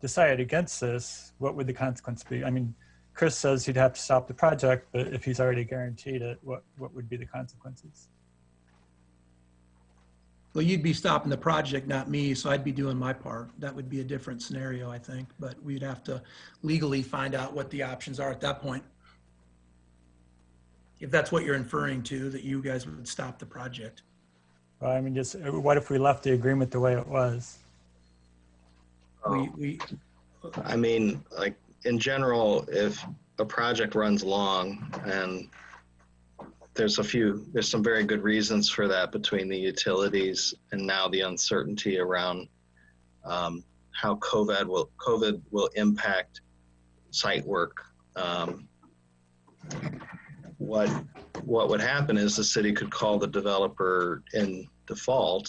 decide against this, what would the consequence be? I mean, Chris says he'd have to stop the project, but if he's already guaranteed it, what would be the consequences? Well, you'd be stopping the project, not me, so I'd be doing my part. That would be a different scenario, I think, but we'd have to legally find out what the options are at that point. If that's what you're inferring to, that you guys would stop the project. Well, I mean, just what if we left the agreement the way it was? I mean, like in general, if a project runs long and there's some very good reasons for that between the utilities and now the uncertainty around how COVID will impact site work. What would happen is the city could call the developer in default,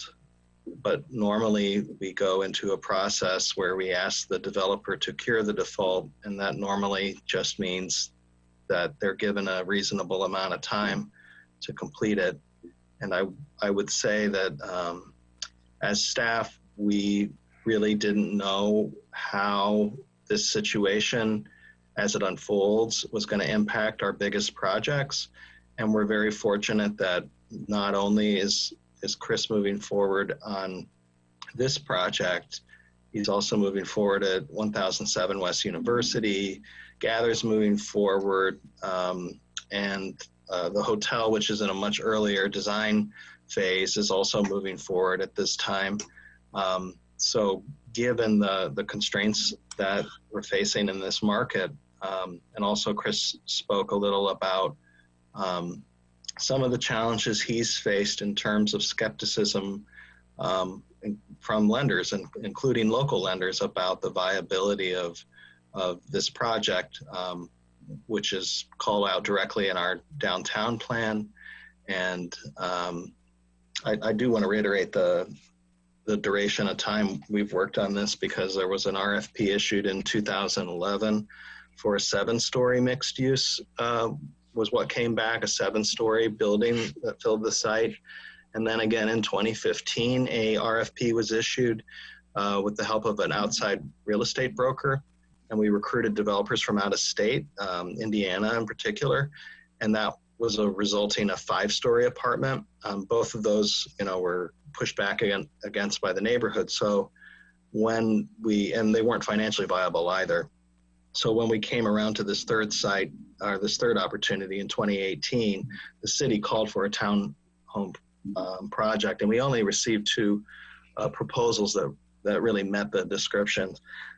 but normally we go into a process where we ask the developer to cure the default, and that normally just means that they're given a reasonable amount of time to complete it. And I would say that as staff, we really didn't know how this situation as it unfolds was going to impact our biggest projects. And we're very fortunate that not only is is Chris moving forward on this project. He's also moving forward at 1007 West University, Gather's moving forward, and the hotel, which is in a much earlier design phase, is also moving forward at this time. So given the constraints that we're facing in this market, and also Chris spoke a little about some of the challenges he's faced in terms of skepticism from lenders, and including local lenders, about the viability of this project, which is called out directly in our downtown plan. And I do want to reiterate the duration of time we've worked on this, because there was an RFP issued in 2011 for a 7-story mixed use, was what came back, a 7-story building that filled the site. And then again in 2015, a RFP was issued with the help of an outside real estate broker. And we recruited developers from out of state, Indiana in particular. And that was resulting a 5-story apartment. Both of those, were pushed back against by the neighborhood. So and they weren't financially viable either. So when we came around to this third site, or this third opportunity in 2018, the city called for a townhome project, and we only received 2 proposals that really met the description.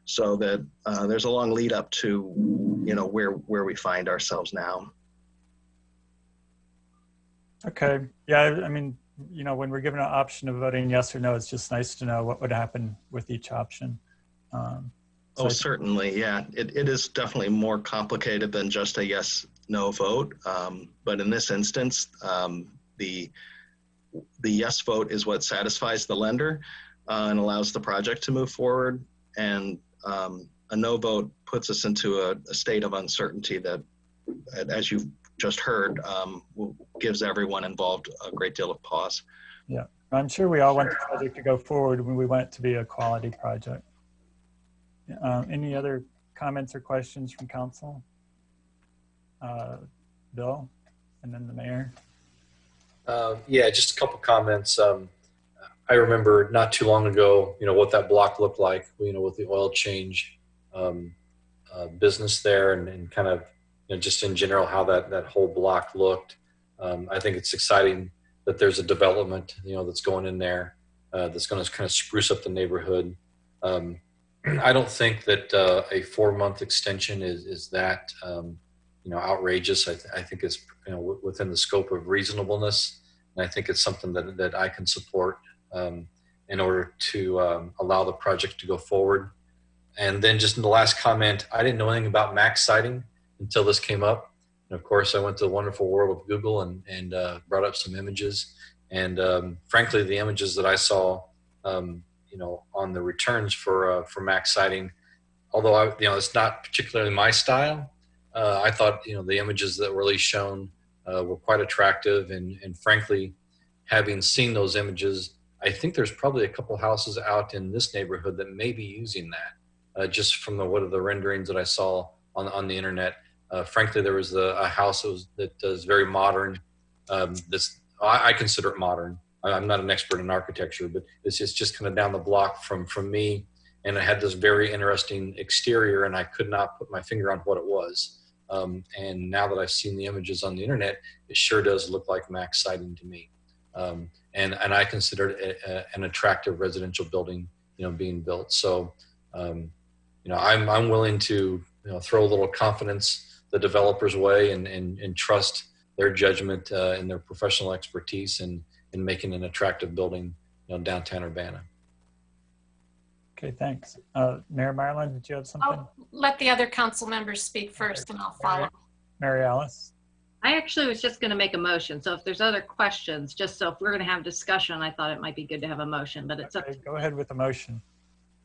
So that there's a long lead up to, where we find ourselves now. Okay. Yeah. I mean, when we're given an option of voting yes or no, it's just nice to know what would happen with each option. Certainly. Yeah. It is definitely more complicated than just a yes/no vote. But in this instance, the yes vote is what satisfies the lender and allows the project to move forward. And a no vote puts us into a state of uncertainty that, as you've just heard, gives everyone involved a great deal of pause. Yeah, I'm sure we all want the project to go forward when we want it to be a quality project. Any other comments or questions from council? Bill, and then the mayor. Yeah, just a couple comments. I remember not too long ago, what that block looked like, with the oil change business there, and kind of, just in general, how that whole block looked. I think it's exciting that there's a development, that's going in there, that's going to kind of spruce up the neighborhood. I don't think that a 4-month extension is that, outrageous. I think it's, within the scope of reasonableness. And I think it's something that I can support in order to allow the project to go forward. And then just in the last comment, I didn't know anything about max siting until this came up. And of course, I went to the wonderful world of Google and brought up some images. And frankly, the images that I saw, on the returns for max siting, although it's not particularly my style, I thought the images that were really shown were quite attractive. And frankly, having seen those images, I think there's probably a couple houses out in this neighborhood that may be using that, just from the renderings that I saw on the internet. Frankly, there was a house that is very modern. I consider it modern. I'm not an expert in architecture, but it's just kind of down the block from me. And it had this very interesting exterior, and I could not put my finger on what it was. And now that I've seen the images on the internet, it sure does look like max siting to me. And I consider it an attractive residential building, being built. So, I'm willing to, throw a little confidence the developer's way and trust their judgment and their professional expertise in making an attractive building, downtown Urbana. Okay, thanks. Mayor Marlin, did you have something? I'll let the other council members speak first, and I'll follow. Mary Alice? I actually was just going to make a motion. So if there's other questions, just so if we're going to have discussion, I thought it might be good to have a motion, but it's up to you. Go ahead with the motion.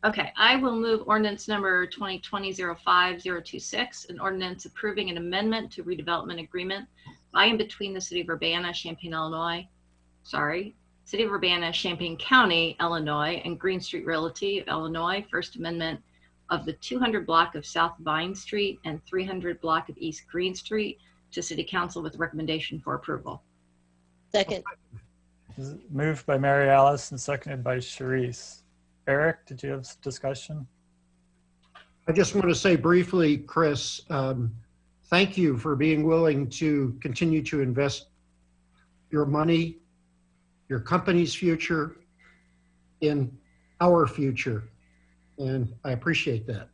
Okay, I will move ordinance number 2020-05026, an ordinance approving an amendment to redevelopment agreement by and between the City of Urbana, Champaign County, Illinois, and Green Street Realty of Illinois, First Amendment of the 200 block of South Vine Street and 300 block of East Green Street to City Council with recommendation for approval. Second. Moved by Mary Alice and seconded by Sharice. Eric, did you have some discussion? I just want to say briefly, Chris, thank you for being willing to continue to invest your money, your company's future in our future. And I appreciate that.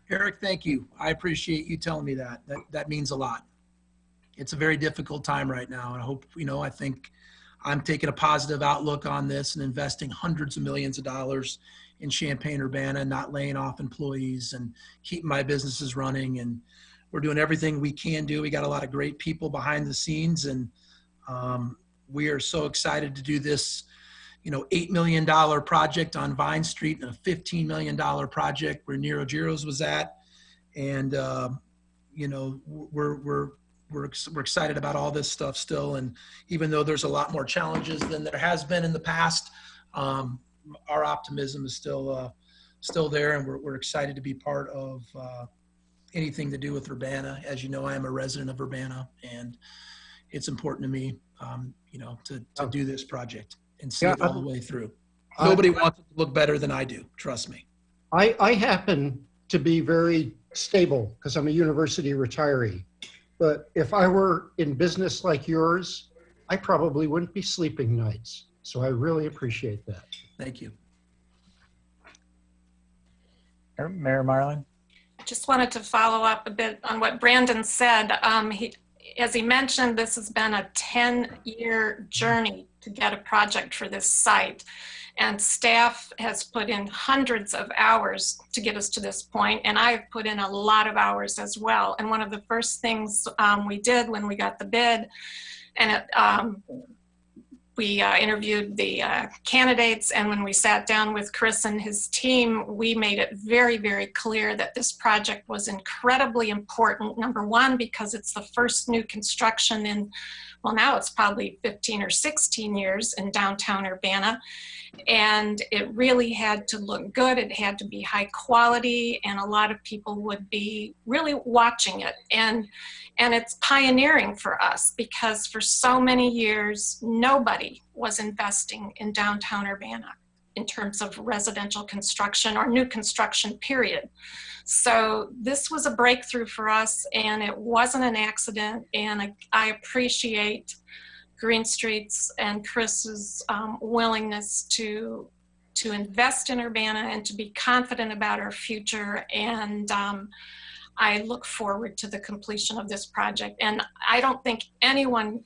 Eric, thank you. I appreciate you telling me that. That means a lot. It's a very difficult time right now. And I hope, I think I'm taking a positive outlook on this and investing hundreds of millions of dollars in Champaign-Urbana, not laying off employees and keeping my businesses running. And we're doing everything we can do. We got a lot of great people behind the scenes, and we are so excited to do this, $8 million project on Vine Street and a $15 million project where Nero Giros was at. And, we're excited about all this stuff still. And even though there's a lot more challenges than there has been in the past, our optimism is still there, and we're excited to be part of anything to do with Urbana. As you know, I am a resident of Urbana, and it's important to me, to do this project and see it all the way through. Nobody wants it to look better than I do. Trust me. I happen to be very stable because I'm a university retiree. But if I were in business like yours, I probably wouldn't be sleeping nights. So I really appreciate that. Thank you. Mayor Marlin? I just wanted to follow up a bit on what Brandon said. As he mentioned, this has been a 10-year journey to get a project for this site. And staff has put in hundreds of hours to get us to this point, and I've put in a lot of hours as well. And one of the first things we did when we got the bid, and we interviewed the candidates, and when we sat down with Chris and his team, we made it very, very clear that this project was incredibly important. Number one, because it's the first new construction in, well, now it's probably 15 or 16 years in downtown Urbana. And it really had to look good. It had to be high quality, and a lot of people would be really watching it. And it's pioneering for us, because for so many years, nobody was investing in downtown Urbana in terms of residential construction or new construction, period. So this was a breakthrough for us, and it wasn't an accident. And I appreciate Green Street's and Chris's willingness to invest in Urbana and to be confident about our future. And I look forward to the completion of this project. And I don't think anyone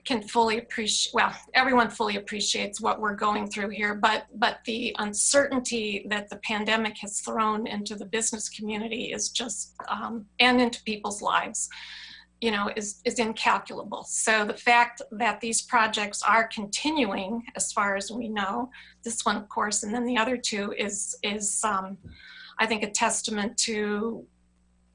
can fully appreciate, well, everyone fully appreciates what we're going through here, but the uncertainty that the pandemic has thrown into the business community is just, and into people's lives, is incalculable. So the fact that these projects are continuing, as far as we know, this one, of course, and then the other two is I think, a testament to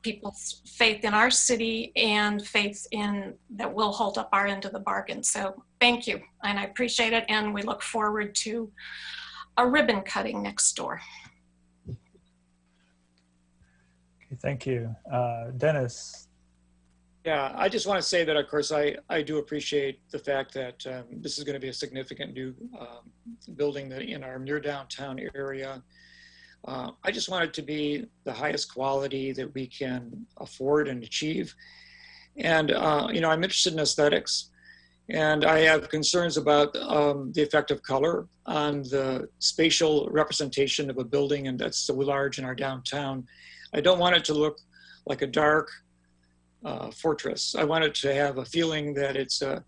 people's faith in our city and faith in that we'll hold up our end of the bargain. So thank you, and I appreciate it, and we look forward to a ribbon cutting next door. Okay, thank you. Dennis? Yeah, I just want to say that, of course, I do appreciate the fact that this is going to be a significant new building in our near downtown area. I just want it to be the highest quality that we can afford and achieve. And, I'm interested in aesthetics, and I have concerns about the effect of color on the spatial representation of a building, and that's so large in our downtown. I don't want it to look like a dark fortress. I want it to have a feeling that it's that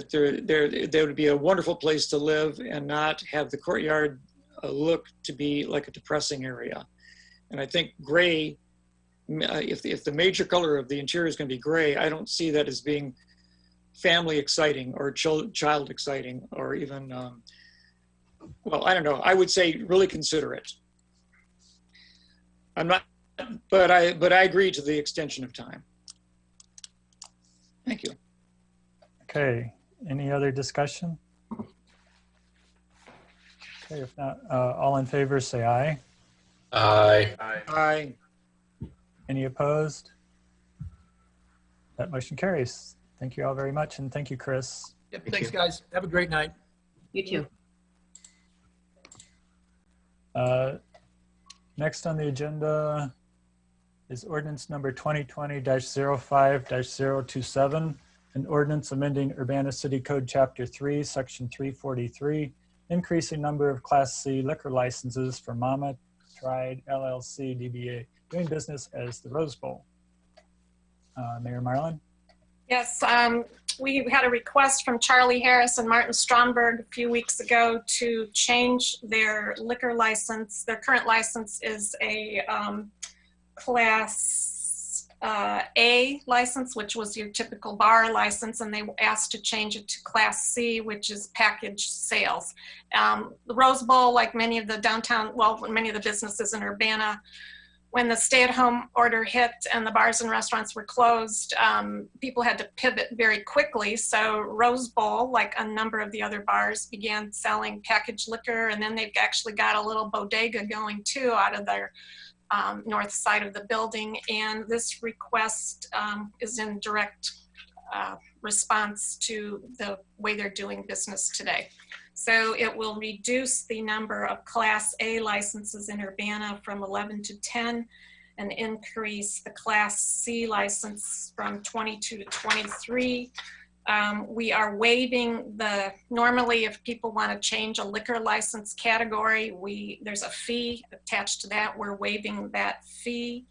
there would be a wonderful place to live, and not have the courtyard look to be like a depressing area. And I think gray, if the major color of the interior is going to be gray, I don't see that as being family exciting or child exciting, or even, well, I don't know. I would say really consider it. I'm not, but I agree to the extension of time. Thank you. Okay, any other discussion? Okay, if not, all in favor say aye. Aye. Aye. Any opposed? That motion carries. Thank you all very much, and thank you, Chris. Yep, thanks, guys. Have a great night. You too. Next on the agenda is ordinance number 2020-05-027, an ordinance amending Urbana City Code Chapter 3, Section 343, increasing number of Class C liquor licenses for Mama Tried LLC DBA, doing business as the Rose Bowl. Mayor Marlin? Yes, we had a request from Charlie Harris and Martin Stromberg a few weeks ago to change their liquor license. Their current license is a Class A license, which was your typical bar license, and they were asked to change it to Class C, which is package sales. The Rose Bowl, like many of the many of the businesses in Urbana, when the stay-at-home order hit and the bars and restaurants were closed, people had to pivot very quickly. So Rose Bowl, like a number of the other bars, began selling packaged liquor, and then they've actually got a little bodega going too out of their north side of the building. And this request is in direct response to the way they're doing business today. So it will reduce the number of Class A licenses in Urbana from 11 to 10 and increase the Class C license from 22 to 23. We are waiving normally if people want to change a liquor license category, there's a fee attached to that. We're waiving that fee.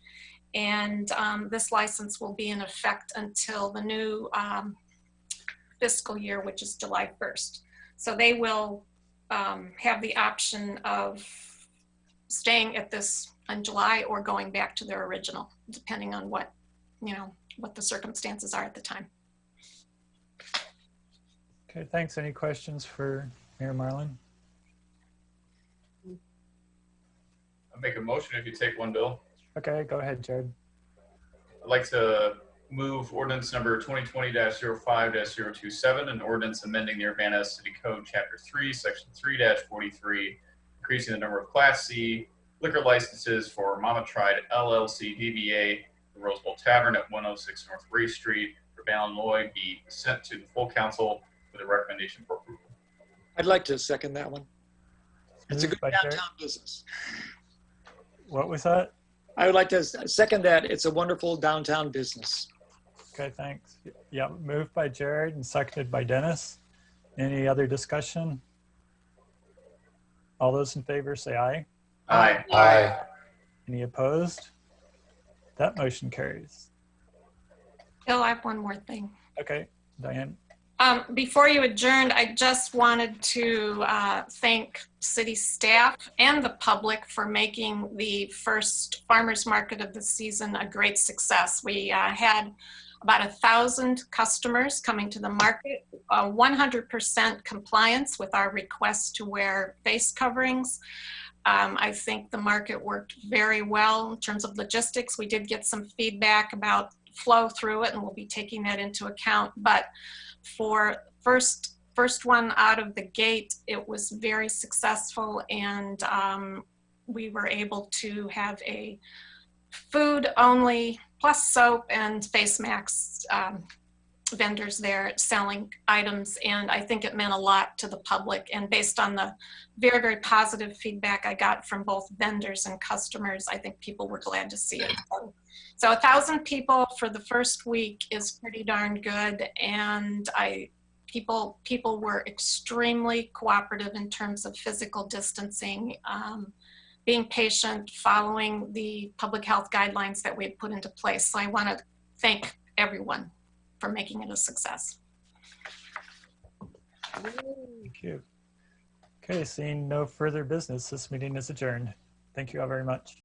And this license will be in effect until the new fiscal year, which is July 1st. So they will have the option of staying at this in July or going back to their original, depending on what the circumstances are at the time. Okay, thanks. Any questions for Mayor Marlin? I'll make a motion if you take one, Bill. Okay, go ahead, Jared. I'd like to move ordinance number 2020-05-027, an ordinance amending the Urbana City Code Chapter 3, Section 3-43, increasing the number of Class C liquor licenses for Mama Tried LLC DBA, the Rose Bowl Tavern at 106 North Ray Street, Urbana, Illinois, be sent to the full council with a recommendation for approval. I'd like to second that one. It's a good downtown business. What was that? I would like to second that. It's a wonderful downtown business. Okay, thanks. Yeah, moved by Jared and seconded by Dennis. Any other discussion? All those in favor say aye. Aye. Aye. Any opposed? That motion carries. Bill, I have one more thing. Okay, Diane. Before you adjourned, I just wanted to thank city staff and the public for making the first farmers market of the season a great success. We had about 1,000 customers coming to the market, 100% compliance with our request to wear face coverings. I think the market worked very well in terms of logistics. We did get some feedback about flow through it, and we'll be taking that into account. But for first one out of the gate, it was very successful, and we were able to have a food only plus soap and face masks vendors there selling items, and I think it meant a lot to the public. And based on the very, very positive feedback I got from both vendors and customers, I think people were glad to see it. So 1,000 people for the first week is pretty darn good, and people were extremely cooperative in terms of physical distancing, being patient, following the public health guidelines that we had put into place. So I want to thank everyone for making it a success. Thank you. Okay, seeing no further business, this meeting is adjourned. Thank you all very much.